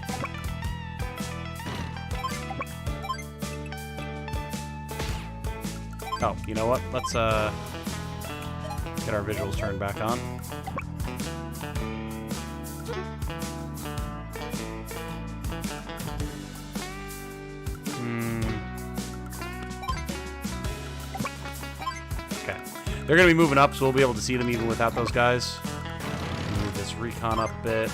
Oh, you know what? Let's get our visuals turned back on. Okay. They're going to be moving up, so we'll be able to see them even without those guys. Move this recon up a bit.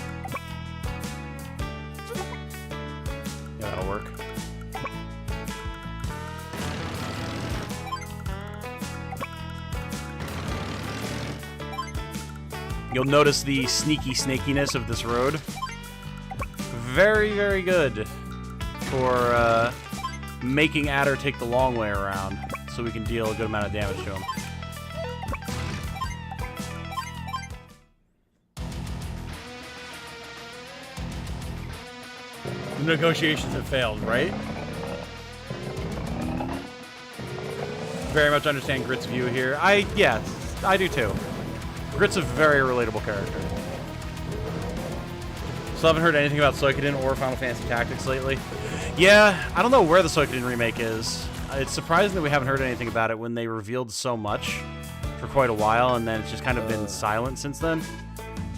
Yeah, that'll work. You'll notice the sneaky snakiness of this road. Very, very good for making Adder take the long way around, so we can deal a good amount of damage to him. The negotiations have failed, right? Very much understand Grit's view here. Yes, I do too. Grit's a very relatable character. Still haven't heard anything about Suikoden or Final Fantasy Tactics lately. Yeah, I don't know where the Suikoden remake is. It's surprising that we haven't heard anything about it when they revealed so much for quite a while, and then it's just kind of been silent since then.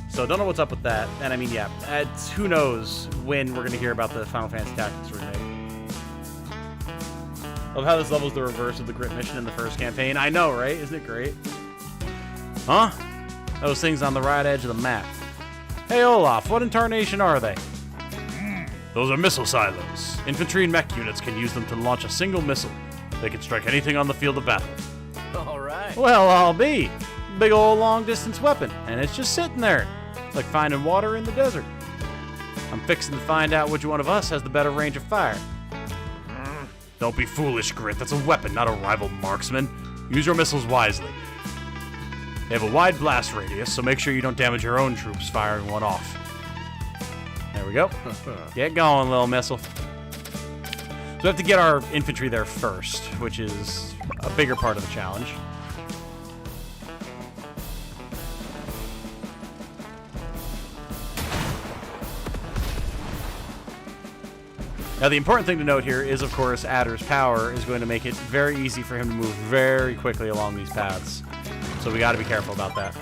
So don't know what's up with that. And I mean, yeah, who knows when we're going to hear about the Final Fantasy Tactics remake. Love how this level's the reverse of the Grit mission in the first campaign. I know, right? Isn't it great? Huh? Those things on the right edge of the map. Hey, Olaf, what in tarnation are they? Those are missile silos. Infantry and mech units can use them to launch a single missile. They can strike anything on the field of battle. All right. Well, I'll be. Big old long-distance weapon, and it's just sitting there. Like finding water in the desert. I'm fixing to find out which one of us has the better range of fire. Don't be foolish, Grit. That's a weapon, not a rival marksman. Use your missiles wisely. They have a wide blast radius, so make sure you don't damage your own troops firing one off. There we go. Get going, little missile. So we have to get our infantry there first, which is a bigger part of the challenge. Now, the important thing to note here is, of course, Adder's power is going to make it very easy for him to move very quickly along these paths. So we got to be careful about that.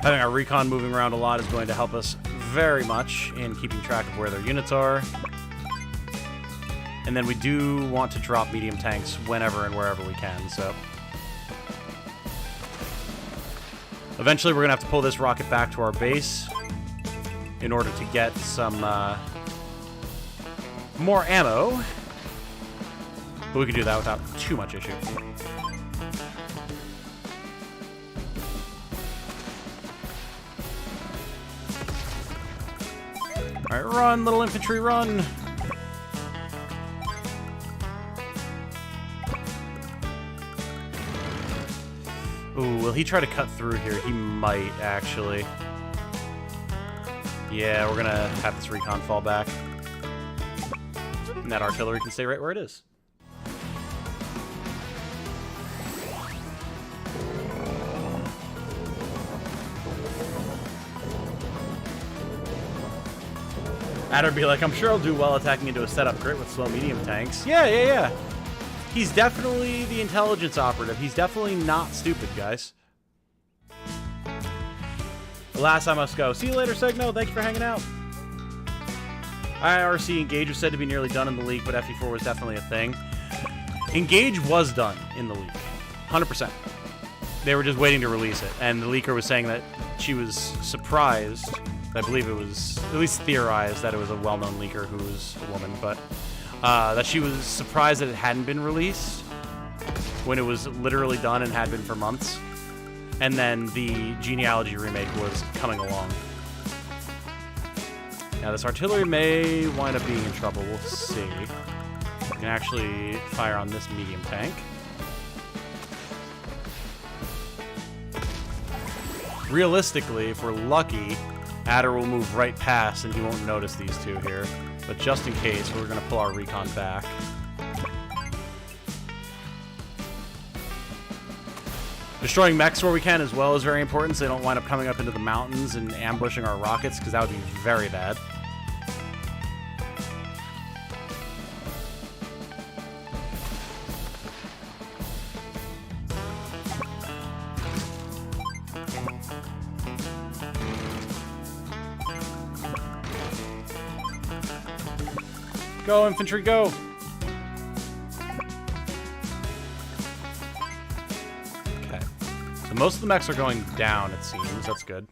Having our recon moving around a lot is going to help us very much in keeping track of where their units are. And then we do want to drop medium tanks whenever and wherever we can, so... Eventually we're going to have to pull this rocket back to our base in order to get some more ammo. But we can do that without too much issue. Alright, run, little infantry, run! Ooh, will he try to cut through here? He might, actually. Yeah, we're gonna have this recon fall back. And that artillery can stay right where it is. Adder'd be like, I'm sure I'll do well attacking into a setup Grit with slow medium tanks. Yeah. He's definitely the intelligence operative. He's definitely not stupid, guys. Alas, I must go. See you later, Segno. Thank you for hanging out. IRC Engage was said to be nearly done in the leak, but FE4 was definitely a thing. Engage was done in the leak. 100%. They were just waiting to release it, and the leaker was saying that she was surprised. I believe it was, at least theorized, that it was a well-known leaker who was a woman, but that she was surprised that it hadn't been released when it was literally done and had been for months. And then the Genealogy remake was coming along. Now, this artillery may wind up being in trouble. We'll see. We can actually fire on this medium tank. Realistically, if we're lucky, Adder will move right past and he won't notice these two here. But just in case, we're going to pull our recon back. Destroying mechs where we can as well is very important so they don't wind up coming up into the mountains and ambushing our rockets, because that would be very bad. Go, infantry, go! Okay. So most of the mechs are going down, it seems. That's good.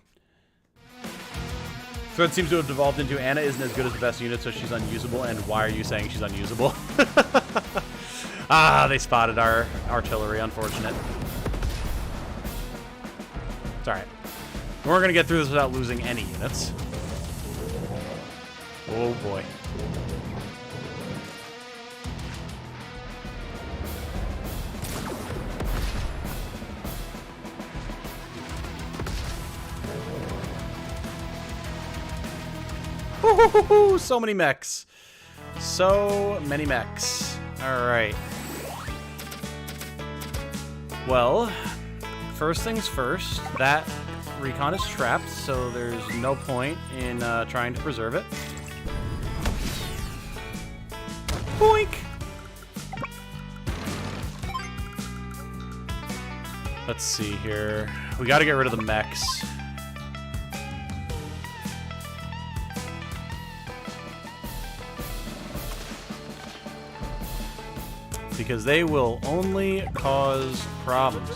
Thread seems to have devolved into Anna isn't as good as the best unit, so she's unusable. And why are you saying she's unusable? Ah, they spotted our artillery. Unfortunate. It's alright. We're going to get through this without losing any units. Oh, boy. So many mechs. So many mechs. Alright. Well, first things first, that recon is trapped, so there's no point in trying to preserve it. Boink! Let's see here. We gotta get rid of the mechs. Because they will only cause problems.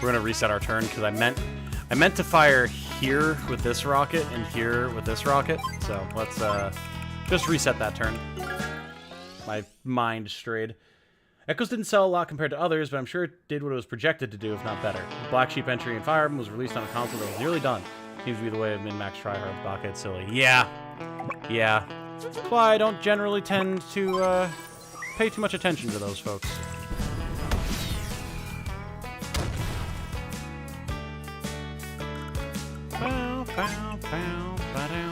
We're gonna reset our turn because I meant to fire here with this rocket and here with this rocket. So let's just reset that turn. My mind strayed. Echoes didn't sell a lot compared to others, but I'm sure it did what it was projected to do, if not better. The Black Sheep entry in Fire Emblem was released on a console that was nearly done. Seems to be the way of min-max tryhards. Blockhead silly. Yeah. That's why I don't generally tend to pay too much attention to those folks. Bow, bow, bow, ba-dow.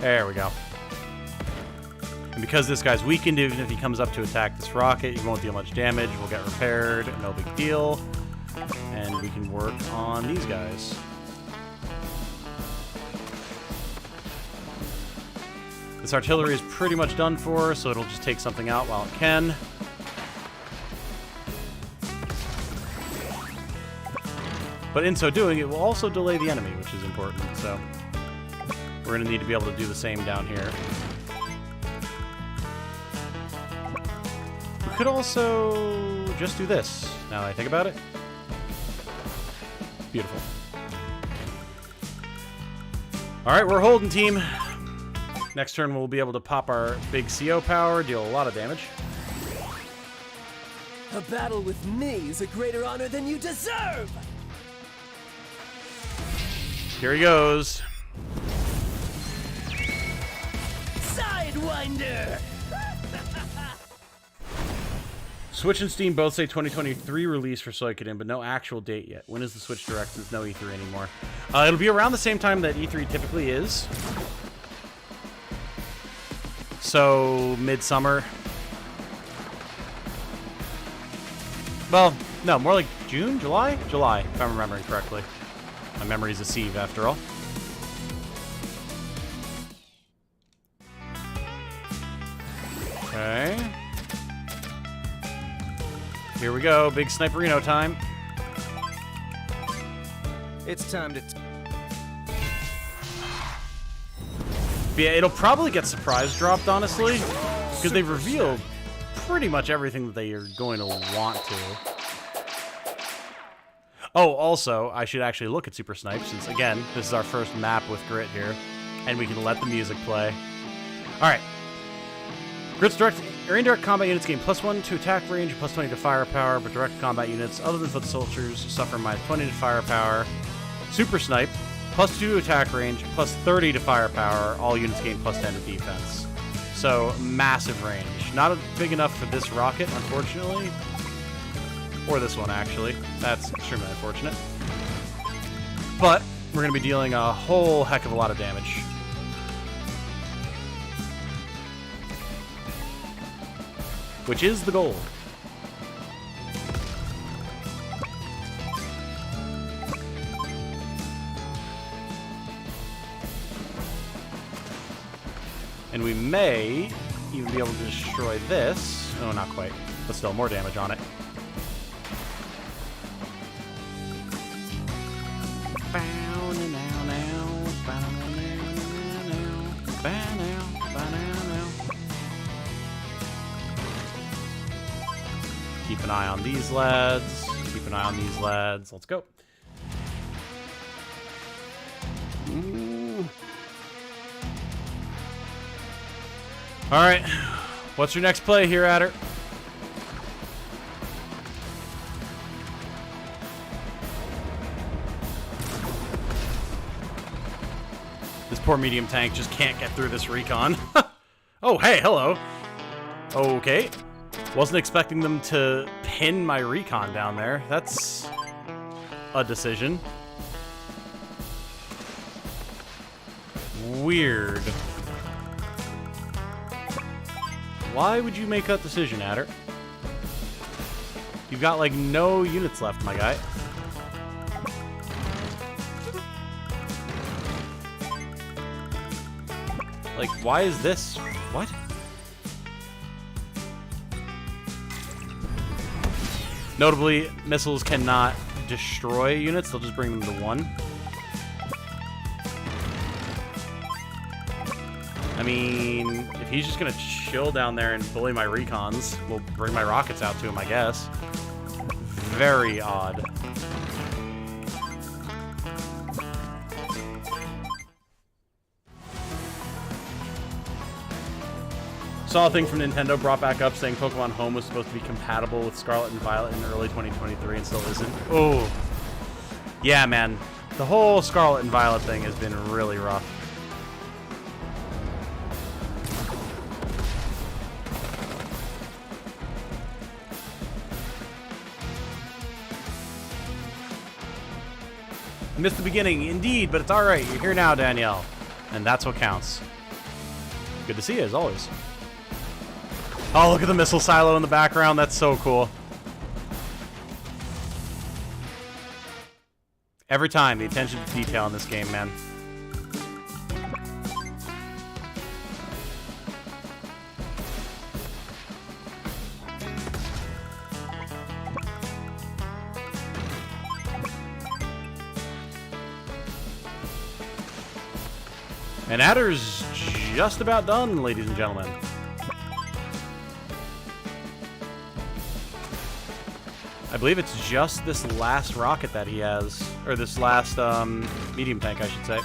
There we go. And because this guy's weakened, even if he comes up to attack this rocket, he won't deal much damage. We'll get repaired, no big deal. And we can work on these guys. This artillery is pretty much done for, so it'll just take something out while it can. But in so doing, it will also delay the enemy, which is important, so we're going to need to be able to do the same down here. We could also just do this, now that I think about it. Beautiful. Alright, we're holding, team. Next turn we'll be able to pop our big CO power, deal a lot of damage. A battle with me is a greater honor than you deserve! Here he goes. Sidewinder! Switch and Steam both say 2023 release for Suikoden, but no actual date yet. When is the Switch Direct? There's no E3 anymore. It'll be around the same time that E3 typically is. So, midsummer. Well, no, more like June? July? July, if I'm remembering correctly. My memory's a sieve, after all. Okay. Here we go, big Sniperino time. It's time to... Yeah, it'll probably get surprise dropped, honestly, because they've revealed pretty much everything that they are going to want to. Oh, also, I should actually look at Super Snipe, since, again, this is our first map with Grit here, and we can let the music play. Alright. Grit's direct or indirect combat units gain +1 to attack range, +20 to firepower, but direct combat units, other than foot soldiers, suffer -20 to firepower. Super Snipe, +2 attack range, +30 to firepower, all units gain +10 to defense. So, massive range. Not big enough for this rocket, unfortunately. Or this one, actually. That's extremely unfortunate. But, we're going to be dealing a whole heck of a lot of damage. Which is the goal. And we may even be able to destroy this. Oh, not quite. But still, more damage on it. Keep an eye on these lads. Keep an eye on these lads. Let's go. Alright. What's your next play here, Adder? This poor medium tank just can't get through this recon. Oh, hey, hello. Okay. Wasn't expecting them to pin my recon down there. That's a decision. Weird. Why would you make that decision, Adder? You've got, like, no units left, my guy. Like, why is this? What? Notably, missiles cannot destroy units, they'll just bring them to 1. I mean, if he's just gonna chill down there and bully my recons, we'll bring my rockets out to him, I guess. Very odd. Saw a thing from Nintendo brought back up saying Pokemon Home was supposed to be compatible with Scarlet and Violet in early 2023 and still isn't. Oh. Yeah, man. The whole Scarlet and Violet thing has been really rough. I missed the beginning, indeed, but it's alright. You're here now, Danielle. And that's what counts. Good to see you, as always. Oh, look at the missile silo in the background. That's so cool. Every time, the attention to detail in this game, man. And Adder's just about done, ladies and gentlemen. I believe it's just this last rocket that he has, or this last medium tank, I should say.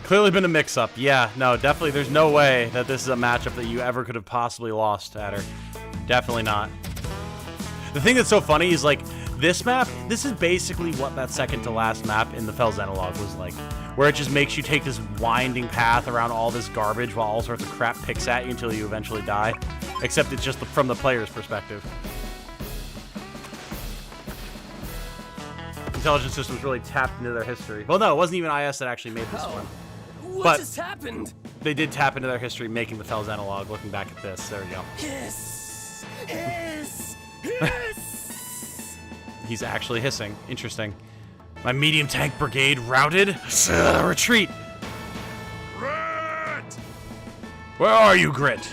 Clearly been a mix-up. Yeah, no, definitely. There's no way that this is a matchup that you ever could have possibly lost, Adder. Definitely not. The thing that's so funny is, like, this map, this is basically what that second to last map in the Fells Analog was like, where it just makes you take this winding path around all this garbage while all sorts of crap picks at you until you eventually die. Except it's just from the player's perspective. Intelligence systems really tapped into their history. Well, no, it wasn't even IS that actually made this one. What just happened? They did tap into their history making the Fells Analog, looking back at this. There we go. Hiss! Hiss! Hiss! He's actually hissing. Interesting. My medium tank brigade routed? Retreat! Grit! Where are you, Grit?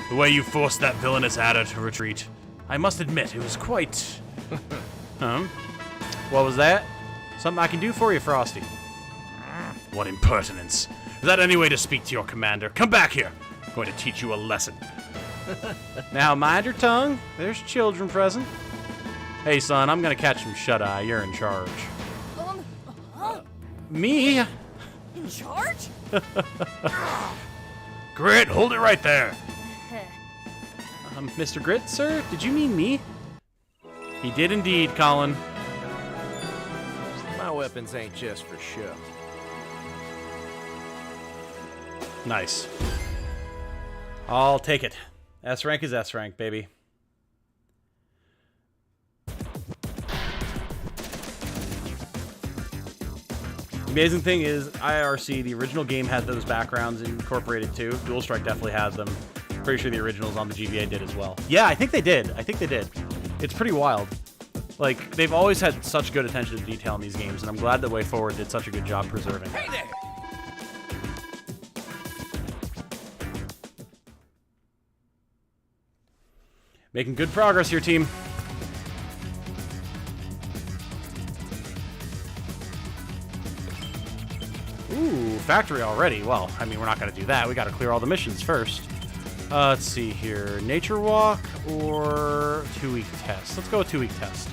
The way you forced that villainous Adder to retreat. I must admit, it was quite... Huh? What was that? Something I can do for you, Frosty. What impertinence. Is that any way to speak to your commander? Come back here. I'm going to teach you a lesson. Now, mind your tongue. There's children present. Hey, son, I'm gonna catch some shut-eye. You're in charge. Me? In charge? Grit, hold it right there. Mr. Grit, sir? Did you mean me? He did indeed, Colin. My weapons ain't just for show. Nice. I'll take it. S rank is S rank, baby. The amazing thing is, IRC, the original game, had those backgrounds incorporated too. Dual Strike definitely has them. Pretty sure the originals on the GBA did as well. Yeah, I think they did. I think they did. It's pretty wild. Like, they've always had such good attention to detail in these games, and I'm glad that Way Forward did such a good job preserving it. Hey there! Making good progress here, team. Ooh, factory already. Well, I mean, we're not going to do that. We got to clear all the missions first. Let's see here. Nature walk or 2-week test? Let's go with 2-week test.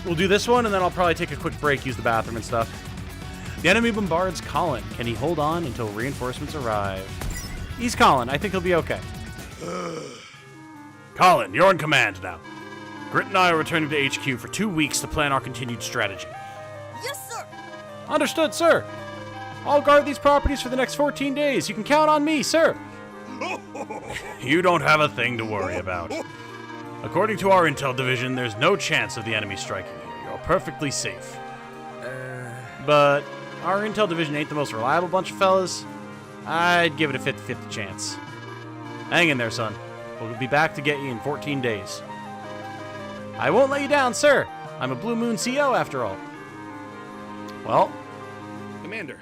We'll do this one, and then I'll probably take a quick break, use the bathroom and stuff. The enemy bombards Colin. Can he hold on until reinforcements arrive? He's Colin. I think he'll be okay. Colin, you're in command now. Grit and I are returning to HQ for 2 weeks to plan our continued strategy. Yes, sir. Understood, sir. I'll guard these properties for the next 14 days. You can count on me, sir. You don't have a thing to worry about. According to our intel division, there's no chance of the enemy striking you. You're perfectly safe. But our intel division ain't the most reliable bunch of fellas. I'd give it a 50-50 chance. Hang in there, son. We'll be back to get you in 14 days. I won't let you down, sir. I'm a Blue Moon CO after all. Well, Commander,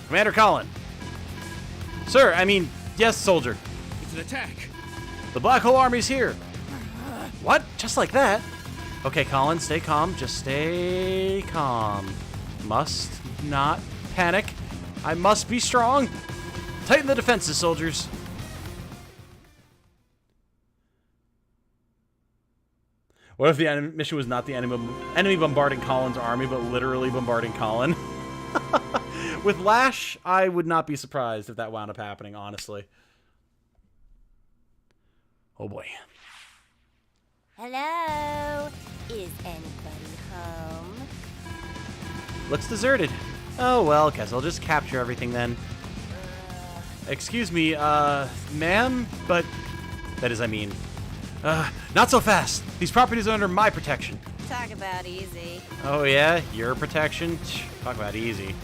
Commander Colin. Sir, I mean, yes, soldier. it's an attack. The Black Hole Army's here. What? Just like that? Okay, Colin, stay calm. Just stay calm. Must not panic. I must be strong. Tighten the defenses, soldiers. What if the mission was not the enemy bombarding Colin's army, but literally bombarding Colin? With Lash, I would not be surprised if that wound up happening, honestly. Oh boy. Hello? Is anybody home? Looks deserted. Oh well, guess I'll just capture everything then. Excuse me, ma'am, but... That is, I mean... not so fast! These properties are under my protection. Talk about easy. Oh yeah? Your protection? Talk about easy.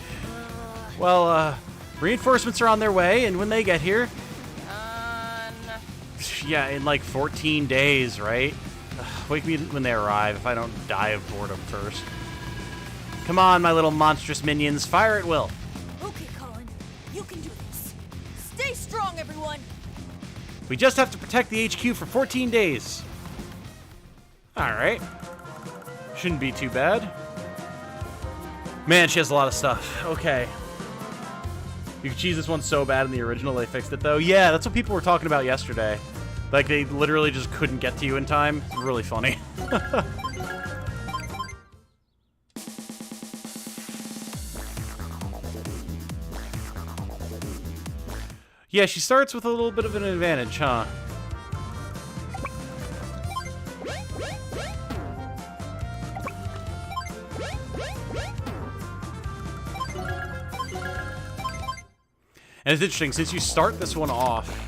Well, reinforcements are on their way, and when they get here... Yeah, in like 14 days, right? Wake me when they arrive if I don't die of boredom first. Come on, my little monstrous minions, fire at will. Okay, Colin. You can do this. Stay strong, everyone. We just have to protect the HQ for 14 days. Alright. Shouldn't be too bad. Man, she has a lot of stuff. Okay. You could cheese this one so bad in the original, they fixed it though. Yeah, that's what people were talking about yesterday. Like, they literally just couldn't get to you in time. It's really funny. Yeah, she starts with a little bit of an advantage, huh? And it's interesting, since you start this one off,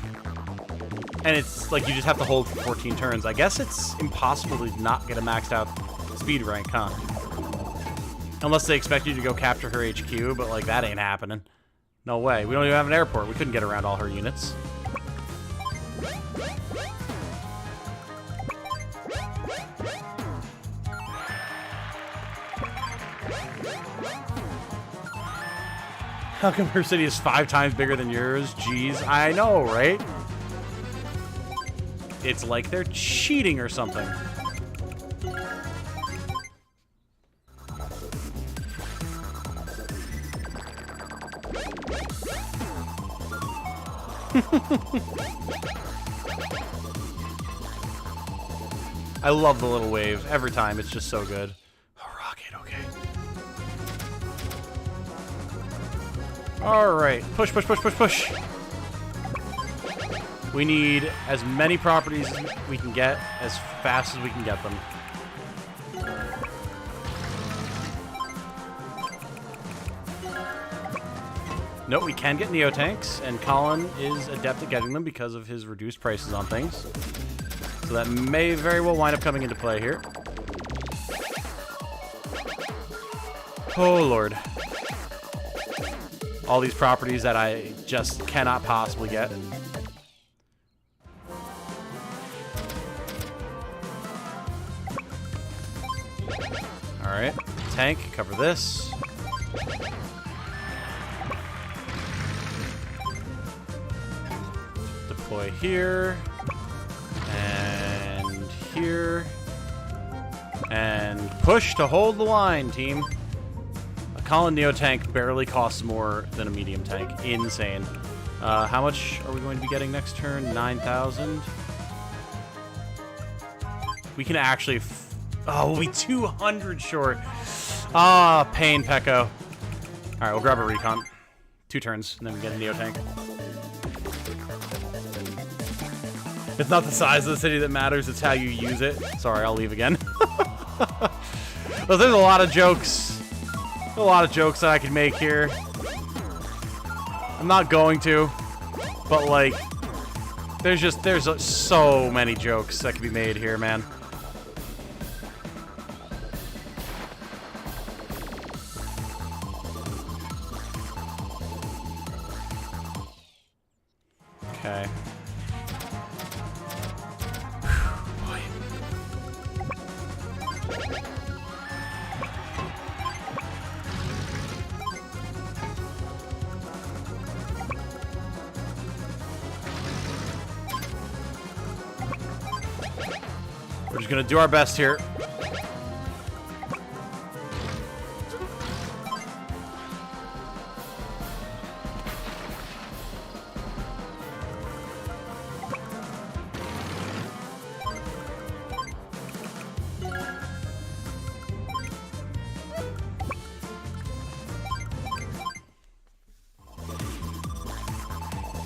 and it's like you just have to hold for 14 turns, I guess it's impossible to not get a maxed out speed rank, huh? Unless they expect you to go capture her HQ, but like that ain't happening. No way. We don't even have an airport. We couldn't get around all her units. How come her city is 5 times bigger than yours? Jeez, I know, right? It's like they're cheating or something. I love the little wave every time. It's just so good. A rocket, okay. All right, push, push, push, push, push. We need as many properties as we can get as fast as we can get them. Nope, we can get Neo tanks, and Colin is adept at getting them because of his reduced prices on things. So that may very well wind up coming into play here. Oh, Lord. All these properties that I just cannot possibly get. Alright, tank, cover this. Deploy here. And here. And push to hold the line, team. A Colin Neo tank barely costs more than a medium tank. Insane. How much are we going to be getting next turn? 9,000. We can actually... oh, we'll be 200 short. Ah, pain, Pecco. Alright, we'll grab a recon. 2 turns, and then we get a Neo tank. It's not the size of the city that matters, it's how you use it. Sorry, I'll leave again. Well, there's a lot of jokes. A lot of jokes that I could make here. I'm not going to. But, like, there's so many jokes that can be made here, man. Okay. We're just gonna do our best here.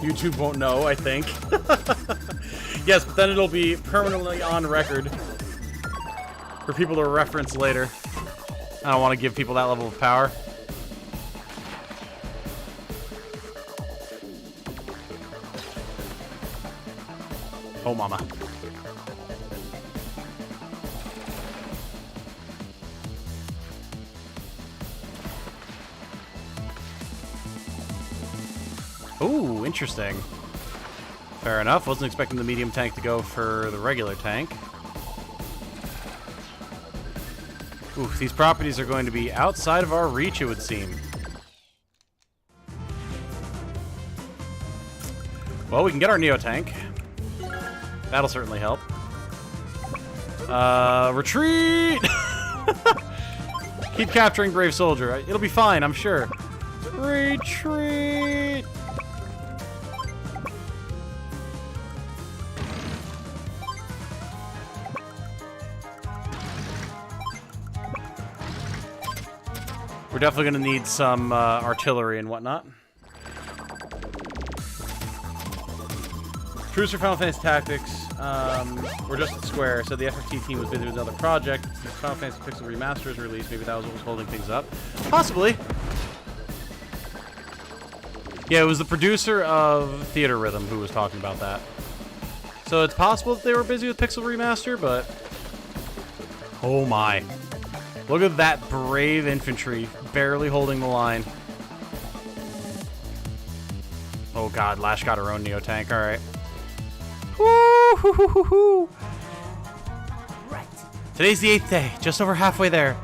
YouTube won't know, I think. Yes, but then it'll be permanently on record for people to reference later. I don't want to give people that level of power. Oh, mama. Ooh, interesting. Fair enough. Wasn't expecting the medium tank to go for the regular tank. Ooh, these properties are going to be outside of our reach, it would seem. Well, we can get our Neo tank. That'll certainly help. Retreat! Keep capturing Brave Soldier. It'll be fine, I'm sure. Retreat! We're definitely going to need some artillery and whatnot. Troops for Final Fantasy Tactics. We're just at Square, so the FFT team was busy with another project. Final Fantasy Pixel Remaster is released. Maybe that was what was holding things up. Possibly. Yeah, it was the producer of Theater Rhythm who was talking about that. So it's possible that they were busy with Pixel Remaster, but... Oh my. Look at that brave infantry, barely holding the line. Oh god, Lash got her own Neo tank, alright. Woo-hoo-hoo-hoo-hoo. Right. Today's the 8th day, just over halfway there.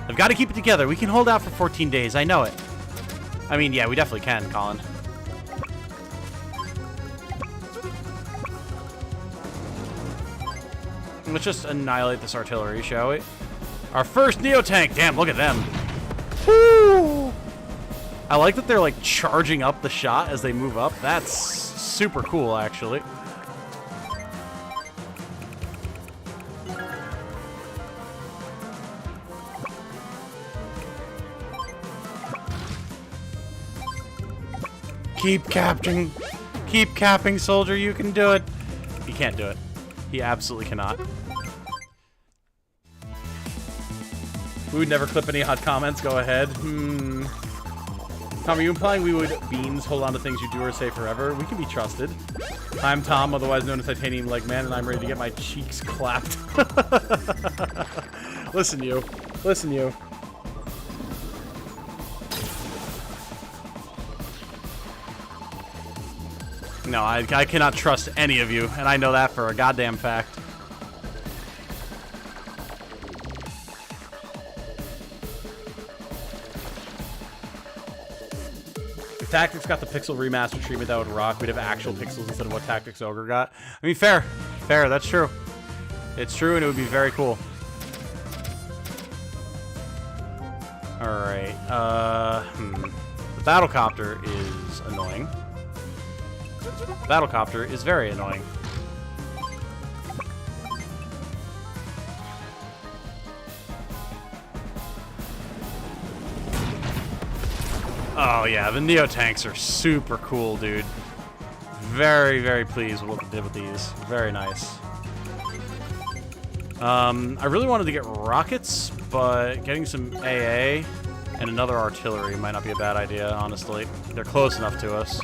I've got to keep it together. We can hold out for 14 days, I know it. I mean, yeah, we definitely can, Colin. Let's just annihilate this artillery, shall we? Our first Neo tank! Damn, look at them. Woo! I like that they're like charging up the shot as they move up. That's super cool, actually. Keep capturing. Keep capping, soldier. You can do it. He can't do it. He absolutely cannot. We would never clip any hot comments. Go ahead. Tom, are you implying we would beans hold on to things you do or say forever? We can be trusted. I'm Tom, otherwise known as Titanium Leg Man, and I'm ready to get my cheeks clapped. Listen, you. Listen, you. No, I cannot trust any of you, and I know that for a goddamn fact. If Tactics got the Pixel Remaster treatment, that would rock. We'd have actual pixels instead of what Tactics Ogre got. I mean, fair. Fair, that's true. It's true, and it would be very cool. Alright, The Battlecopter is annoying. The Battlecopter is very annoying. Oh yeah, the Neo tanks are super cool, dude. Very, very pleased with what they did with these. Very nice. I really wanted to get rockets, but getting some AA and another artillery might not be a bad idea, honestly. They're close enough to us.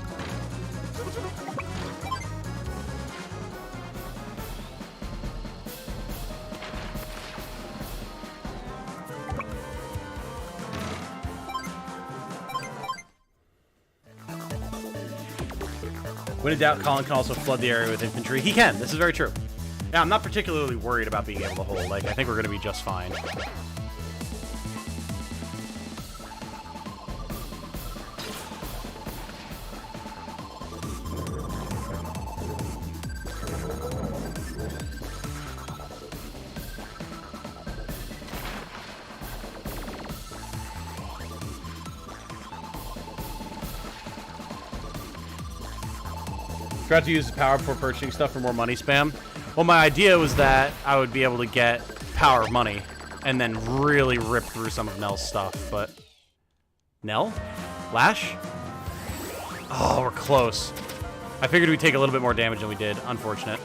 When in doubt, Colin can also flood the area with infantry. He can. This is very true. Yeah, I'm not particularly worried about being able to hold. Like, I think we're going to be just fine. Forgot to use the power before purchasing stuff for more money spam. Well, my idea was that I would be able to get power of money and then really rip through some of Nell's stuff, but... Nell? Lash? Oh, we're close. I figured we'd take a little bit more damage than we did. Unfortunate.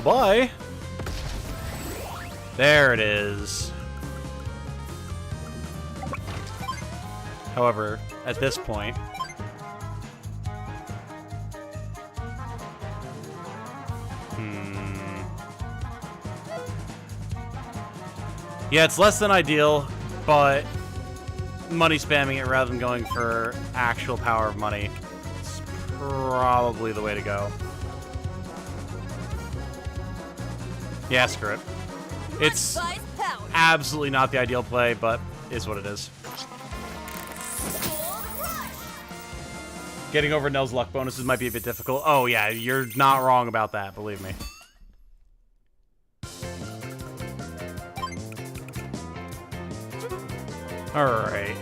Bye. There it is. However, at this point, yeah, it's less than ideal, but money spamming it rather than going for actual power of money is probably the way to go. Yeah, screw it. It's absolutely not the ideal play, but is what it is. Getting over Nell's luck bonuses might be a bit difficult. Oh, yeah, you're not wrong about that, believe me. Alright.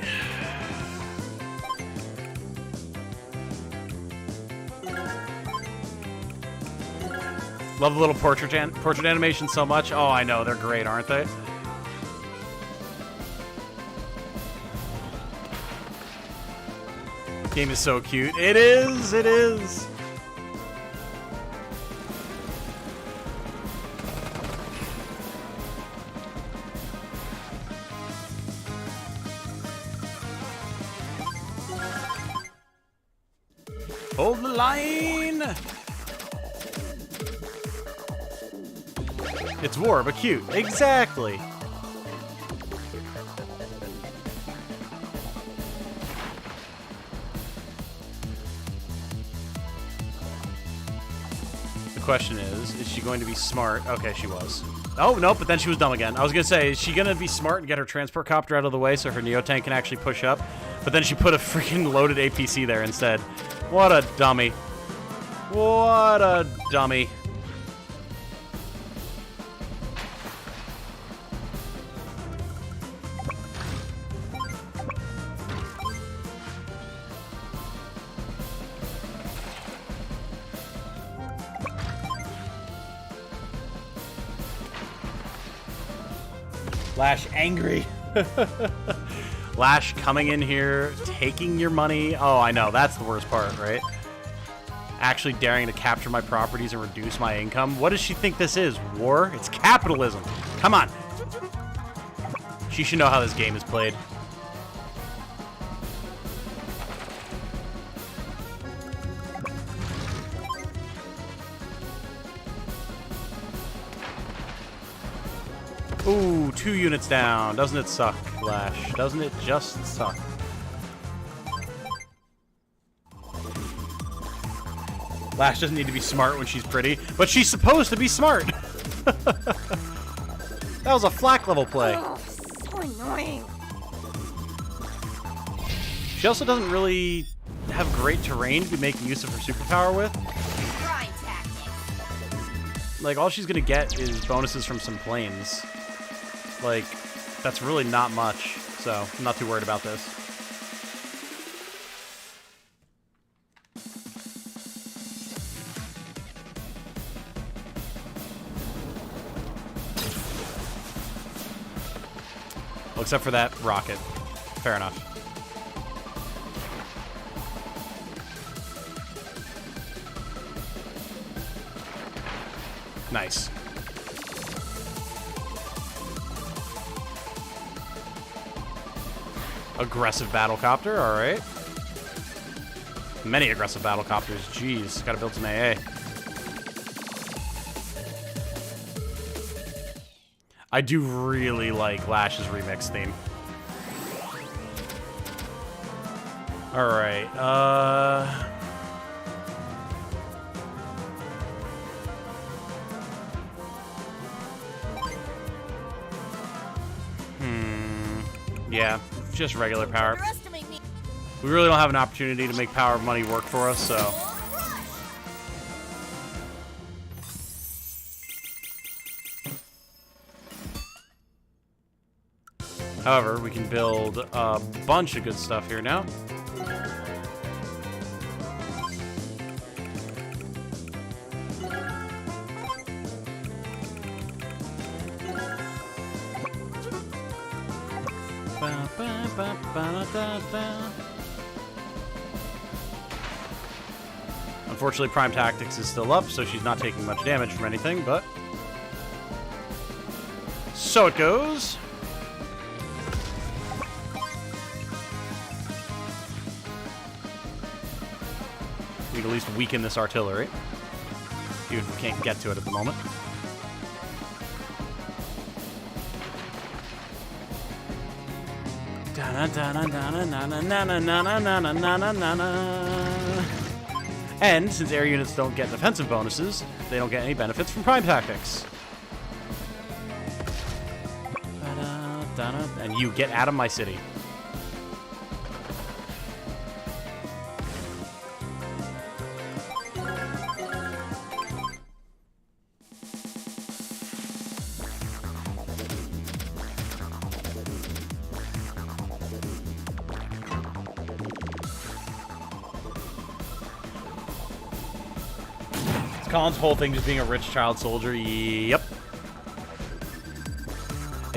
Love the little portrait animation so much. Oh, I know. They're great, aren't they? Game is so cute. It is! It is! Hold the line! It's war, but cute. Exactly. The question is she going to be smart? Okay, she was. Oh, no, but then she was dumb again. I was going to say, is she going to be smart and get her transport copter out of the way so her Neotank can actually push up? But then she put a freaking loaded APC there instead. What a dummy. What a dummy. Lash angry. Lash coming in here, taking your money. Oh, I know. That's the worst part, right? Actually daring to capture my properties and reduce my income. What does she think this is? War? It's capitalism. Come on. She should know how this game is played. Ooh, 2 units down. Doesn't it suck, Lash? Doesn't it just suck? Lash doesn't need to be smart when she's pretty, but she's supposed to be smart. That was a flak level play. Oh, so annoying. She also doesn't really have great terrain to be making use of her superpower with. Grind tactics. Like, all she's gonna get is bonuses from some planes. Like, that's really not much, so I'm not too worried about this. Well, except for that rocket. Fair enough. Nice. Aggressive battlecopter, alright. Many aggressive battle copters. Jeez, gotta build some AA. I do really like Lash's remix theme. Alright, yeah, just regular power. Underestimate me. We really don't have an opportunity to make power of money work for us, so... However, we can build a bunch of good stuff here now. Unfortunately, Prime Tactics is still up, so she's not taking much damage from anything, but... So it goes. We need to at least weaken this artillery, even if we can't get to it at the moment. And since air units don't get defensive bonuses, they don't get any benefits from Prime Tactics. And you get out of my city. Colin's whole thing just being a rich child soldier. Yep.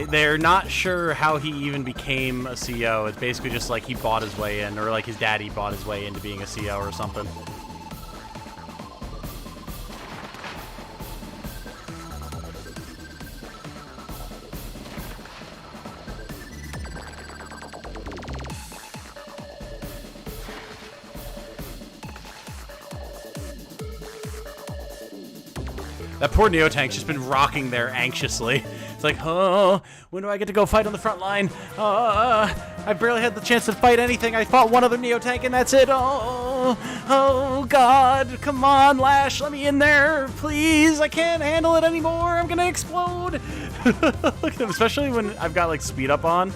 They're not sure how he even became a CO. It's basically just like he bought his way in, or like his daddy bought his way into being a CO or something. That poor Neotank's just been rocking there anxiously. It's like, oh, when do I get to go fight on the front line? I barely had the chance to fight anything. I fought one other Neotank and that's it. Oh, God. Come on, Lash. Let me in there. Please. I can't handle it anymore. I'm going to explode. Look at him, especially when I've got, like, speed up on.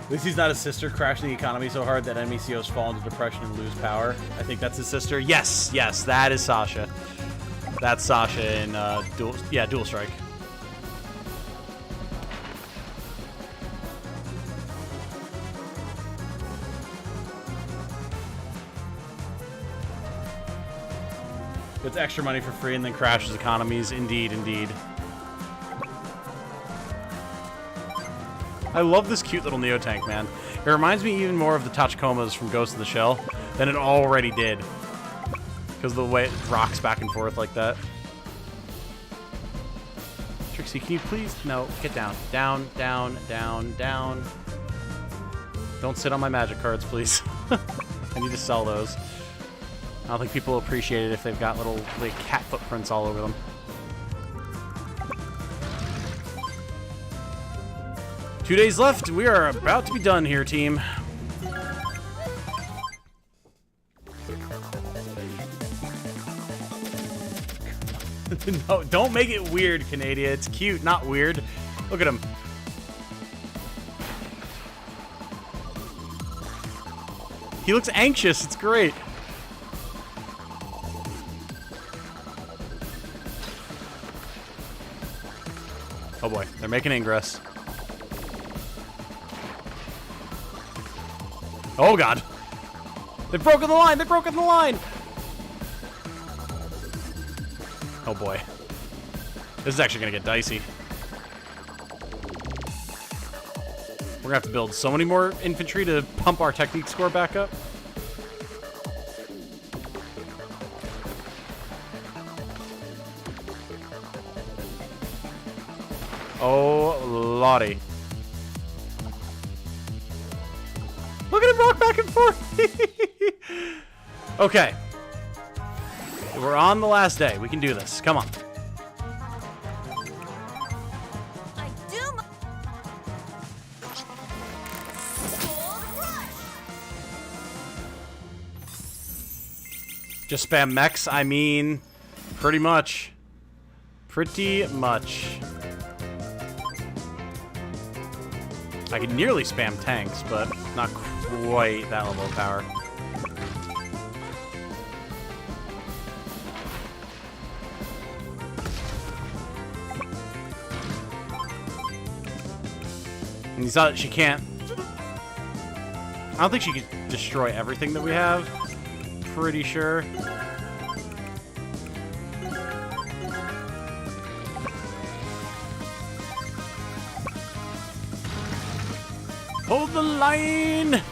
At least he's not his sister crashing the economy so hard that enemy COs fall into depression and lose power. I think that's his sister. Yes, yes, that is Sasha. That's Sasha in Dual Strike. Gets extra money for free and then crashes economies. Indeed, indeed. I love this cute little Neotank, man. It reminds me even more of the Tachikomas from Ghost of the Shell than it already did. Because of the way it rocks back and forth like that. Trixie, can you please? No, get down. Down, down, down, down. Don't sit on my magic cards, please. I need to sell those. I don't think people will appreciate it if they've got little like cat footprints all over them. Two days left. We are about to be done here, team. No, don't make it weird, Canadia. It's cute, not weird. Look at him. He looks anxious. It's great. Oh boy, they're making ingress. Oh god. They've broken the line! They've broken the line! Oh boy. This is actually gonna get dicey. We're gonna have to build so many more infantry to pump our technique score back up. Oh, lordy. Look at him rock back and forth. Okay. We're on the last day. We can do this. Come on. I do my... Gold rush! Just spam mechs? I mean, pretty much. Pretty much. I can nearly spam tanks, but not quite that level of power. And you saw that she can't. I don't think she could destroy everything that we have. Pretty sure. Hold the line!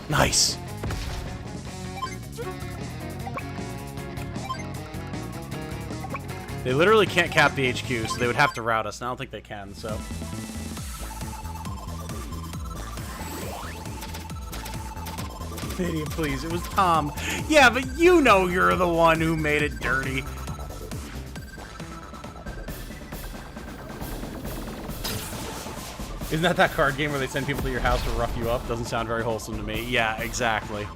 Nice. They literally can't cap the HQ, so they would have to route us, and I don't think they can, so. Idiot, please. It was Tom. Yeah, but you know you're the one who made it dirty. Isn't that card game where they send people to your house to rough you up? Doesn't sound very wholesome to me. Yeah, exactly.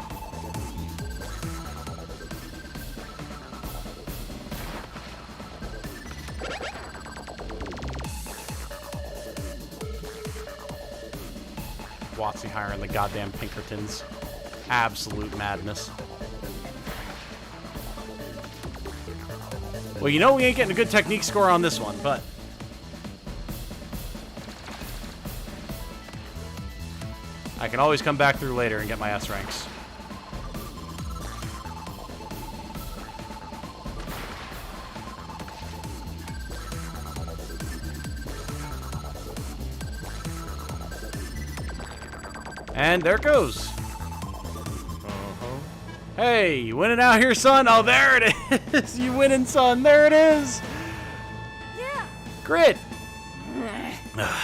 Watsy hiring the goddamn Pinkertons. Absolute madness. Well, you know we ain't getting a good technique score on this one, but... I can always come back through later and get my S ranks. And there it goes. Hey, you winning out here, son? Oh, there it is. You winning, son. There it is. Yeah. Grit.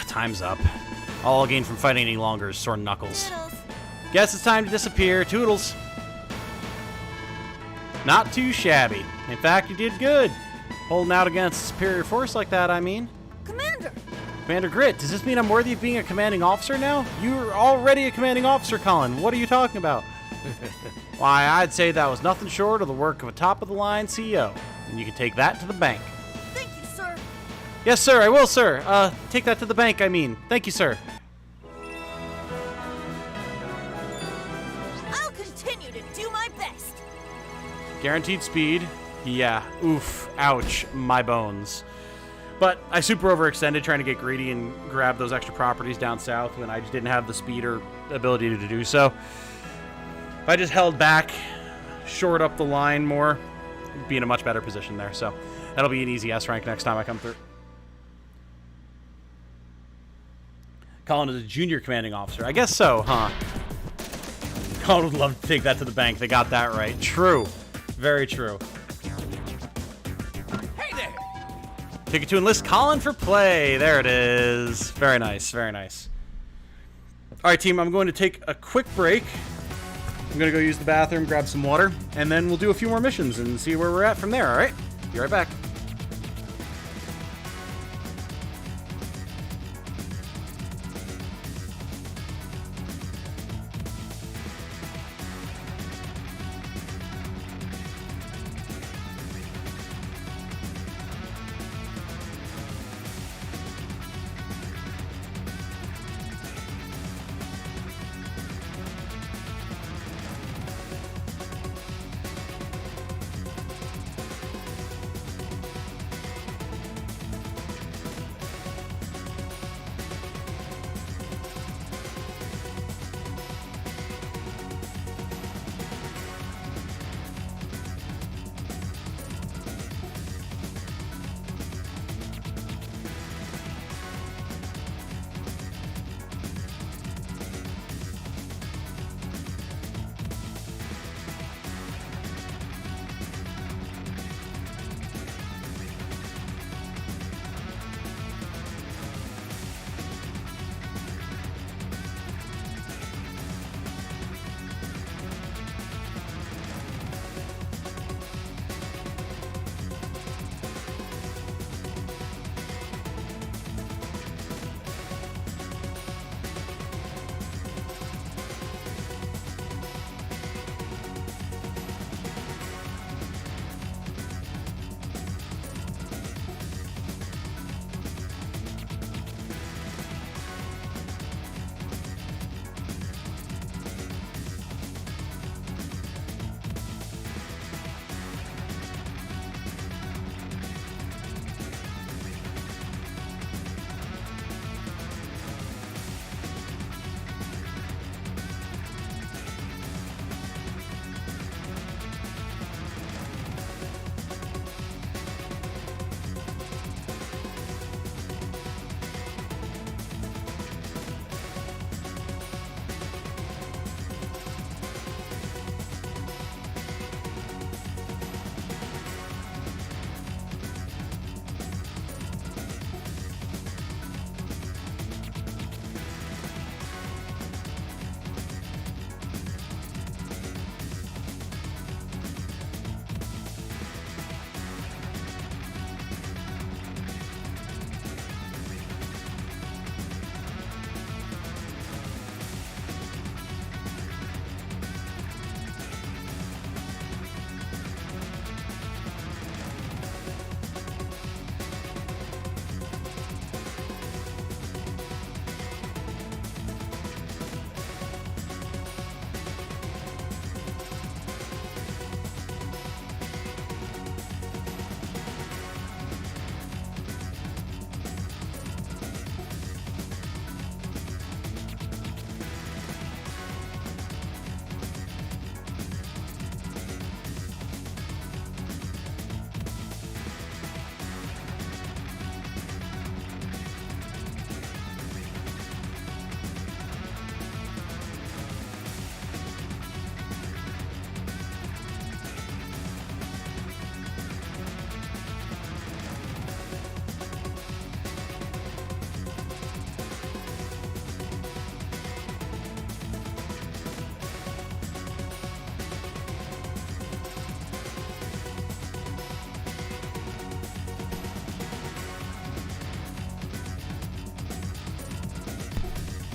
Time's up. All I'll gain from fighting any longer is sore knuckles. Toodles. Guess it's time to disappear. Toodles. Not too shabby. In fact, you did good. Holding out against a superior force like that, I mean. Commander. Commander Grit, does this mean I'm worthy of being a commanding officer now? You're already a commanding officer, Colin. What are you talking about? Why, I'd say that was nothing short of the work of a top-of-the-line CEO. And you can take that to the bank. Thank you, sir. Yes, sir, I will, sir. Take that to the bank, I mean. Thank you, sir. I'll continue to do my best. Guaranteed speed. Yeah. Oof. Ouch. My bones. But I super overextended trying to get greedy and grab those extra properties down south when I just didn't have the speed or ability to do so. If I just held back, shored up the line more, I'd be in a much better position there. So that'll be an easy S rank next time I come through. Colin is a junior commanding officer. I guess so, huh? Colin would love to take that to the bank. They got that right. True. Very true. Hey there! Ticket to enlist Colin for play. There it is. Very nice. Very nice. All right, team. I'm going to take a quick break. I'm going to go use the bathroom, grab some water, and then we'll do a few more missions and see where we're at from there, all right? Be right back.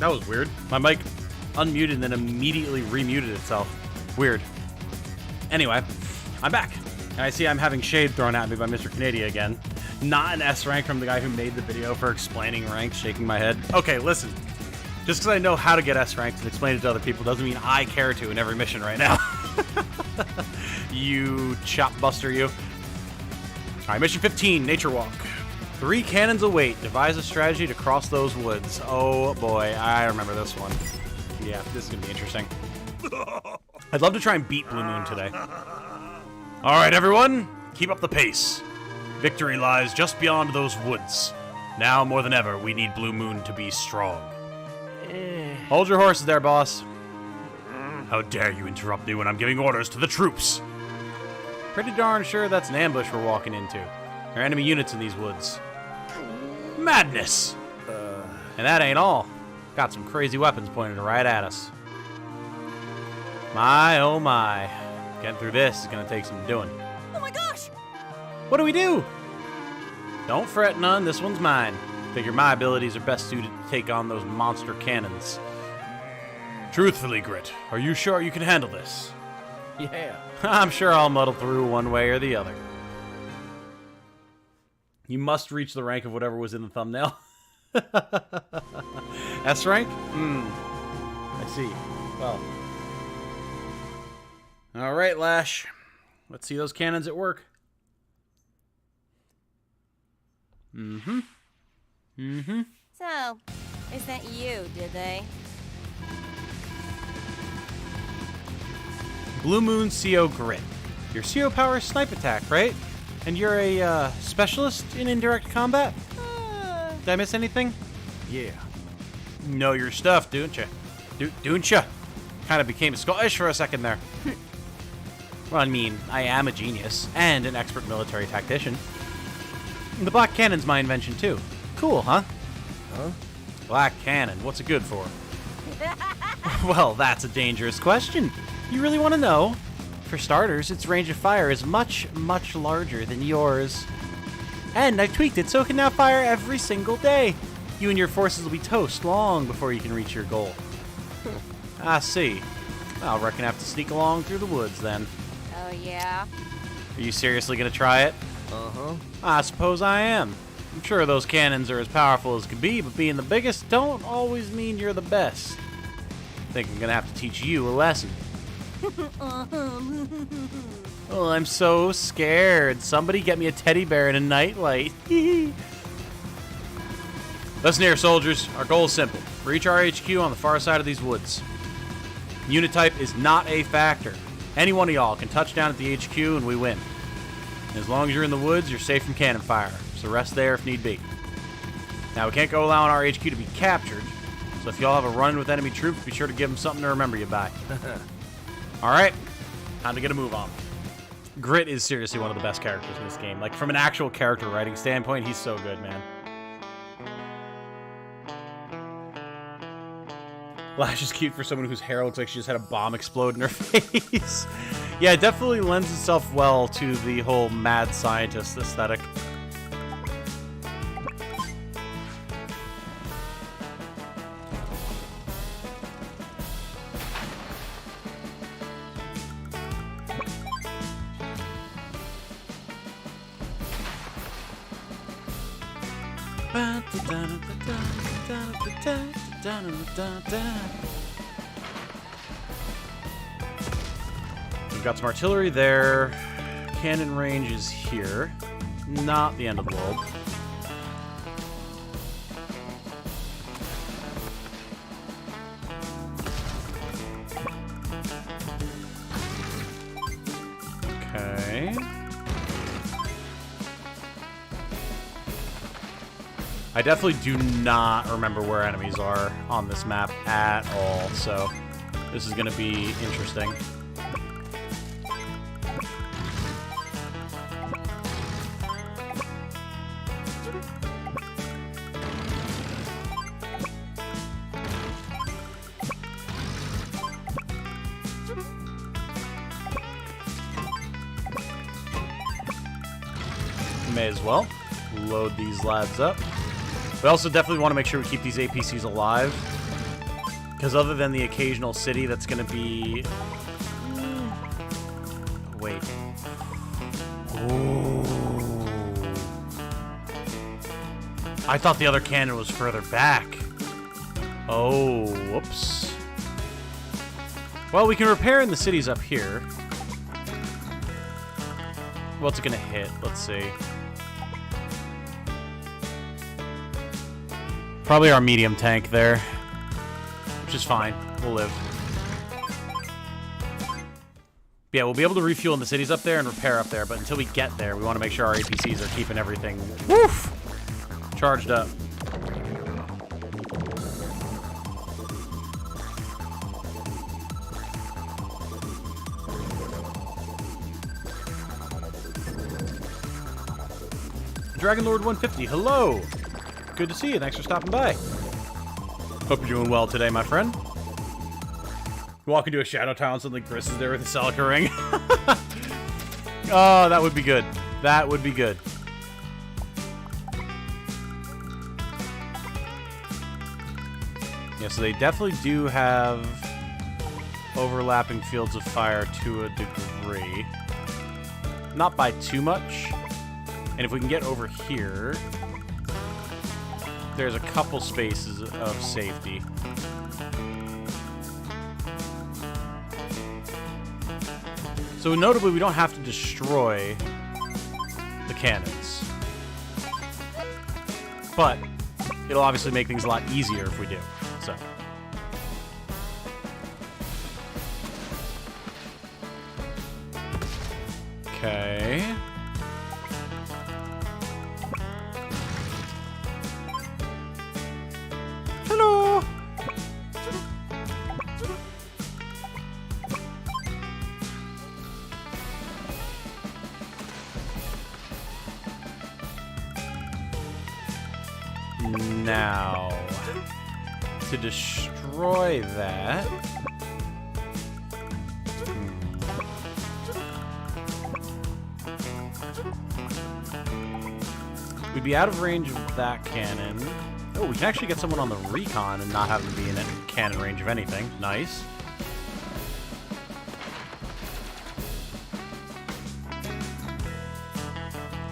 That was weird. My mic unmuted and then immediately remuted itself. Weird. Anyway, I'm back. And I see I'm having shade thrown at me by Mr. Canada again. Not an S rank from the guy who made the video for explaining ranks, shaking my head. Okay, listen. Just because I know how to get S ranks and explain it to other people doesn't mean I care to in every mission right now. You chop buster, you. Alright, mission 15, Nature Walk. 3 cannons await. Devise a strategy to cross those woods. Oh boy, I remember this one. Yeah, this is gonna be interesting. I'd love to try and beat Blue Moon today. Alright, everyone, keep up the pace. Victory lies just beyond those woods. Now, more than ever, we need Blue Moon to be strong. Hold your horses there, boss. How dare you interrupt me when I'm giving orders to the troops? Pretty darn sure that's an ambush we're walking into. There are enemy units in these woods. Madness! And that ain't all. Got some crazy weapons pointed right at us. My, oh my. Getting through this is gonna take some doing. Oh my gosh! What do we do? Don't fret none, this one's mine. Figure my abilities are best suited to take on those monster cannons. Truthfully, Grit, are you sure you can handle this? Yeah. I'm sure I'll muddle through one way or the other. You must reach the rank of whatever was in the thumbnail. S rank? I see. Well. Alright, Lash. Let's see those cannons at work. So, is that you, did they? Blue Moon CO Grit. Your CO power is snipe attack, right? And you're a specialist in indirect combat? Did I miss anything? Yeah. Know your stuff, don't you? Don't you? Kind of became Scottish for a second there. Well, I mean, I am a genius and an expert military tactician. The Black Cannon's my invention, too. Cool, huh? Huh? Black Cannon, what's it good for? Well, that's a dangerous question. You really want to know? For starters, its range of fire is much, much larger than yours. And I've tweaked it so it can now fire every single day. You and your forces will be toast long before you can reach your goal. I see. I reckon I have to sneak along through the woods then. Oh, yeah? Are you seriously going to try it? Uh-huh. I suppose I am. I'm sure those cannons are as powerful as can be, but being the biggest don't always mean you're the best. I think I'm going to have to teach you a lesson. Oh, I'm so scared. Somebody get me a teddy bear and a nightlight. Listen here, soldiers. Our goal is simple. Reach our HQ on the far side of these woods. Unit type is not a factor. Any one of y'all can touch down at the HQ and we win. As long as you're in the woods, you're safe from cannon fire, so rest there if need be. Now, we can't go allowing our HQ to be captured, so if y'all have a run with enemy troops, be sure to give them something to remember you by. Alright, time to get a move on. Grit is seriously one of the best characters in this game. Like, from an actual character writing standpoint, he's so good, man. Lash is cute for someone whose hair looks like she just had a bomb explode in her face. Yeah, it definitely lends itself well to the whole mad scientist aesthetic. We've got some artillery there. Cannon range is here. Not the end of the world. Okay. I definitely do not remember where enemies are on this map at all, so this is going to be interesting. May as well load these lads up. We also definitely want to make sure we keep these APCs alive. Because other than the occasional city that's going to be... Wait. Ooh. I thought the other cannon was further back. Oh, whoops. Well, we can repair in the cities up here. What's it going to hit? Let's see. Probably our medium tank there. Which is fine. We'll live. Yeah, we'll be able to refuel in the cities up there and repair up there, but until we get there, we want to make sure our APCs are keeping everything woof, charged up. Dragon Lord 150, hello! Good to see you, thanks for stopping by. Hope you're doing well today, my friend. You walk into a Shadow Town and suddenly Chris is there with a Celica ring. Oh, that would be good. That would be good. Yeah, so they definitely do have overlapping fields of fire to a degree. Not by too much. And if we can get over here, there's a couple spaces of safety. So notably, we don't have to destroy the cannons. But it'll obviously make things a lot easier if we do. So. Okay. Hello. Now, to destroy that, we'd be out of range of that cannon. Oh, we can actually get someone on the recon and not have them be in cannon range of anything. Nice.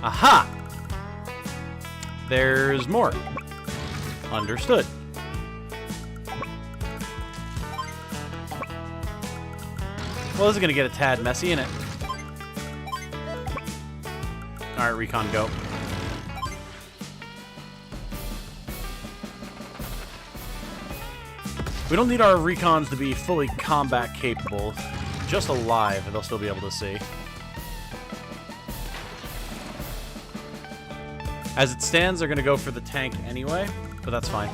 Aha! There's more. Understood. Well, this is going to get a tad messy, isn't it? Alright, recon, go. We don't need our recons to be fully combat capable. Just alive, and they'll still be able to see. As it stands, they're going to go for the tank anyway, but that's fine.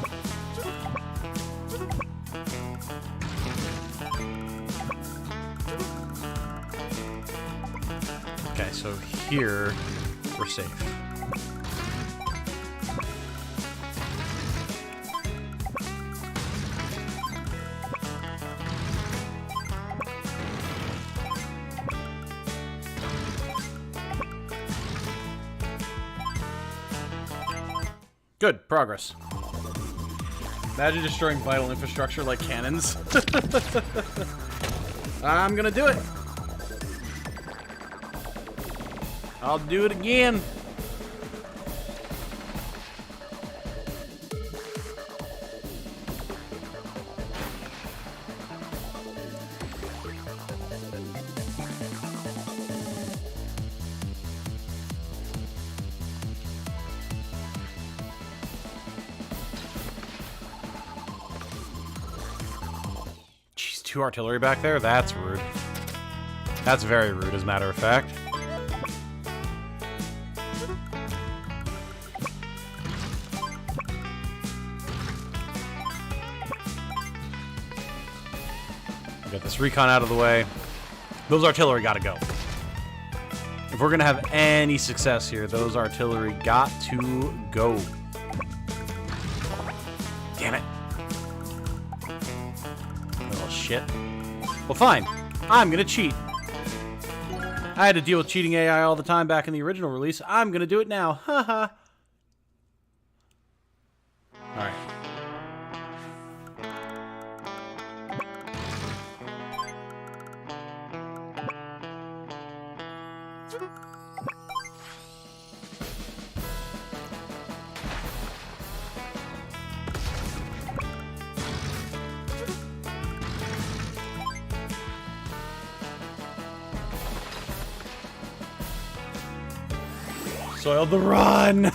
Okay, so here, we're safe. Good, progress. Imagine destroying vital infrastructure like cannons. I'm gonna do it. I'll do it again. Two artillery back there? That's rude. That's very rude, as a matter of fact. Get this recon out of the way. Those artillery gotta go. If we're gonna have any success here, those artillery got to go. Damn it. Shit. Well, fine. I'm gonna cheat. I had to deal with cheating AI all the time back in the original release. I'm gonna do it now. Haha. Alright. Soiled the run!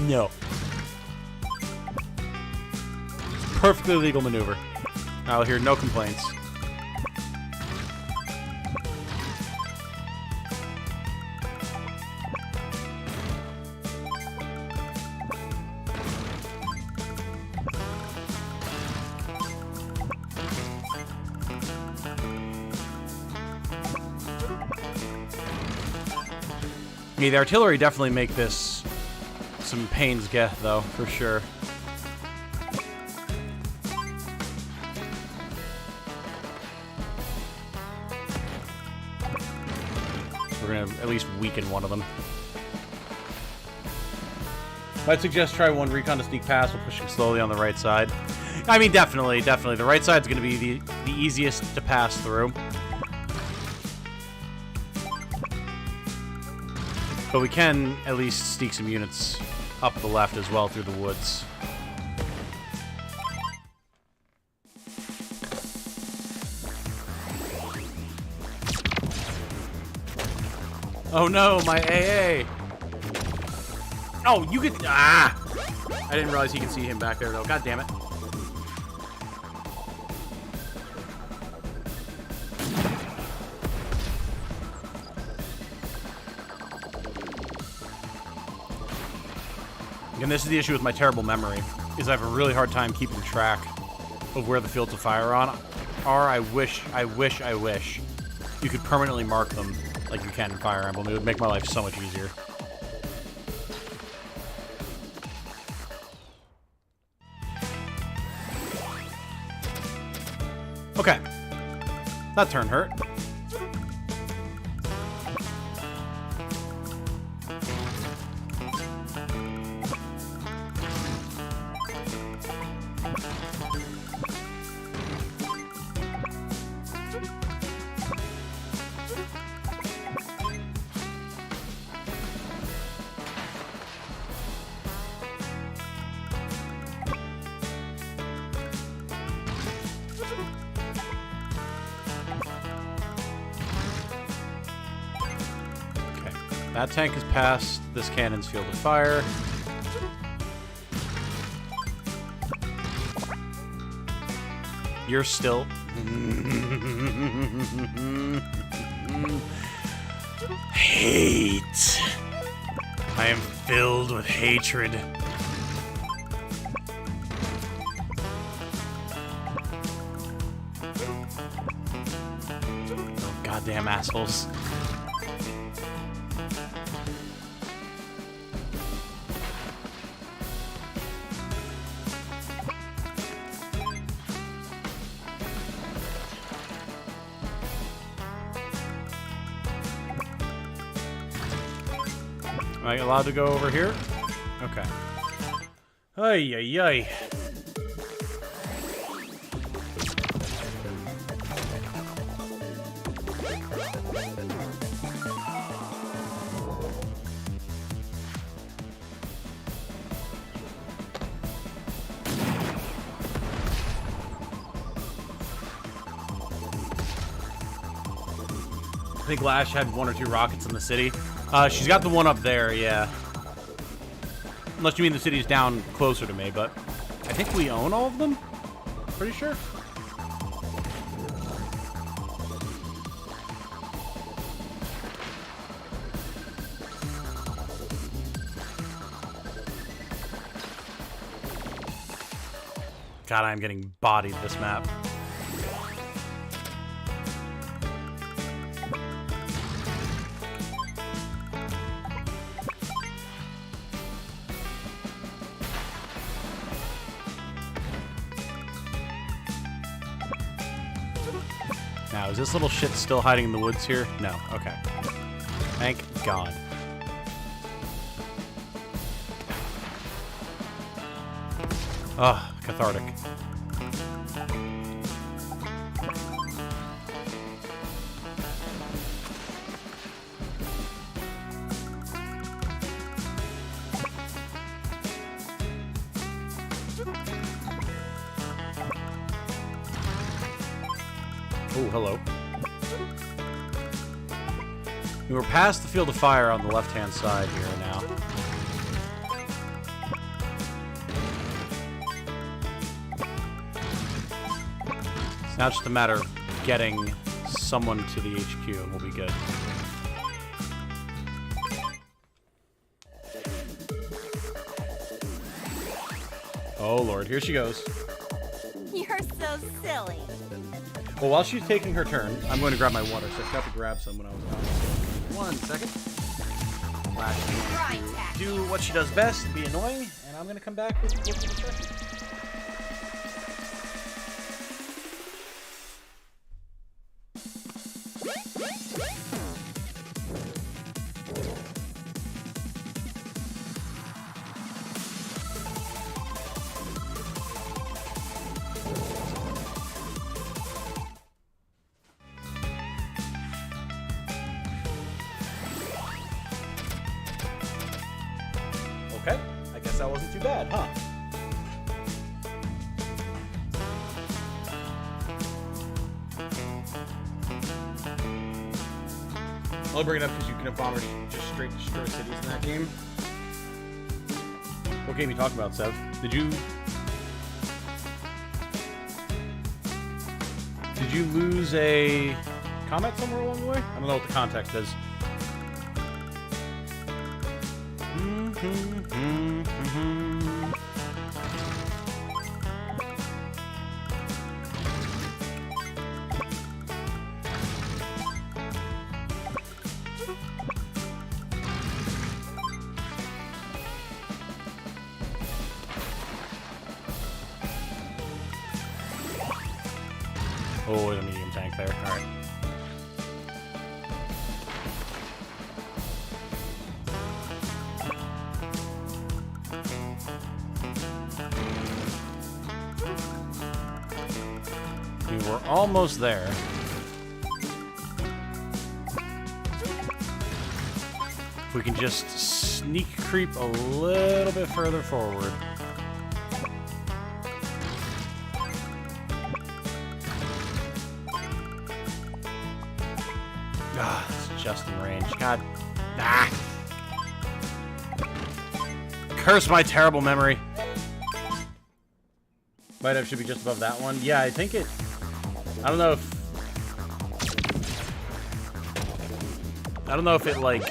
No. Perfectly legal maneuver. I'll hear no complaints. Yeah, the artillery definitely make this some pains get, though, for sure. We're gonna at least weaken one of them. I'd suggest try one recon to sneak past while pushing slowly on the right side. I mean, definitely. The right side's gonna be the easiest to pass through. But we can at least sneak some units up the left as well through the woods. Oh no, my AA! Oh, you could... Ah! I didn't realize he could see him back there, though. God damn it. And this is the issue with my terrible memory, is I have a really hard time keeping track of where the fields of fire are. I wish you could permanently mark them like you can in Fire Emblem. It would make my life so much easier. Okay. That turn hurt. That tank has passed this cannon's field of fire. You're still... Hate. I am filled with hatred. Oh, goddamn assholes. Am I allowed to go over here? Okay. Ay, ay, ay. I think Lash had 1 or 2 rockets in the city. She's got the one up there, yeah. Unless you mean the city's down closer to me, but I think we own all of them? Pretty sure. God, I'm getting bodied this map. Now, is this little shit still hiding in the woods here? No. Okay. Thank God. Ugh, cathartic. Oh, hello. We're past the field of fire on the left-hand side here now. It's now just a matter of getting someone to the HQ and we'll be good. Oh lord, here she goes. You're so silly. Well, while she's taking her turn, I'm going to grab my water, so I forgot to grab some when I was gone. 1 second. Flash. Do what she does best, be annoying, and I'm going to come back with the discussion. Okay, I guess that wasn't too bad, huh? I'll bring it up because you can have bombers just straight destroy cities in that game. What game you talking about, Sev? Did you lose a Comet somewhere along the way? I don't know what the context is. Oh, there's a medium tank there. All right. We're almost there. If we can just sneak creep a little bit further forward. Ah, it's just in range. God. Ah. Curse my terrible memory. Might have should be just above that one. Yeah, I think it. I don't know if it like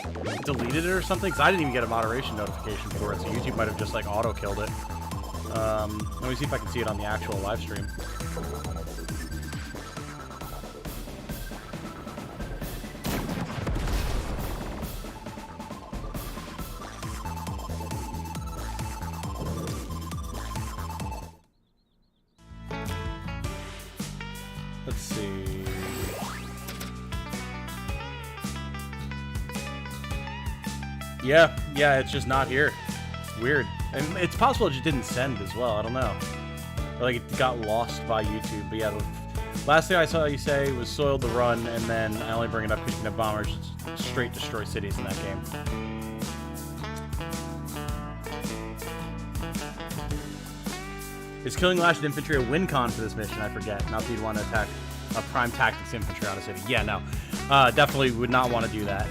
deleted it or something, because I didn't even get a moderation notification for it, so YouTube might have just like auto killed it. Let me see if I can see it on the actual live stream. Let's see. Yeah, it's just not here. Weird. And it's possible it just didn't send as well. I don't know. Or like it got lost by YouTube. But yeah, the last thing I saw you say was soiled the run, and then I only bring it up because you can have bombers straight destroy cities in that game. Is killing lashed infantry a win con for this mission? I forget. Not that you'd want to attack a prime tactics infantry on a city. Yeah, no. Definitely would not want to do that.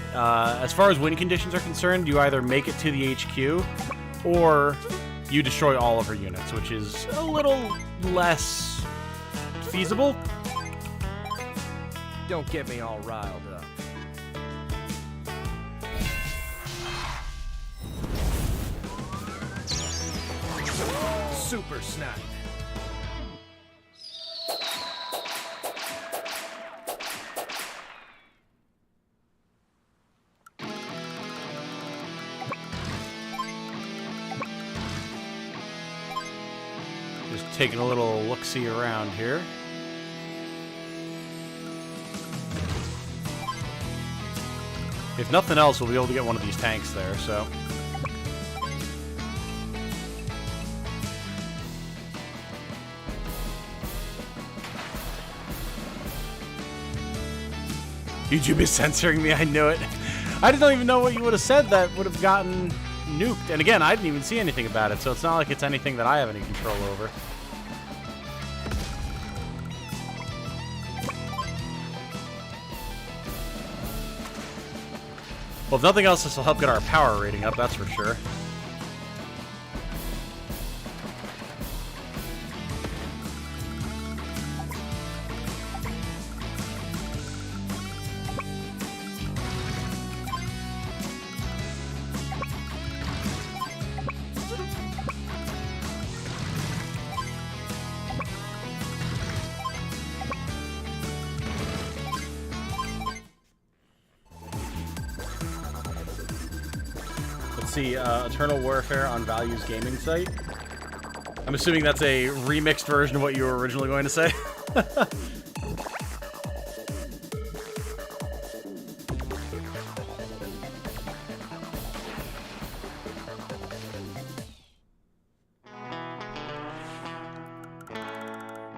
As far as win conditions are concerned, you either make it to the HQ or you destroy all of her units, which is a little less feasible. Don't get me all riled up. Super snipe. Just taking a little look-see around here. If nothing else, we'll be able to get one of these tanks there, so. YouTube is censoring me, I knew it. I don't even know what you would have said that would have gotten nuked. And again, I didn't even see anything about it, so it's not like it's anything that I have any control over. Well, if nothing else, this will help get our power rating up, that's for sure. See, Eternal Warfare on Value's gaming site. I'm assuming that's a remixed version of what you were originally going to say.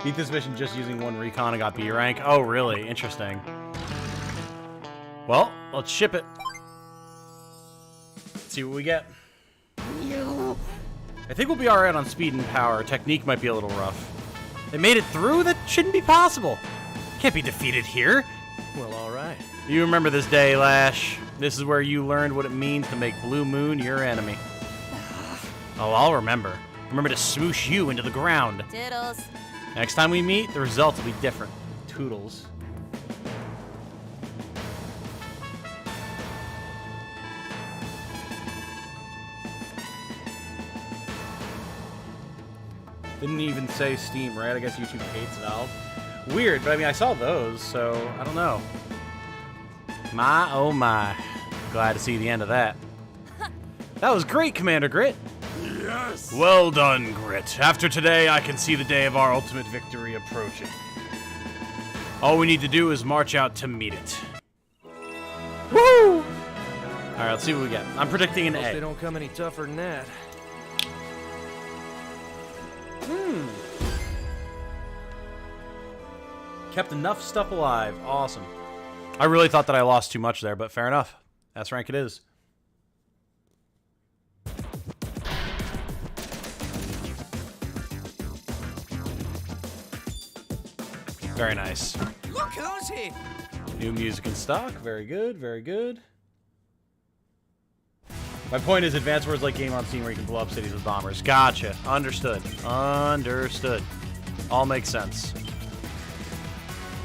Beat this mission just using one recon and got B rank. Oh, really? Interesting. Well, let's ship it. See what we get. I think we'll be alright on speed and power. Technique might be a little rough. They made it through? That shouldn't be possible. Can't be defeated here. Well, alright. You remember this day, Lash. This is where you learned what it means to make Blue Moon your enemy. Oh, I'll remember. Remember to smoosh you into the ground. Diddles. Next time we meet, the results will be different. Toodles. Didn't even say Steam, right? I guess YouTube hates Valve. Weird, but I mean, I saw those, so I don't know. My, oh my. Glad to see the end of that. That was great, Commander Grit. Yes! Well done, Grit. After today, I can see the day of our ultimate victory approaching. All we need to do is march out to meet it. Woo! Alright, let's see what we get. I'm predicting an Hope they A. don't come any tougher than that. Kept enough stuff alive. Awesome. I really thought that I lost too much there, but fair enough. That's rank it is. Very nice. Look who's here! New music in stock. Very good, very good. My point is advanced words like game on scene where you can blow up cities with bombers. Gotcha. Understood. Understood. All makes sense.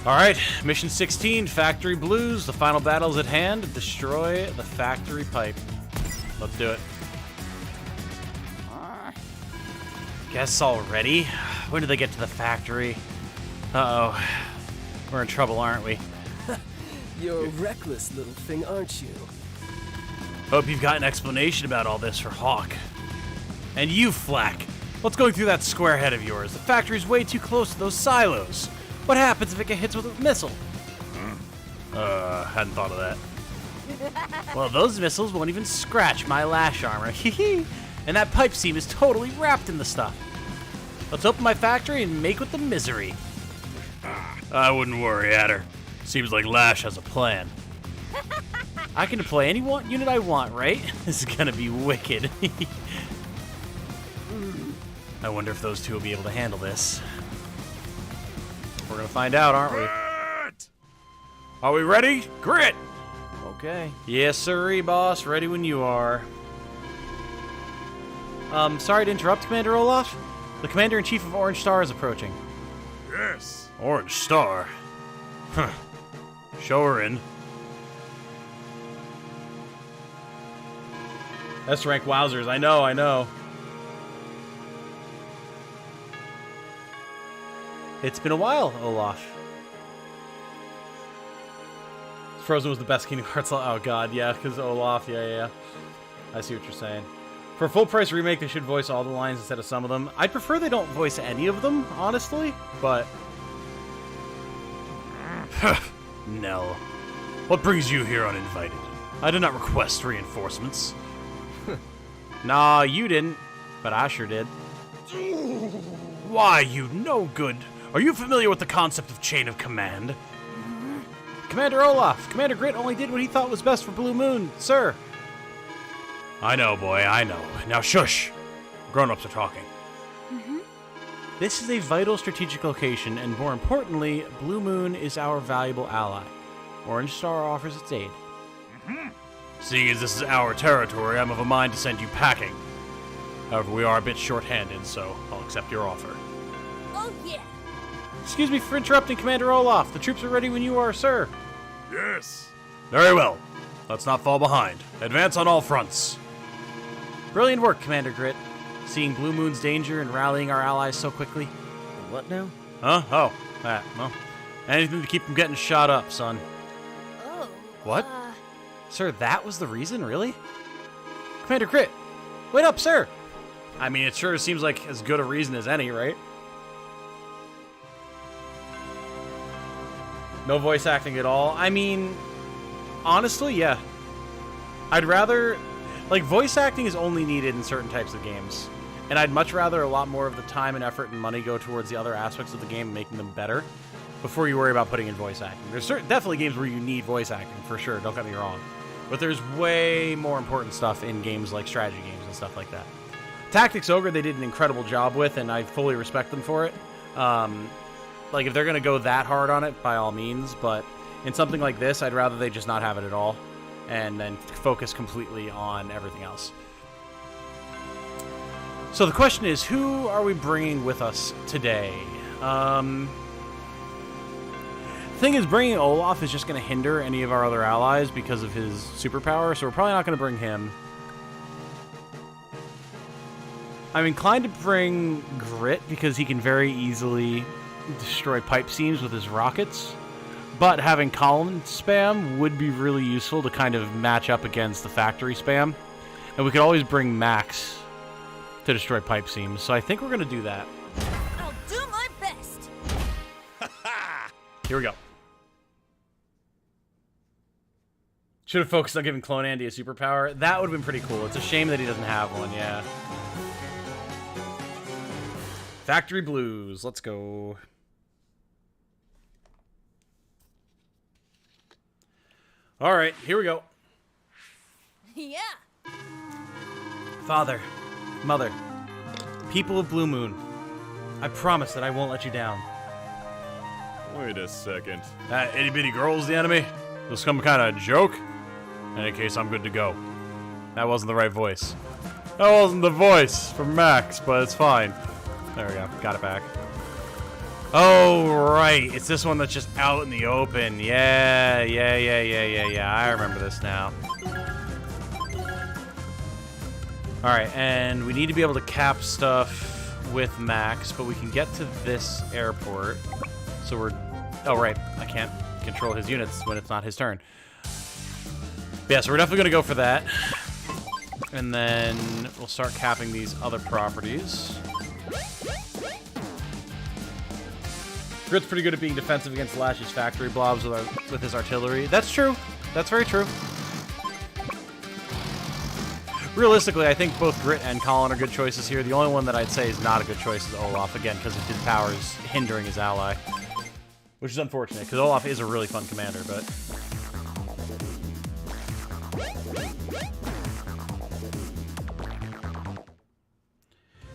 Alright, mission 16, Factory Blues. The final battle is at hand. Destroy the factory pipe. Let's do it. Guess already? When do they get to the factory? Uh-oh. We're in trouble, aren't we? You're a reckless little thing, aren't you? Hope you've got an explanation about all this for Hawk. And you, Flack. What's going through that square head of yours? The factory's way too close to those silos. What happens if it gets hit with a missile? Hadn't thought of that. Well, those missiles won't even scratch my lash armor. And that pipe seam is totally wrapped in the stuff. Let's open my factory and make with the misery. I wouldn't worry, Adder. Seems like Lash has a plan. I can deploy any unit I want, right? This is gonna be wicked. I wonder if those two will be able to handle this. We're gonna find out, aren't we? Grit! Are we ready? Grit! Okay. Yes, sirree, boss. Ready when you are. Sorry to interrupt, Commander Olaf. The Commander-in-Chief of Orange Star is approaching. Yes! Orange Star? Huh. Show her in. S-rank wowzers. I know, I know. It's been a while, Olaf. Frozen was the best Kingdom Hearts. Oh god, yeah, because Olaf, yeah. I see what you're saying. For a full-price remake, they should voice all the lines instead of some of them. I'd prefer they don't voice any of them, honestly, but... Nell. What brings you here uninvited? I did not request reinforcements. Nah, you didn't, but I sure did. Why, you no good. Are you familiar with the concept of chain of command? Commander Olaf, Commander Grit only did what he thought was best for Blue Moon, sir. I know, boy, I know. Now shush. Grown-ups are talking. This is a vital strategic location, and more importantly, Blue Moon is our valuable ally. Orange Star offers its aid. Seeing as this is our territory, I'm of a mind to send you packing. However, we are a bit short-handed, so I'll accept your offer. Oh, yeah. Excuse me for interrupting, Commander Olaf. The troops are ready when you are, sir. Yes. Very well. Let's not fall behind. Advance on all fronts. Brilliant work, Commander Grit. Seeing Blue Moon's danger and rallying our allies so quickly. What now? Huh? Oh, that. Well, anything to keep from getting shot up, son. Oh. What? Sir, that was the reason, really? Commander Grit, wait up, sir. I mean, it sure seems like as good a reason as any, right? No voice acting at all. I mean, honestly, yeah. I'd rather... Like, voice acting is only needed in certain types of games. And I'd much rather a lot more of the time and effort and money go towards the other aspects of the game and making them better before you worry about putting in voice acting. There's definitely games where you need voice acting, for sure, don't get me wrong. But there's way more important stuff in games like strategy games and stuff like that. Tactics Ogre, they did an incredible job with, and I fully respect them for it. Like, if they're going to go that hard on it, by all means, but in something like this, I'd rather they just not have it at all, and then focus completely on everything else. So the question is, who are we bringing with us today? Thing is, bringing Olaf is just going to hinder any of our other allies because of his superpower, so we're probably not going to bring him. I'm inclined to bring Grit because he can very easily destroy pipe seams with his rockets, but having Colin spam would be really useful to kind of match up against the factory spam, and we could always bring Max to destroy pipe seams, so I think we're going to do that. I'll do my best. Here we go. Should have focused on giving Clone Andy a superpower. That would have been pretty cool. It's a shame that he doesn't have one, yeah. Factory Blues, let's go. All right, here we go. Yeah. Father, Mother, people of Blue Moon, I promise that I won't let you down. Wait a second. That itty-bitty girl's the enemy? This some kind of joke? In any case, I'm good to go. That wasn't the right voice. That wasn't the voice for Max, but it's fine. There we go, got it back. Oh, right, it's this one that's just out in the open. Yeah, I remember this now. All right, and we need to be able to cap stuff with Max, but we can get to this airport. So we're... Oh, right, I can't control his units when it's not his turn. Yeah, so we're definitely going to go for that. And then we'll start capping these other properties. Grit's pretty good at being defensive against Lash's factory blobs with his artillery. That's true. That's very true. Realistically, I think both Grit and Colin are good choices here. The only one that I'd say is not a good choice is Olaf, again, because of his powers hindering his ally. Which is unfortunate, because Olaf is a really fun commander, but...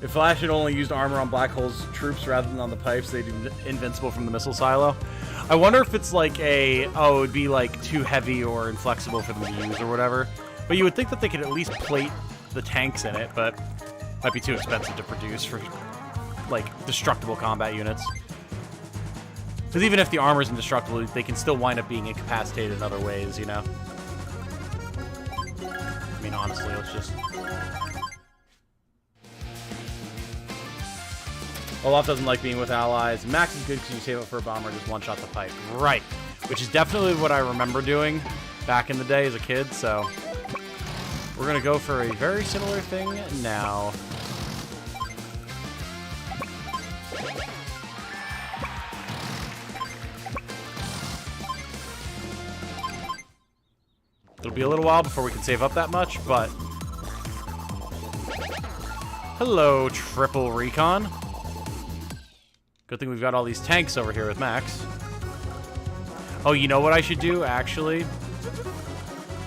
If Flash had only used armor on Black Hole's troops rather than on the pipes, they'd be invincible from the missile silo. I wonder if it's like a, oh, it would be like too heavy or inflexible for them to use or whatever. But you would think that they could at least plate the tanks in it, but might be too expensive to produce for like destructible combat units. Because even if the armor's indestructible, they can still wind up being incapacitated in other ways, you know? I mean, honestly, let's just... Olaf doesn't like being with allies. Max is good because you save it for a bomber and just one-shot the pipe. Right. Which is definitely what I remember doing back in the day as a kid, so... We're going to go for a very similar thing now. It'll be a little while before we can save up that much, but... Hello, Triple Recon. Good thing we've got all these tanks over here with Max. Oh, you know what I should do, actually?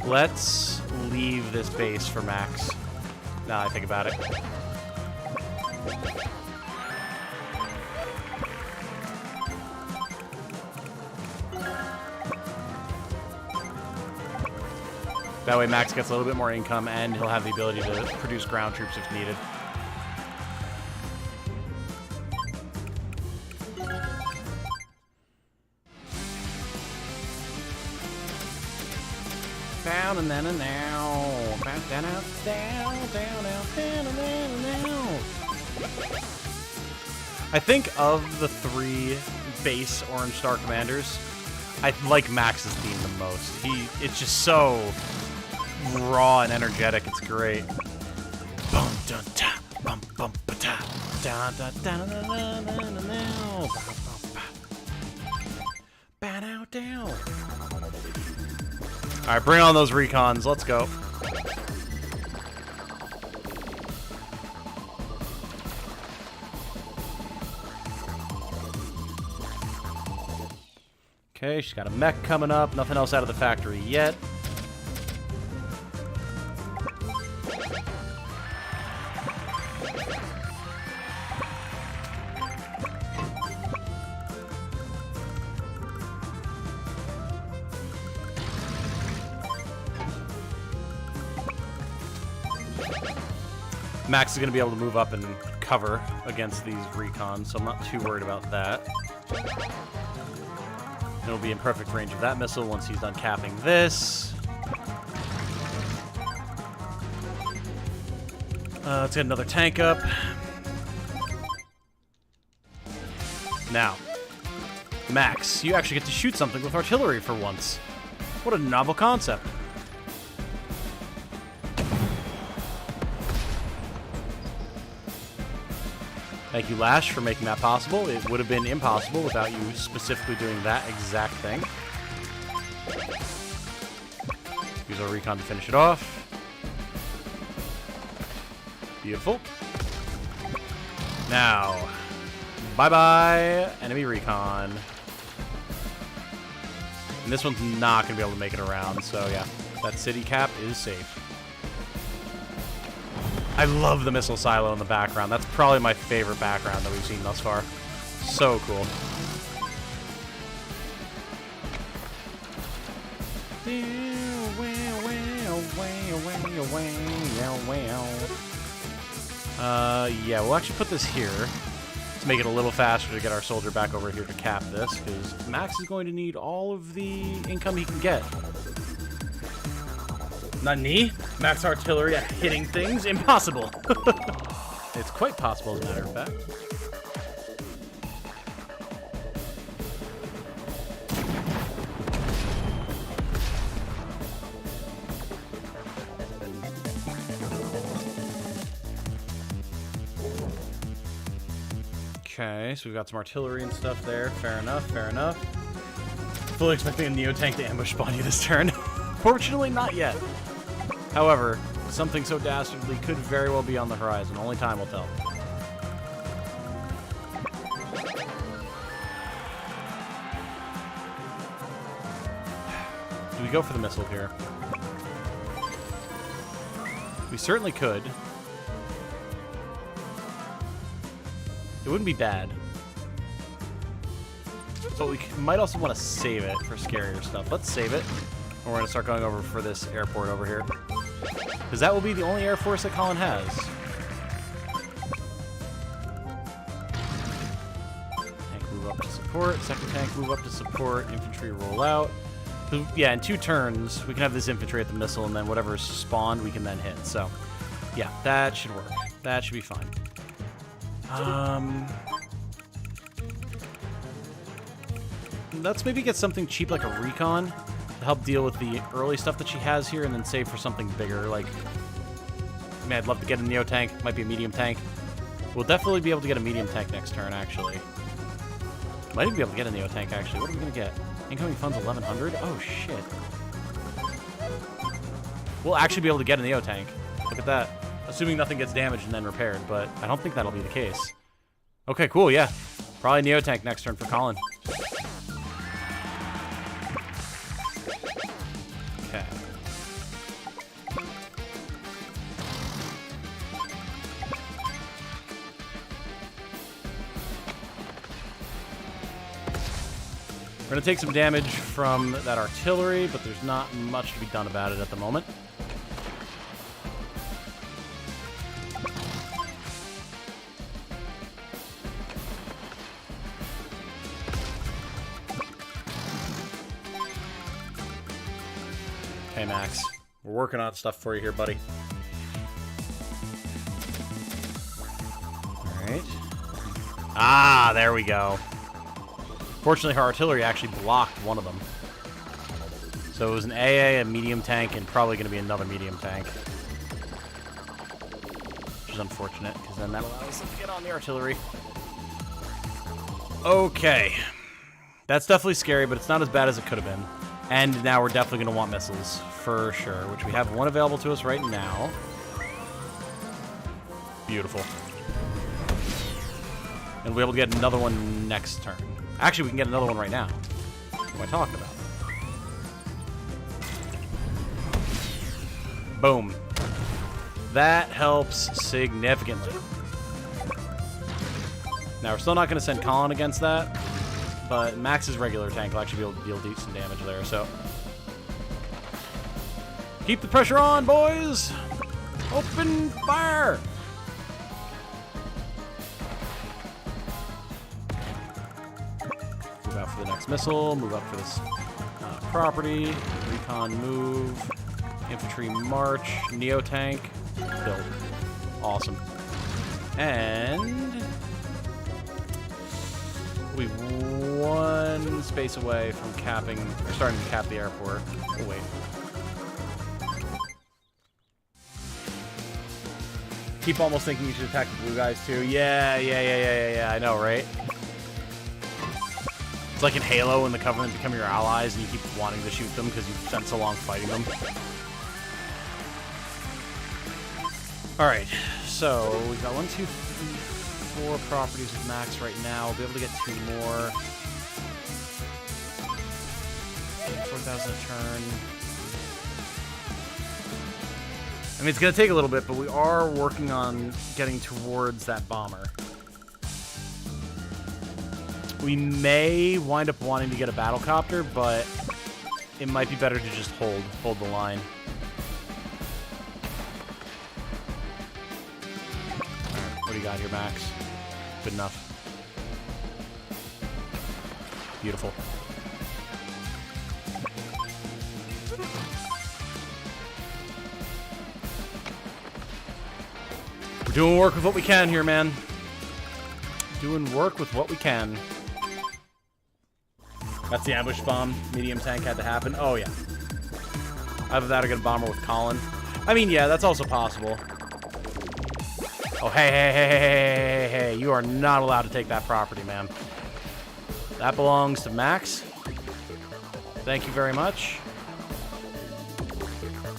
Let's leave this base for Max. Now that I think about it. That way Max gets a little bit more income, and he'll have the ability to produce ground troops if needed. Down and then and now. Down, down, down, down, down, down, down. I think of the 3 base Orange Star Commanders, I like Max's theme the most. It's just so raw and energetic. It's great. Bum dun ta, bum bum ba ta, da da da da da da da da. Ba down down. All right, bring on those recons. Let's go. Okay, she's got a mech coming up. Nothing else out of the factory yet. Max is going to be able to move up and cover against these recons, so I'm not too worried about that. It'll be in perfect range of that missile once he's done capping this. Let's get another tank up. Now, Max, you actually get to shoot something with artillery for once. What a novel concept. Thank you, Lash, for making that possible. It would have been impossible without you specifically doing that exact thing. Use our recon to finish it off. Beautiful. Now, bye-bye, enemy recon. And this one's not going to be able to make it around, so yeah, that city cap is safe. I love the missile silo in the background. That's probably my favorite background that we've seen thus far. So cool. Yeah, we'll actually put this here to make it a little faster to get our soldier back over here to cap this, because Max is going to need all of the income he can get. Nani? Max artillery at hitting things? Impossible! It's quite possible, as a matter of fact. Okay, so we've got some artillery and stuff there. Fair enough, fair enough. Fully expecting a Neo tank to ambush spawn you this turn. Fortunately, not yet. However, something so dastardly could very well be on the horizon. Only time will tell. Do we go for the missile here? We certainly could. It wouldn't be bad. But we might also want to save it for scarier stuff. Let's save it. And we're going to start going over for this airport over here. Because that will be the only Air Force that Colin has. Tank move up to support. Second tank move up to support. Infantry roll out. So, yeah, in 2 turns, we can have this infantry at the missile, and then whatever's spawned, we can then hit. So, yeah, that should work. That should be fine. Let's maybe get something cheap like a recon to help deal with the early stuff that she has here, and then save for something bigger. Like, I mean, I'd love to get a Neo tank. Might be a medium tank. We'll definitely be able to get a medium tank next turn, actually. Might even be able to get a Neo tank, actually. What are we going to get? Incoming funds 1,100? Oh, shit. We'll actually be able to get a Neo tank. Look at that. Assuming nothing gets damaged and then repaired, but I don't think that'll be the case. Okay, cool, yeah. Probably Neo tank next turn for Colin. Okay. We're going to take some damage from that artillery, but there's not much to be done about it at the moment. Okay, Max. We're working on stuff for you here, buddy. Alright. Ah, there we go. Fortunately, her artillery actually blocked one of them. So it was an AA, a medium tank, and probably going to be another medium tank. Which is unfortunate, because then that allows them to get on the artillery. Okay. That's definitely scary, but it's not as bad as it could have been. And now we're definitely going to want missiles, for sure, which we have one available to us right now. Beautiful. And we'll be able to get another one next turn. Actually, we can get another one right now. What am I talking about? Boom. That helps significantly. Now, we're still not going to send Colin against that, but Max's regular tank will actually be able to deal decent damage there, so... Keep the pressure on, boys! Open fire! Move out for the next missile, move up for this property, recon move, infantry march, neo tank, build. Awesome. And we one space away from capping, or starting to cap the airport. Oh, wait. Keep almost thinking you should attack the blue guys too. Yeah, I know, right? It's like in Halo when the Covenant become your allies and you keep wanting to shoot them because you've spent so long fighting them. Alright, so we've got 1, 2, 3, 4 properties with Max right now. We'll be able to get 2 more. 4,000 a turn. I mean, it's going to take a little bit, but we are working on getting towards that bomber. We may wind up wanting to get a battlecopter, but it might be better to just hold the line. Alright, what do you got here, Max? Good enough. Beautiful. We're doing work with what we can here, man. Doing work with what we can. That's the ambush bomb. Medium tank had to happen. Oh, yeah. Either that or get a bomber with Colin. I mean, yeah, that's also possible. Oh, hey. You are not allowed to take that property, man. That belongs to Max. Thank you very much.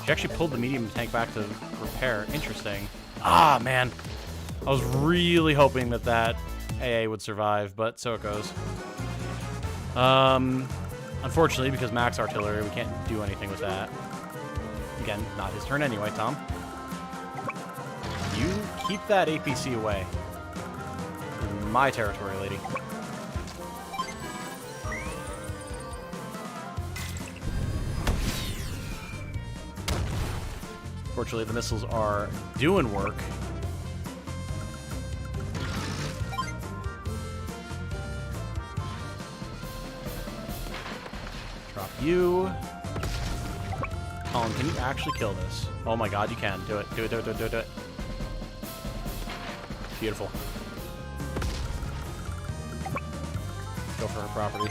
She actually pulled the medium tank back to repair. Interesting. Ah, man. I was really hoping that that AA would survive, but so it goes. Unfortunately, because Max artillery, we can't do anything with that. Again, not his turn anyway, Tom. You keep that APC away. This is my territory, lady. Fortunately, the missiles are doing work. Drop you. Colin, can you actually kill this? Oh my god, you can. Do it. Do it. Beautiful. Go for her property.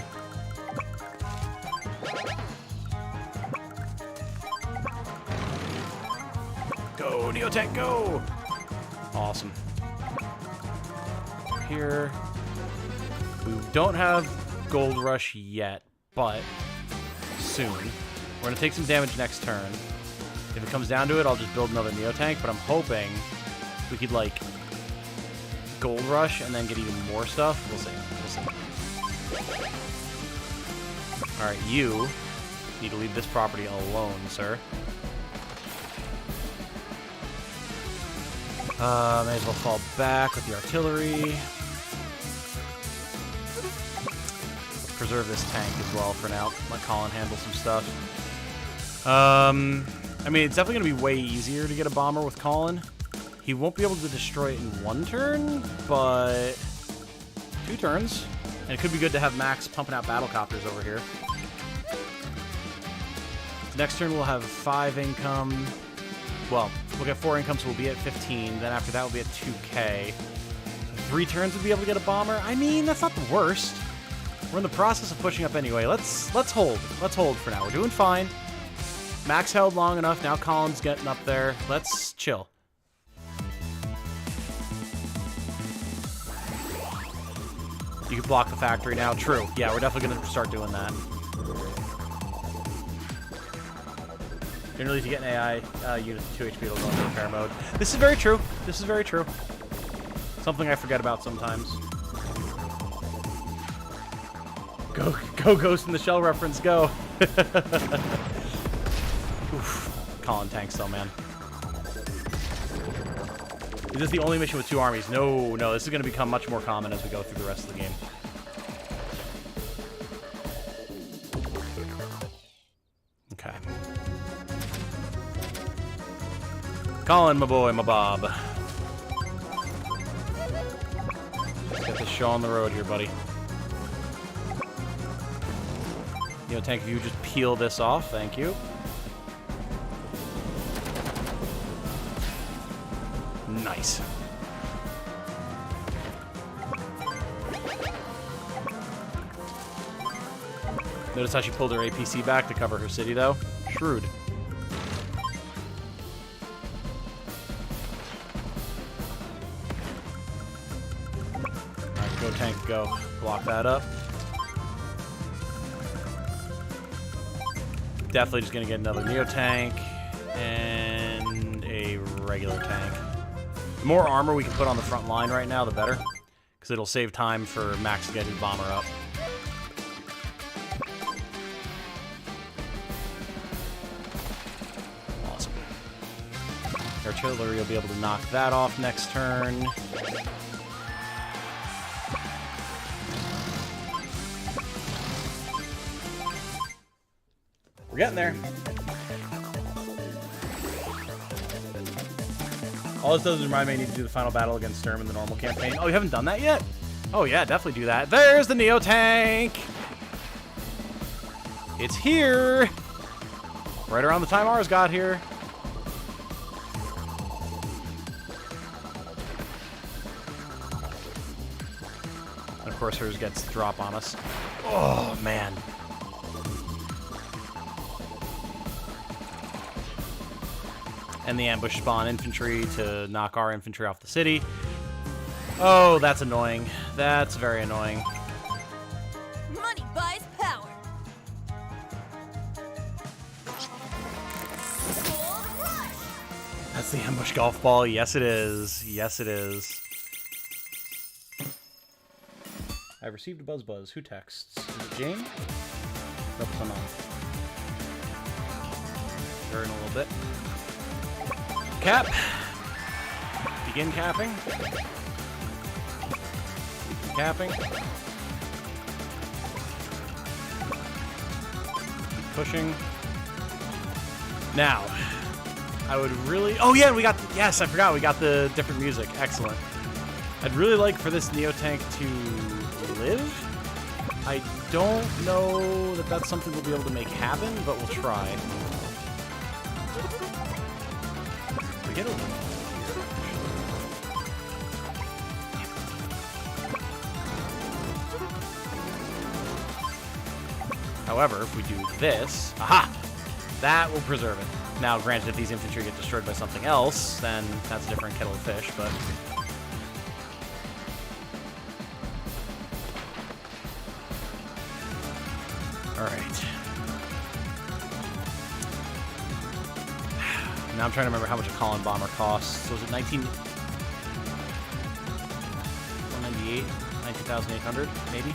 Go, Neotech, go! Awesome. Here. We don't have Gold Rush yet, but soon. We're going to take some damage next turn. If it comes down to it, I'll just build another Neotank, but I'm hoping we could, like, Gold Rush and then get even more stuff. We'll see. Alright, you need to leave this property alone, sir. May as well fall back with the artillery. preserve this tank as well for now. Let Colin handle some stuff. I mean, it's definitely going to be way easier to get a bomber with Colin. He won't be able to destroy it in 1 turn, but 2 turns. And it could be good to have Max pumping out battle copters over here. Next turn we'll have 5 income. Well, we'll get 4 income, so we'll be at 15. Then after that we'll be at 2k. 3 turns we'll be able to get a bomber. I mean, that's not the worst. We're in the process of pushing up anyway. Let's hold. Let's hold for now. We're doing fine. Max held long enough. Now Colin's getting up there. Let's chill. You can block the factory now. True. Yeah, we're definitely going to start doing that. Generally, if you get an AI unit to 2 HP, it'll go into repair mode. This is very true. This is very true. Something I forget about sometimes. Go, Ghost in the Shell reference, go. Oof. Colin tanks though, man. Is this the only mission with 2 armies? No, no, this is going to become much more common as we go through the rest of the game. Okay. Colin, my boy, my Bob. Let's get this show on the road here, buddy. You know, tank, if you just peel this off, thank you. Nice. Notice how she pulled her APC back to cover her city, though? Shrewd. Alright, go tank, go. Block that up. Definitely just gonna get another Neo tank and a regular tank. The more armor we can put on the front line right now, the better. Because it'll save time for Max to get his bomber up. Awesome. Artillery will be able to knock that off next turn. We're getting there. All this does is remind me I need to do the final battle against Sturm in the normal campaign. Oh, you haven't done that yet? Oh yeah, definitely do that. There's the Neo tank! It's here! Right around the time ours got here. And of course hers gets the drop on us. Oh, man. And the ambush spawn infantry to knock our infantry off the city. Oh, that's annoying. That's very annoying. Money buys power. Gold rush. That's the ambush golf ball. Yes, it is. Yes, it is. I received a buzz. Who texts? Is it Jane? Nope, I'm on. Her in a little bit. Cap. Begin capping. Capping. Pushing. Now, I would really... Oh yeah, we got... Yes, I forgot. We got the different music. Excellent. I'd really like for this Neo tank to live. I don't know that that's something we'll be able to make happen, but we'll try. We get a little However, if we do this, aha! That will preserve it. Now, granted, if these infantry get destroyed by something else, then that's a different kettle of fish, but... Alright. Now I'm trying to remember how much a Colin bomber costs. So was it 198? 19,800, maybe?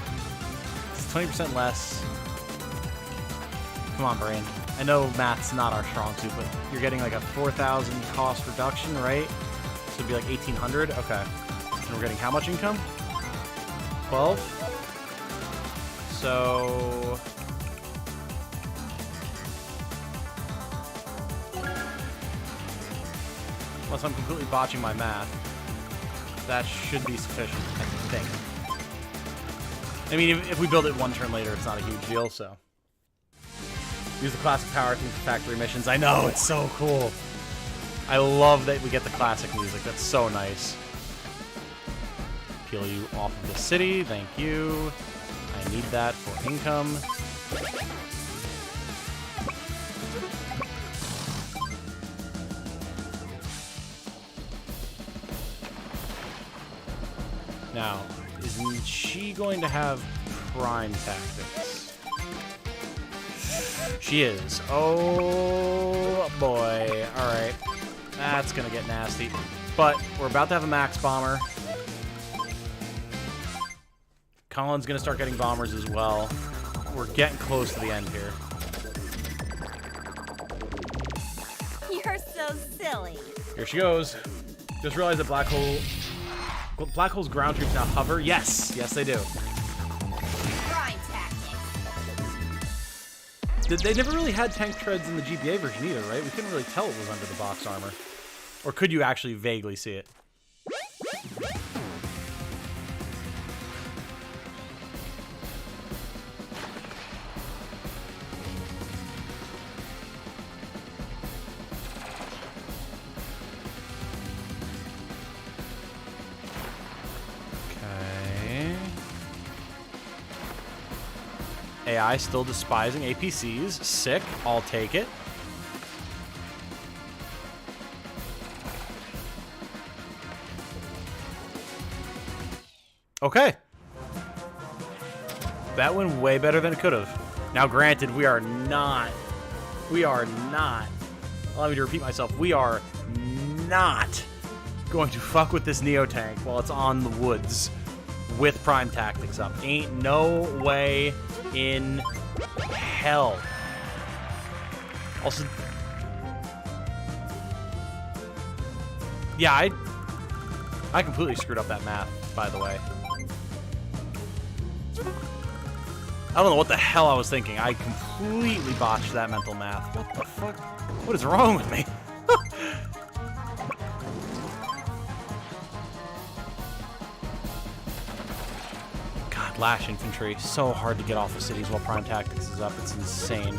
It's 20% less. Come on, brain. I know math's not our strong suit, but you're getting like a 4,000 cost reduction, right? So it'd be like 1,800? Okay. And we're getting how much income? 12? So... Unless I'm completely botching my math, that should be sufficient, I think. I mean, if we build it one turn later, it's not a huge deal, so. Use the classic power theme for factory missions. I know, it's so cool. I love that we get the classic music. That's so nice. Peel you off of the city. Thank you. I need that for income. Now, isn't she going to have prime tactics? She is. Oh, boy. Alright. That's going to get nasty. But we're about to have a max bomber. Colin's going to start getting bombers as well. We're getting close to the end here. You're so silly. Here she goes. Just realized that Black Hole's ground troops now hover. Yes. Yes, they do. Prime tactics. They never really had tank treads in the GBA version either, right? We couldn't really tell it was under the box armor. Or could you actually vaguely see it? AI still despising APCs. Sick. I'll take it. Okay. That went way better than it could have. Now, granted, we are not, allow me to repeat myself, we are not going to fuck with this Neo tank while it's on the woods with prime tactics up. Ain't no way in hell. Also, yeah, I completely screwed up that math, by the way. I don't know what the hell I was thinking. I completely botched that mental math. What the fuck? What is wrong with me? God, Lash Infantry. So hard to get off of cities while Prime Tactics is up. It's insane.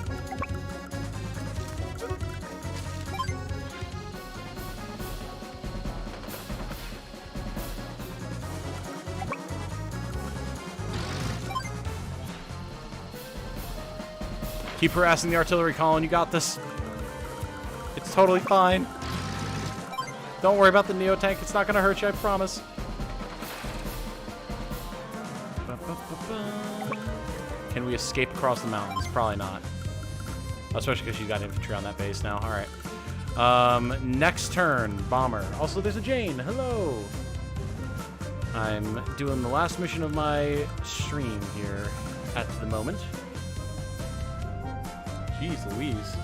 Keep harassing the artillery, Colin. You got this. It's totally fine. Don't worry about the Neo tank. It's not going to hurt you, I promise. Can we escape across the mountains? Probably not. Especially because she's got infantry on that base now. All right. Next turn, bomber. Also, there's a Jane. Hello. I'm doing the last mission of my stream here at the moment. Jeez Louise.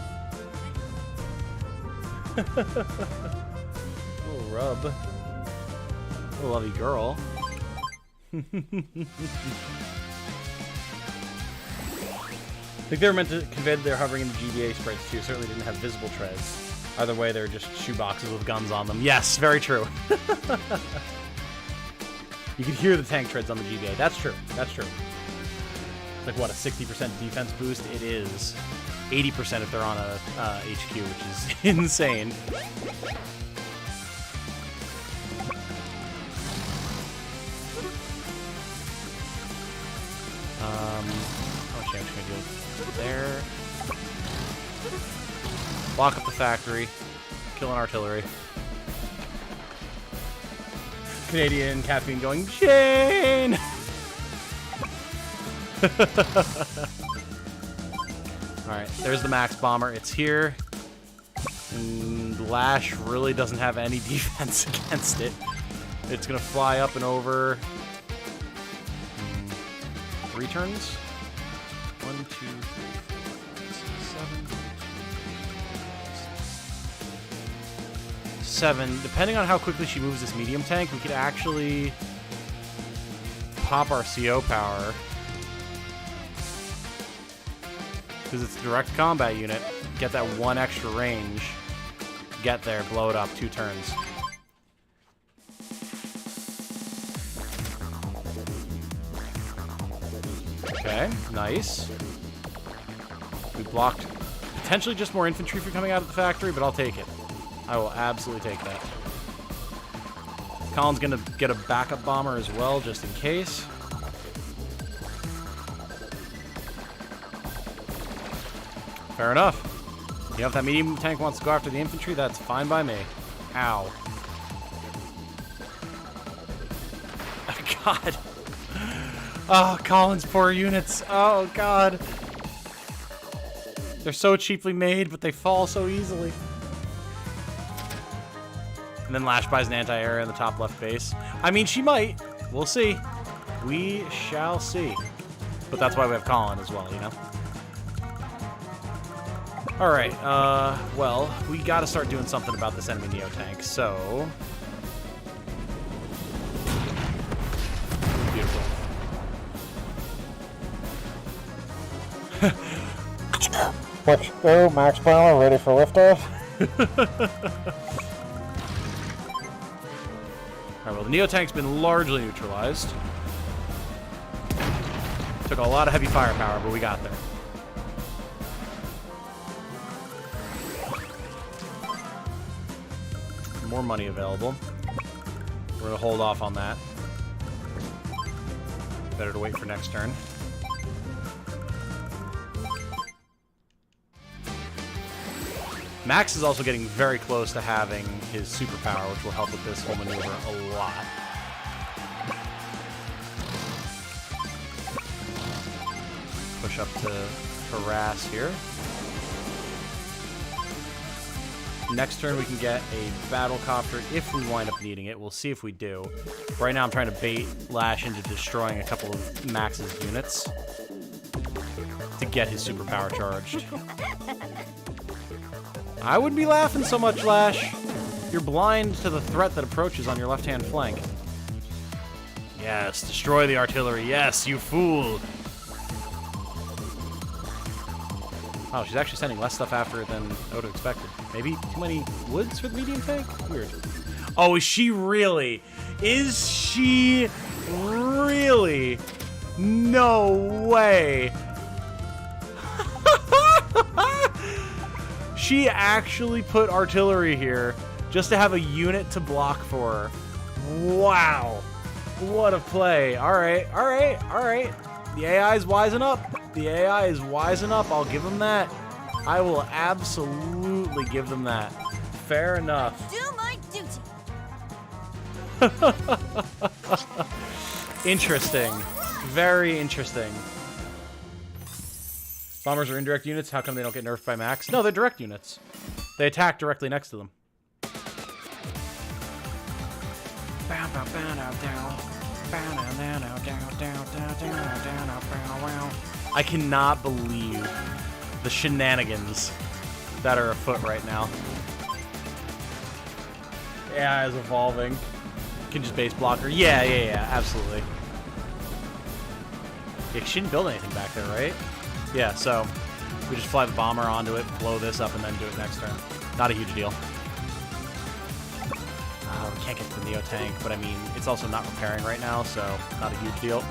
Little rub. Little lovey girl. I think they were meant to convey that they're hovering in the GBA sprites too. Certainly didn't have visible treads. Either way, they're just shoeboxes with guns on them. Yes, very true. You can hear the tank treads on the GBA. That's true. That's true. It's like, what, a 60% defense boost? It is. 80% if they're on a HQ, which is insane. How much damage can I do? There. Block up the factory. Killing artillery. Canadian caffeine going, Jane! Alright, there's the max bomber. It's here. And Lash really doesn't have any defense against it. It's going to fly up and over. 3 turns? 1, 2, 3, 4, 5, 6, 7. 7. Depending on how quickly she moves this medium tank, we could actually pop our CO power. Because it's a direct combat unit. Get that 1 extra range. Get there, blow it up, 2 turns. Okay, nice. We blocked potentially just more infantry for coming out of the factory, but I'll take it. I will absolutely take that. Colin's gonna get a backup bomber as well, just in case. Fair enough. You know, if that medium tank wants to go after the infantry, that's fine by me. Ow. God. Oh, Colin's poor units. Oh, God. They're so cheaply made, but they fall so easily. And then Lash buys an anti-air in the top left base. I mean, she might. We'll see. We shall see. But that's why we have Colin as well, you know? Alright, well, we gotta start doing something about this enemy Neo-tank, so... Beautiful. Let's go, Max Prowler, ready for liftoff. Alright, well, the Neo-tank's been largely neutralized. Took a lot of heavy firepower, but we got there. More money available. We're going to hold off on that. Better to wait for next turn. Max is also getting very close to having his superpower, which will help with this whole maneuver a lot. Push up to harass here. Next turn we can get a battle copter if we wind up needing it. We'll see if we do. Right now I'm trying to bait Lash into destroying a couple of Max's units to get his superpower charged. I wouldn't be laughing so much, Lash. You're blind to the threat that approaches on your left-hand flank. Yes, destroy the artillery. Yes, you fool. Oh, she's actually sending less stuff after it than I would have expected. Maybe too many woods for the medium tank? Weird. Oh, is she really? Is she really? No way. She actually put artillery here just to have a unit to block for her. Wow. What a play. All right, all right, all right. The AI is wising up. The AI is wising up. I'll give them that. I will absolutely give them that. Fair enough. Do my duty. Interesting. Very interesting. Bombers are indirect units. How come they don't get nerfed by Max? No, they're direct units. They attack directly next to them. I cannot believe the shenanigans that are afoot right now. AI is evolving. You can just base blocker. Yeah, absolutely. Yeah, she didn't build anything back there, right? Yeah, so we just fly the bomber onto it, blow this up, and then do it next turn. Not a huge deal. We can't get to the Neo tank, but I mean, it's also not repairing right now, so not a huge deal.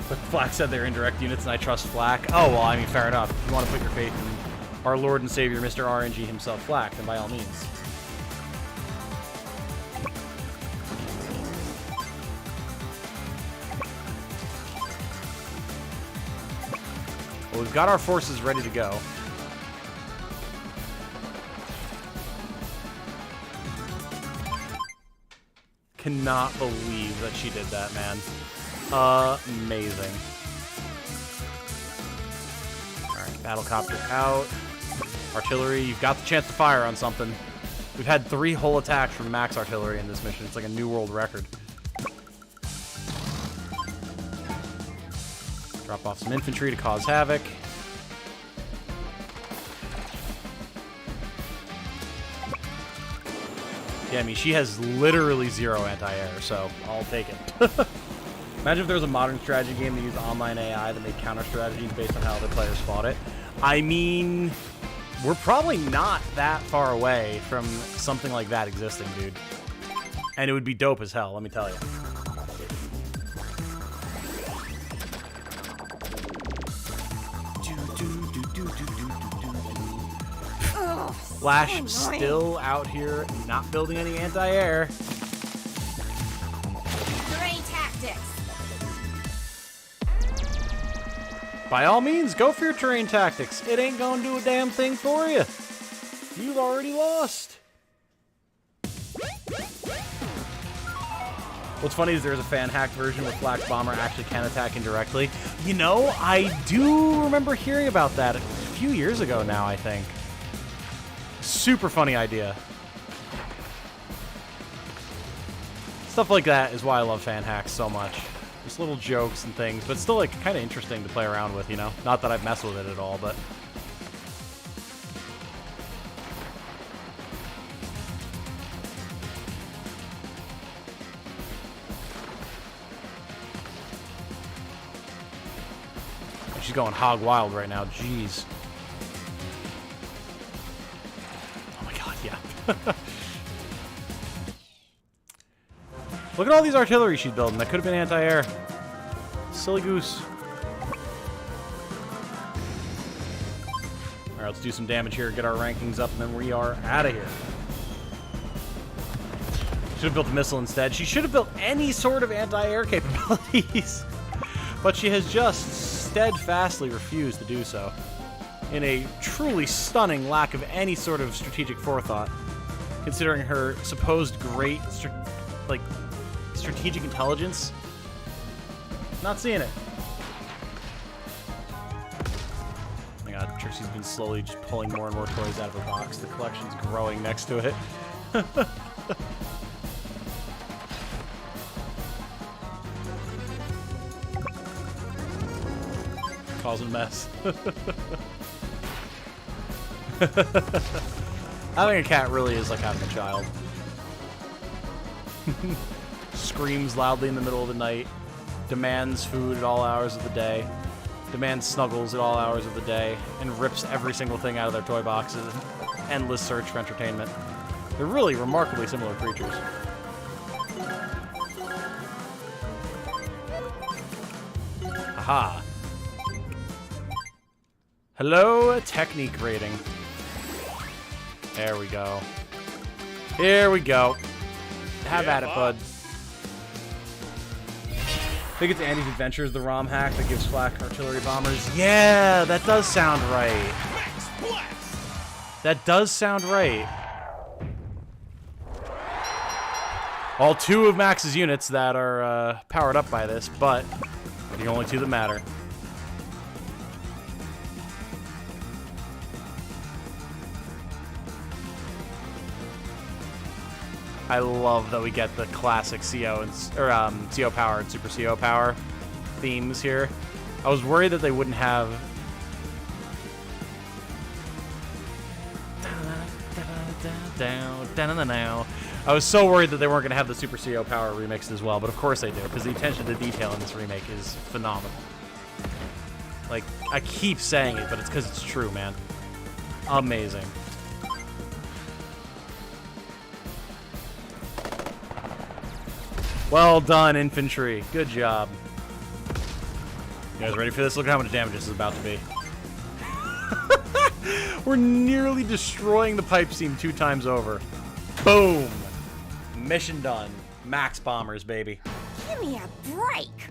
But Flack said they're indirect units, and I trust Flack. Oh, well, I mean, fair enough. If you want to put your faith in our Lord and Savior, Mr. RNG himself, Flack, then by all means. Well, we've got our forces ready to go. Cannot believe that she did that, man. Amazing. Alright, battlecopter out. Artillery, you've got the chance to fire on something. We've had 3 whole attacks from max artillery in this mission. It's like a new world record. Drop off some infantry to cause havoc. Yeah, I mean, she has literally 0 anti-air, so I'll take it. Imagine if there was a modern strategy game that used online AI that made counter strategies based on how other players fought it. I mean, we're probably not that far away from something like that existing, dude. And it would be dope as hell, let me tell you. Flash still out here not building any anti-air. Terrain tactics. By all means, go for your terrain tactics. It ain't gonna do a damn thing for you. You've already lost. What's funny is there's a fan-hacked version where Flash Bomber actually can attack indirectly. You know, I do remember hearing about that a few years ago now, I think. Super funny idea. Stuff like that is why I love fan hacks so much. Just little jokes and things, but still like kind of interesting to play around with, you know? Not that I've messed with it at all, but... She's going hog wild right now, jeez. Oh my god, yeah. Look at all these artillery she's building. That could have been anti-air. Silly goose. Alright, let's do some damage here, get our rankings up, and then we are out of here. Should have built a missile instead. She should have built any sort of anti-air capabilities. But she has just steadfastly refused to do so. In a truly stunning lack of any sort of strategic forethought. Considering her supposed great, strategic intelligence. Not seeing it. Oh my god, Trixie's been slowly just pulling more and more toys out of her box. The collection's growing next to it. Causing a mess. Having a cat really is like having a child. Screams loudly in the middle of the night, demands food at all hours of the day, demands snuggles at all hours of the day, and rips every single thing out of their toy boxes. Endless search for entertainment. They're really remarkably similar creatures. Aha. Hello, technique rating. There we go. Here we go. Have at it, bud. I think it's Andy's Adventures, the ROM hack that gives Flak artillery bombers. Yeah, that does sound right. That does sound right. All 2 of Max's units that are powered up by this, but the only 2 that matter. I love that we get the classic CO and CO power and Super CO power themes here. I was worried that they wouldn't have. I was so worried that they weren't going to have the Super CO power remixed as well, but of course they do, because the attention to detail in this remake is phenomenal. Like, I keep saying it, but it's because it's true, man. Amazing. Well done, infantry. Good job. You guys ready for this? Look at how much damage this is about to be. We're nearly destroying the pipe seam 2 times over. Boom! Mission done. Max bombers, baby. Give me a break.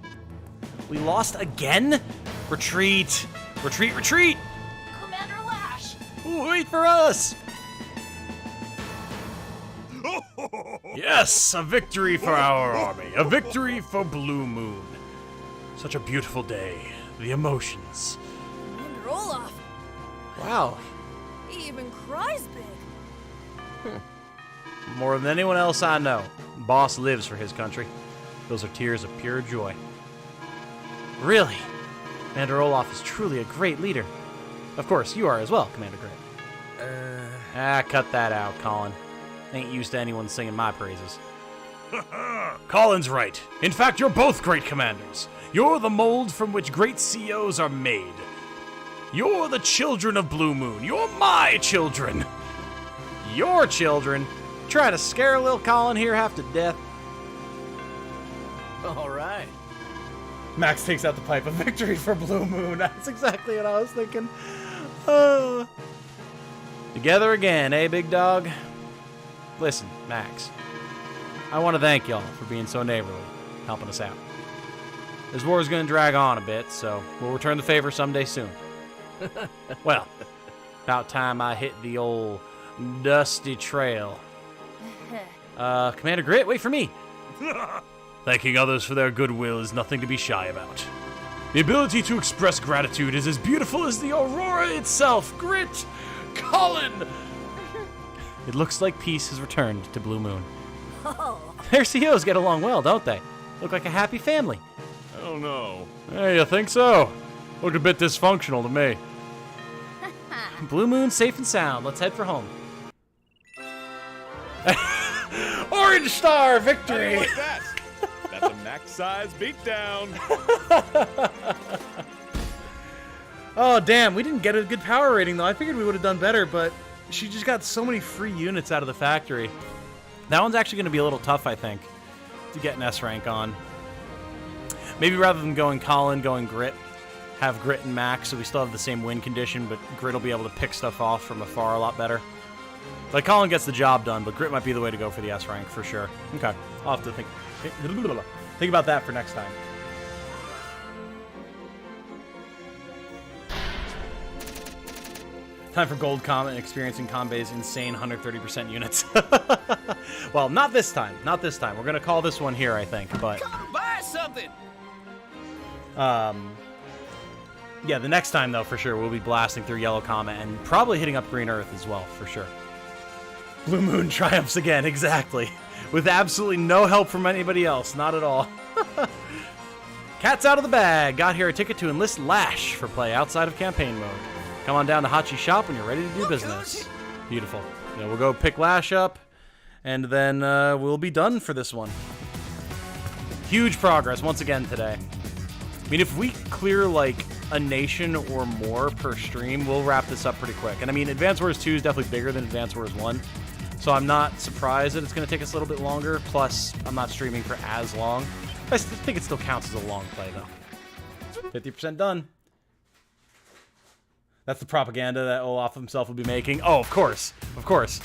We lost again? Retreat! Retreat, retreat! Commander Lash! Wait for us! Yes, a victory for our army. A victory for Blue Moon. Such a beautiful day. The emotions. Commander Olaf, Wow. he even cries big. More than anyone else I know, Boss lives for his country. Those are tears of pure joy. Really? Commander Olaf is truly a great leader. Of course, you are as well, Commander Gray. Cut that out, Colin. Ain't used to anyone singing my praises. Colin's right. In fact, you're both great commanders. You're the mold from which great CEOs are made. You're the children of Blue Moon. You're my children. Your children? Trying to scare little Colin here half to death. All right. Max takes out the pipe of victory for Blue Moon. That's exactly what I was thinking. Together again, eh, big dog? Listen, Max. I want to thank y'all for being so neighborly, helping us out. This war is going to drag on a bit, so we'll return the favor someday soon. Well, about time I hit the old dusty trail. Commander Grit, wait for me. Thanking others for their goodwill is nothing to be shy about. The ability to express gratitude is as beautiful as the aurora itself. Grit! Colin! It looks like peace has returned to Blue Moon. Their CEOs get along well, don't they? Look like a happy family. I don't know. Hey, you think so? Looked a bit dysfunctional to me. Blue Moon safe and sound. Let's head for home. Orange Star victory! Like that. That's a max size beatdown. Oh, damn. We didn't get a good power rating, though. I figured we would have done better, but she just got so many free units out of the factory. That one's actually going to be a little tough, I think, to get an S rank on. Maybe rather than going Colin, going Grit, have Grit and Max, so we still have the same win condition, but Grit will be able to pick stuff off from afar a lot better. Like, Colin gets the job done, but Grit might be the way to go for the S rank, for sure. Okay, I'll have to think about that for next time. Time for Gold Comet and experiencing Conbay's insane 130% units. Well, not this time. Not this time. We're going to call this one here, I think, but... Come buy something! Yeah, the next time, though, for sure, we'll be blasting through Yellow Comet and probably hitting up Green Earth as well, for sure. Blue Moon triumphs again, exactly. With absolutely no help from anybody else. Not at all. Cat's out of the bag. Got here a ticket to enlist Lash for play outside of campaign mode. Come on down to Hachi's shop when you're ready to do business. Beautiful. Yeah, we'll go pick Lash up, and then we'll be done for this one. Huge progress once again today. I mean, if we clear, like, a nation or more per stream, we'll wrap this up pretty quick. And, I mean, Advance Wars 2 is definitely bigger than Advance Wars 1, so I'm not surprised that it's going to take us a little bit longer. Plus, I'm not streaming for as long. I think it still counts as a long play, though. 50% done. That's the propaganda that Olaf himself will be making. Oh, of course. Of course.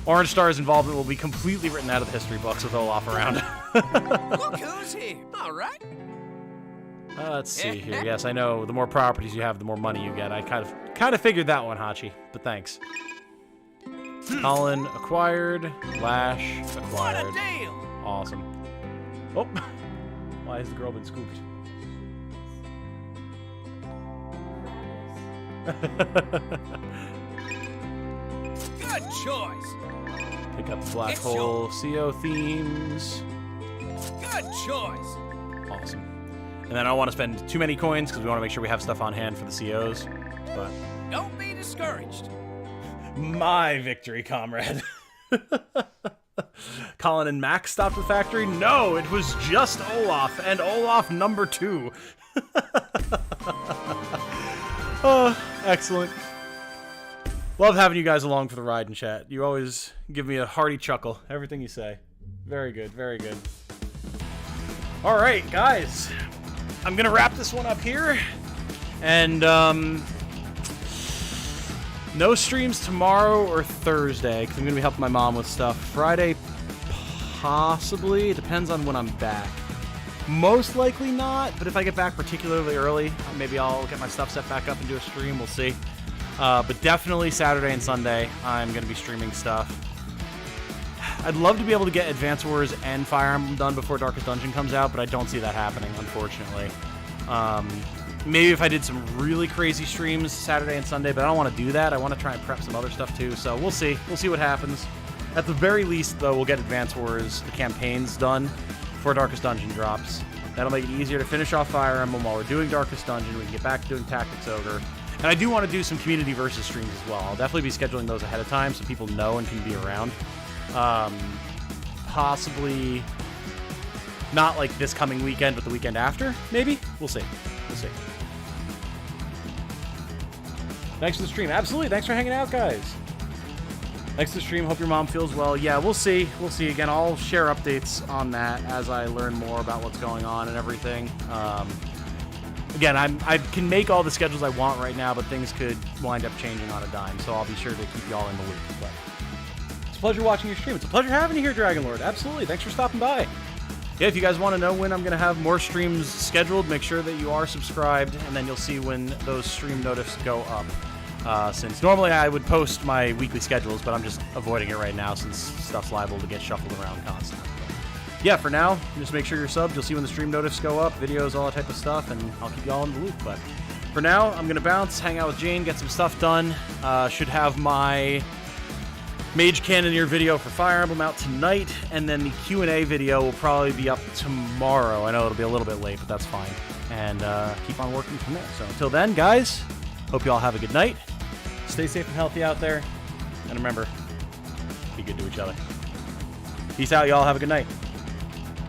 Orange Star's involvement will be completely written out of the history books with Olaf around. Look who's here! All right. Let's see here. Yes, I know. The more properties you have, the more money you get. I kind of figured that one, Hachi. But thanks. Colin acquired. Lash acquired. What a deal! Awesome. Oh, why has the girl been scooped? Good choice! Pick up the Black Hole CO themes. Good choice! Awesome. And then I don't want to spend too many coins because we want to make sure we have stuff on hand for the COs. But Don't be discouraged. my victory, comrade. Colin and Max stopped the factory? No, it was just Olaf, and Olaf number 2. Oh, excellent. Love having you guys along for the ride and chat. You always give me a hearty chuckle. Everything you say. Very good, very good. All right, guys. I'm going to wrap this one up here. And, no streams tomorrow or Thursday, because I'm going to be helping my mom with stuff. Friday, possibly. It depends on when I'm back. Most likely not, but if I get back particularly early, maybe I'll get my stuff set back up and do a stream. We'll see. But definitely Saturday and Sunday, I'm going to be streaming stuff. I'd love to be able to get Advance Wars and Fire Emblem done before Darkest Dungeon comes out, but I don't see that happening, unfortunately. Maybe if I did some really crazy streams Saturday and Sunday, but I don't want to do that. I want to try and prep some other stuff too, so we'll see. We'll see what happens. At the very least, though, we'll get Advance Wars, the campaigns done before Darkest Dungeon drops. That'll make it easier to finish off Fire Emblem while we're doing Darkest Dungeon. We can get back to doing Tactics Ogre. And I do want to do some community versus streams as well. I'll definitely be scheduling those ahead of time so people know and can be around. possibly not like this coming weekend, but the weekend after, maybe? We'll see. We'll see. Thanks for the stream. Absolutely. Thanks for hanging out, guys. Thanks for the stream. Hope your mom feels well. Yeah, we'll see. We'll see. Again, I'll share updates on that as I learn more about what's going on and everything. Again, I can make all the schedules I want right now, but things could wind up changing on a dime, so I'll be sure to keep y'all in the loop. But it's a pleasure watching your stream. It's a pleasure having you here, Dragon Lord. Absolutely. Thanks for stopping by. Yeah, if you guys want to know when I'm going to have more streams scheduled, make sure that you are subscribed, and then you'll see when those stream notifs go up. Since normally I would post my weekly schedules, but I'm just avoiding it right now since stuff's liable to get shuffled around constantly. Yeah, for now, just make sure you're subbed. You'll see when the stream notifs go up, videos, all that type of stuff, and I'll keep you all in the loop. But for now, I'm going to bounce, hang out with Jane, get some stuff done. Should have my Mage Cannoneer video for Fire Emblem out tonight, and then the Q&A video will probably be up tomorrow. I know it'll be a little bit late, but that's fine. And keep on working from there. So until then, guys, hope you all have a good night. Stay safe and healthy out there. And remember, be good to each other. Peace out, y'all. Have a good night.